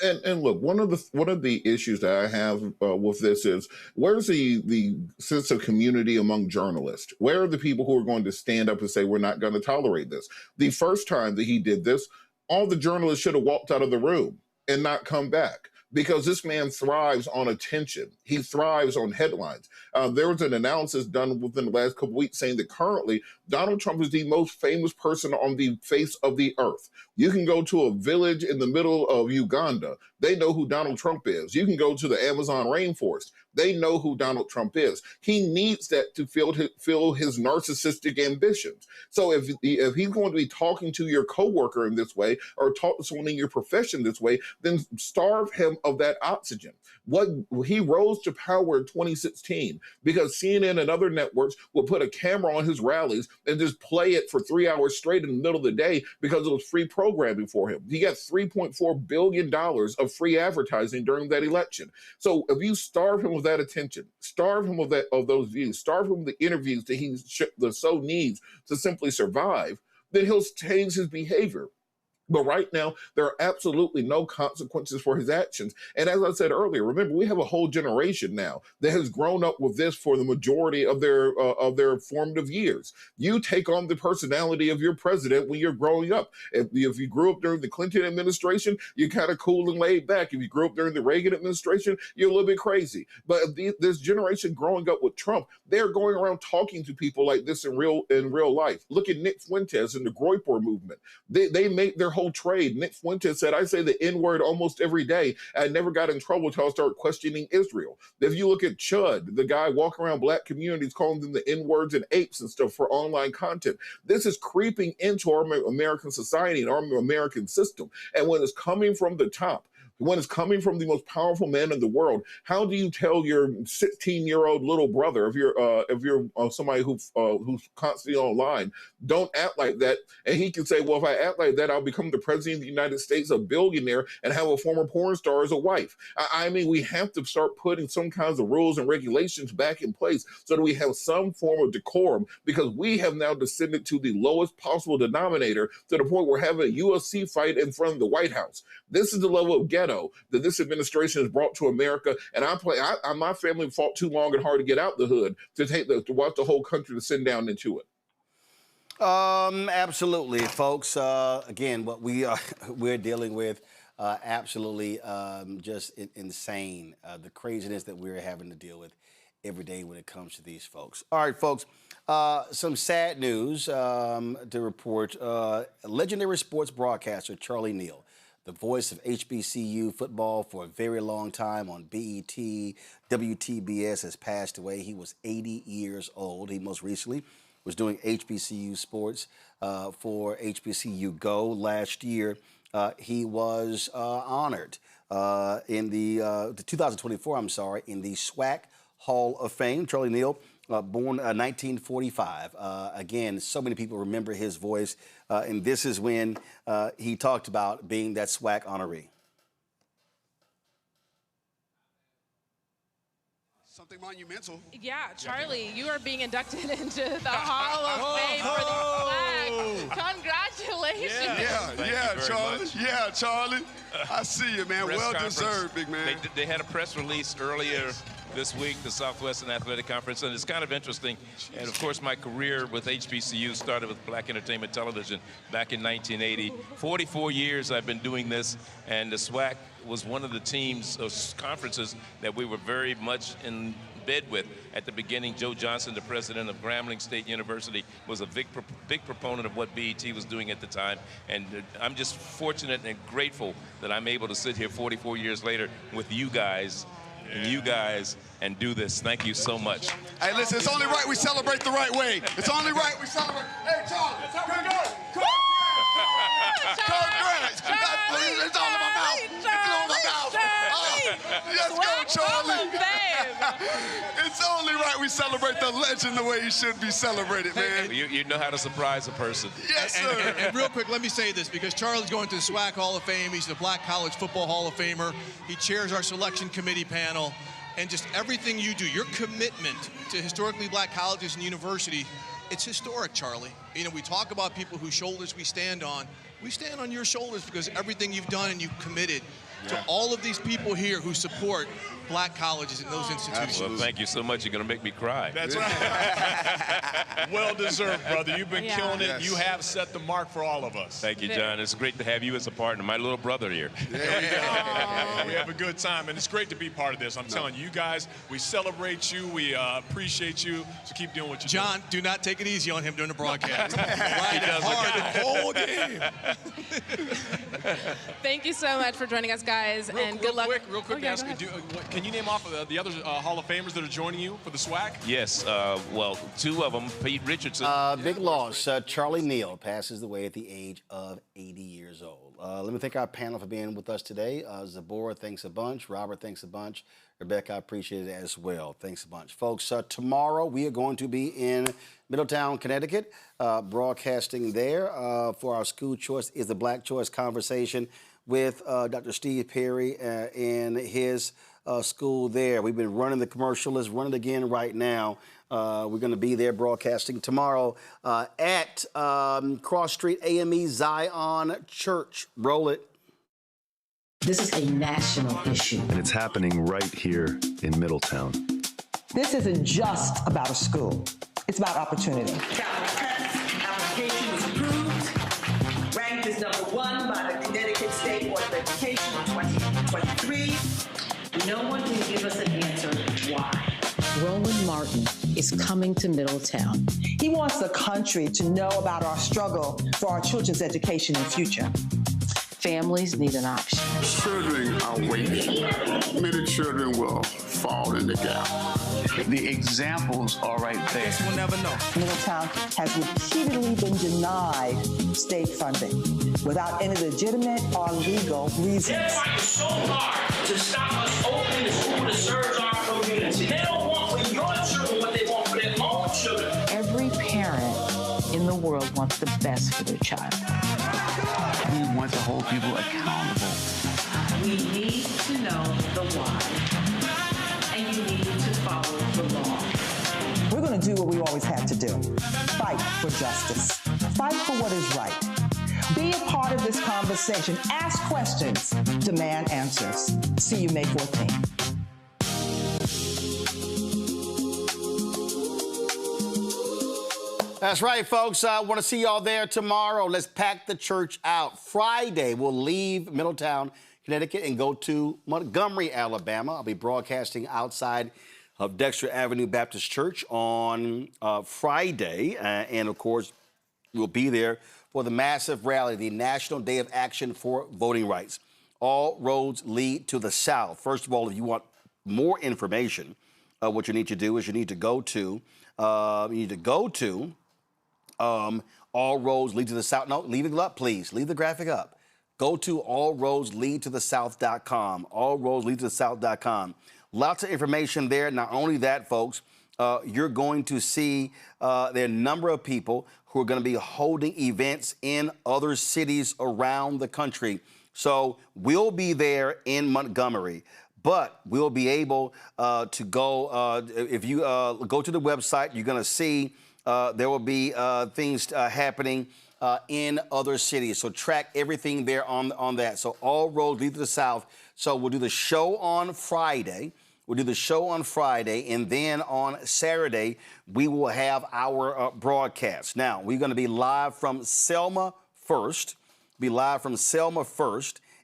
And look, one of the issues that I have with this is, where's the sense of community among journalists? Where are the people who are going to stand up and say, we're not going to tolerate this? The first time that he did this, all the journalists should have walked out of the room and not come back, because this man thrives on attention. He thrives on headlines. There was an analysis done within the last couple of weeks saying that currently Donald Trump is the most famous person on the face of the earth. You can go to a village in the middle of Uganda. They know who Donald Trump is. You can go to the Amazon rainforest. They know who Donald Trump is. He needs that to fill his narcissistic ambitions. So if he's going to be talking to your coworker in this way, or talk to someone in your profession this way, then starve him of that oxygen. He rose to power in 2016 because CNN and other networks would put a camera on his rallies and just play it for 3 hours straight in the middle of the day because it was free programming for him. He got $3.4 billion of free advertising during that election. So if you starve him of that attention, starve him of those views, starve him of the interviews that he so needs to simply survive, then he'll change his behavior. But right now, there are absolutely no consequences for his actions. And as I said earlier, remember, we have a whole generation now that has grown up with this for the majority of their formative years. You take on the personality of your president when you're growing up. If you grew up during the Clinton administration, you're kind of cool and laid back. If you grew up during the Reagan administration, you're a little bit crazy. But this generation growing up with Trump, they're going around talking to people like this in real life. Look at Nick Fuentes and the Groyper movement. They make their whole trade. Nick Fuentes said, I say the N-word almost every day. I never got in trouble until I started questioning Israel. If you look at Chud, the guy walking around Black communities calling them the N-words and apes and stuff for online content, this is creeping into our American society and our American system. And when it's coming from the top, when it's coming from the most powerful man in the world, how do you tell your 16-year-old little brother, if you're somebody who's constantly online, don't act like that? And he can say, well, if I act like that, I'll become the president of the United States, a billionaire, and have a former porn star as a wife. I mean, we have to start putting some kinds of rules and regulations back in place so that we have some form of decorum, because we have now descended to the lowest possible denominator, to the point where we're having a UFC fight in front of the White House. This is the level of ghetto that this administration has brought to America, and my family fought too long and hard to get out the hood to watch the whole country descend down into it. Absolutely, folks. Again, what we're dealing with, absolutely just insane. The craziness that we're having to deal with every day when it comes to these folks. All right, folks. Some sad news to report. Legendary sports broadcaster Charlie Neal, the voice of HBCU football for a very long time on BET, WTBS, has passed away. He was 80 years old. He most recently was doing HBCU sports for HBCU Go last year. He was honored in the 2024, in the SWAC Hall of Fame. Charlie Neal, born 1945. Again, so many people remember his voice, and this is when he talked about being that SWAC honoree. Something monumental. Yeah, Charlie, you are being inducted into the Hall of Fame for the SWAC. Congratulations. Yeah, Charlie. Yeah, Charlie. I see you, man. Well deserved, big man. They had a press release earlier this week, the Southwestern Athletic Conference, and it's kind of interesting. And of course, my career with HBCU started with Black Entertainment Television back in 1980. 44 years I've been doing this, and the SWAC was one of the teams or conferences that we were very much in bed with. At the beginning, Joe Johnson, the president of Grambling State University, was a big proponent of what BET was doing at the time. And I'm just fortunate and grateful that I'm able to sit here 44 years later with you guys and do this. Thank you so much. Hey, listen, it's only right we celebrate the right way. It's only right we celebrate. Hey, Charlie, that's how we go. Congrats. It's all in my mouth. It's all in my mouth. Let's go, Charlie. It's only right we celebrate the legend the way he should be celebrated, man. You know how to surprise a person. Yes, sir. And real quick, let me say this, because Charlie's going to the SWAC Hall of Fame. He's the Black College Football Hall of Famer. He chairs our selection committee panel. And just everything you do, your commitment to historically black colleges and universities, it's historic, Charlie. You know, we talk about people whose shoulders we stand on. We stand on your shoulders because everything you've done and you've committed to all of these people here who support black colleges and those institutions. Well, thank you so much. You're going to make me cry. That's right. Well deserved, brother. You've been killing it. Yes. You have set the mark for all of us. Thank you, John. It's great to have you as a partner. My little brother here. We have a good time, and it's great to be part of this. I'm telling you, guys, we celebrate you. We appreciate you. So keep doing what you're John, do not take it easy on him during the broadcast. He does hard the whole game. Thank you so much for joining us, guys, and good luck. Real quick, ask, can you name off the other Hall of Famers that are joining you for the SWAC? Yes, well, two of them, Pete Richardson. Big loss. Charlie Neal passes away at the age of 80 years old. Let me thank our panel for being with us today. Zabora, thanks a bunch. Robert, thanks a bunch. Rebecca, I appreciate it as well. Thanks a bunch. Folks, tomorrow we are going to be in Middletown, Connecticut, broadcasting there for our School Choice is the Black Choice conversation with Dr. Steve Perry and his school there. We've been running the commercial. Let's run it again right now. We're going to be there broadcasting tomorrow at Cross Street AME Zion Church. Roll it. This is a national issue. And it's happening right here in Middletown. This isn't just about a school. It's about opportunity. Application was approved. Ranked as #1 by the Connecticut State Board of Education in 2023. No one can give us an answer why. Roland Martin is coming to Middletown. He wants the country to know about our struggle for our children's education and future. Families need an option. Children are waiting. Many children will fall in the gap. The examples are right there. We'll never know. Middletown has repeatedly been denied state funding without any legitimate or legal reasons. They're fighting so hard to stop us opening the school that serves our community. They don't want for your children what they want for their own children. Every parent in the world wants the best for their child. We want to hold people accountable. We need to know the why, and you need to follow the law. We're going to do what we always had to do. Fight for justice. Fight for what is right. Be a part of this conversation. Ask questions. Demand answers. See you May 14th. That's right, folks. I want to see y'all there tomorrow. Let's pack the church out. Friday, we'll leave Middletown, Connecticut, and go to Montgomery, Alabama. I'll be broadcasting outside of Dexter Avenue Baptist Church on Friday. And, of course, we'll be there for the massive rally, the National Day of Action for Voting Rights. All roads lead to the South. First of all, if you want more information, what you need to do is you need to go to All Roads Lead to the South. No, leave it up, please. Leave the graphic up. Go to allroadsleadtothe.south.com. Allroadsleadtothe.south.com. Lots of information there. Not only that, folks, you're going to see there are a number of people who are going to be holding events in other cities around the country. So we'll be there in Montgomery. But we'll be able to go, if you go to the website, you're going to see there will be things happening in other cities. So track everything there on that. So all roads lead to the South. So we'll do the show on Friday. We'll do the show on Friday, and then on Saturday, we will have our broadcast. Now, we're going to be live from Selma first,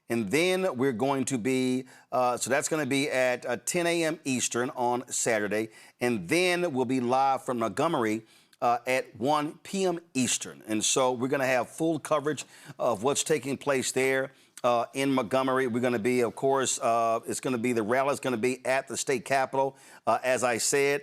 and then we're going to be, so that's going to be at 10 a.m. Eastern on Saturday, and then we'll be live from Montgomery at 1 p.m. Eastern. And so we're going to have full coverage of what's taking place there in Montgomery. We're going to be, of course, it's going to be, the rally is going to be at the state capitol. As I said,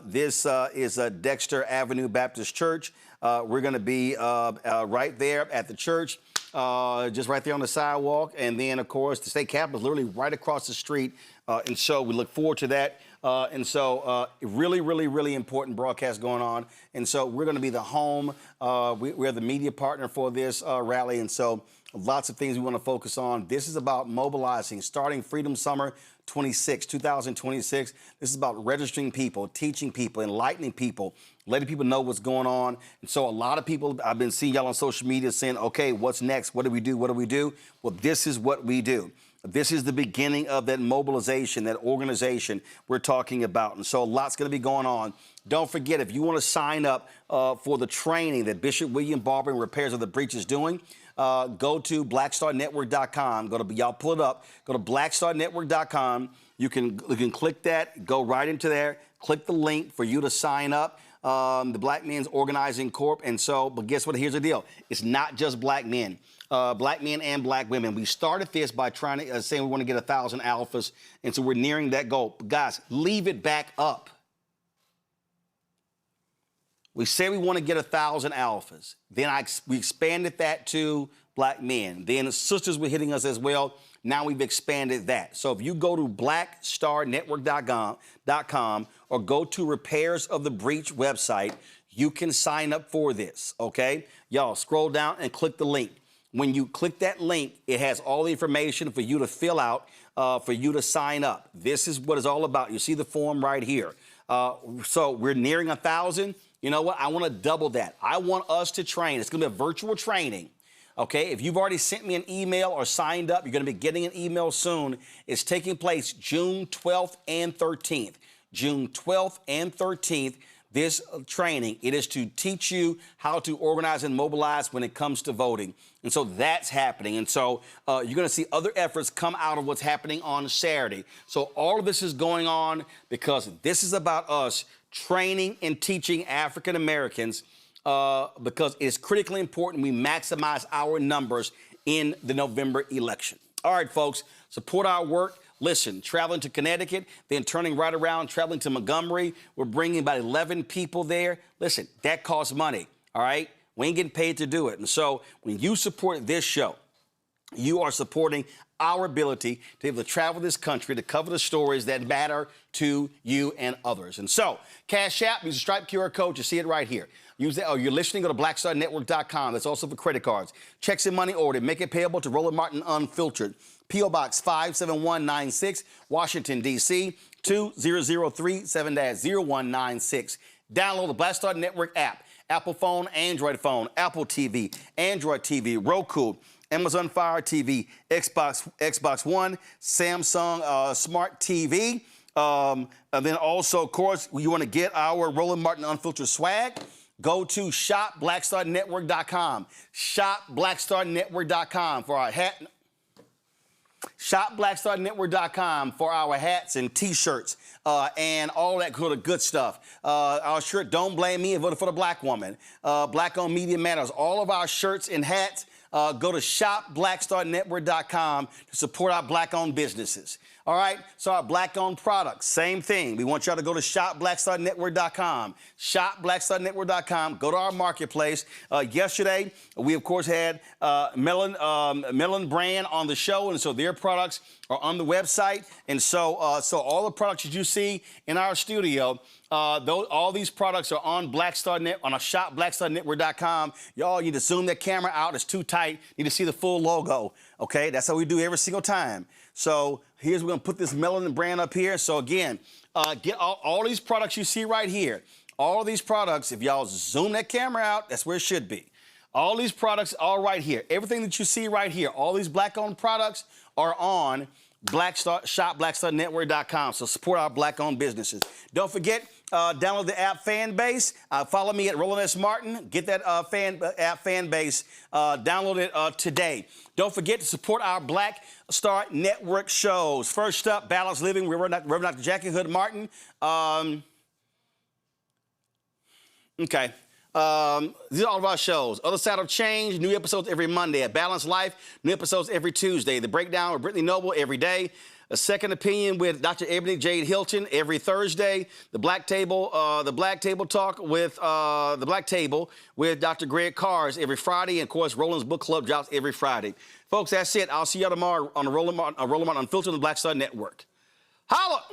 this is Dexter Avenue Baptist Church. We're going to be right there at the church, just right there on the sidewalk. And then, of course, the state capitol is literally right across the street. And so we look forward to that. Really, really, really important broadcast going on. And so we're going to be the home. We're the media partner for this rally. And so lots of things we want to focus on. This is about mobilizing, starting Freedom Summer 2026. This is about registering people, teaching people, enlightening people, letting people know what's going on. And so a lot of people, I've been seeing y'all on social media saying, okay, what's next? What do we do? What do we do? Well, this is what we do. This is the beginning of that mobilization, that organization we're talking about. And so a lot's going to be going on. Don't forget, if you want to sign up for the training that Bishop William Barber and Repairs of the Breach is doing, go to blackstarnetwork.com. Y'all pull it up. Go to blackstarnetwork.com. You can click that, go right into there, click the link for you to sign up. The Black Men's Organizing Corp. And so, but guess what? Here's the deal. It's not just black men. Black men and black women. We started this by trying to saying we want to get 1,000 alphas, and so we're nearing that goal. But guys, leave it back up. We say we want to get 1,000 alphas. Then we expanded that to black men. Then sisters were hitting us as well. Now we've expanded that. So if you go to blackstarnetwork.com or go to Repairs of the Breach website, you can sign up for this, okay? Y'all, scroll down and click the link. When you click that link, it has all the information for you to fill out, for you to sign up. This is what it's all about. You see the form right here. So we're nearing 1,000. You know what? I want to double that. I want us to train. It's going to be a virtual training. Okay, if you've already sent me an email or signed up, you're going to be getting an email soon. It's taking place June 12th and 13th. June 12th and 13th, this training. It is to teach you how to organize and mobilize when it comes to voting. And so that's happening. And so you're going to see other efforts come out of what's happening on Saturday. So all of this is going on because this is about us training and teaching African Americans because it's critically important we maximize our numbers in the November election. All right, folks, support our work. Listen, traveling to Connecticut, then turning right around, traveling to Montgomery. We're bringing about 11 people there. Listen, that costs money, all right? We ain't getting paid to do it. And so when you support this show, you are supporting our ability to be able to travel this country to cover the stories that matter to you and others. And so, Cash App, use the Stripe QR code. You see it right here. Use that. Oh, you're listening, go to blackstarnetwork.com. That's also for credit cards. Checks and money order. Make it payable to Roland Martin Unfiltered. P.O. Box 57196, Washington, D.C. 20037-0196. Download the Black Star Network app. Apple phone, Android phone, Apple TV, Android TV, Roku, Amazon Fire TV, Xbox One, Samsung Smart TV. And then also, of course, you want to get our Roland Martin Unfiltered swag, go to shopblackstarnetwork.com. Shopblackstarnetwork.com for our hat. ShopBlackStarNetwork.com for our hats and T-shirts and all that good stuff. Our shirt, Don't Blame Me, and Voted for the Black Woman. Black-owned Media Matters. All of our shirts and hats, go to ShopBlackStarNetwork.com to support our black-owned businesses. All right, so our black-owned products, same thing. We want y'all to go to ShopBlackStarNetwork.com. ShopBlackStarNetwork.com. Go to our marketplace. Yesterday, we, of course, had Melon Brand on the show, and so their products are on the website. And so all the products that you see in our studio, all these products are on on a shop, BlackStarNetwork.com. Y'all need to zoom that camera out. It's too tight. You need to see the full logo, okay? That's how we do every single time. So we're going to put this Melon Brand up here. So again, get all these products you see right here. All these products, if y'all zoom that camera out, that's where it should be. All these products are right here. Everything that you see right here, all these black-owned products are on shopblackstarnetwork.com. So support our black-owned businesses. Don't forget, download the app Fanbase. Follow me at Roland S. Martin. Get that app Fanbase. Download it today. Don't forget to support our Black Star Network shows. First up, Balanced Living with Reverend Dr. Jackie Hood Martin. Okay. These are all of our shows. Other Side of Change, new episodes every Monday. At Balanced Life, new episodes every Tuesday. The Breakdown with Brittany Noble every day. A Second Opinion with Dr. Ebony Jade Hilton every Thursday. The Black Table Talk with the Black Table with Dr. Greg Cars every Friday. And of course, Roland's Book Club drops every Friday. Folks, that's it. I'll see you tomorrow on the Roland Martin Unfiltered on the Black Star Network. Holla!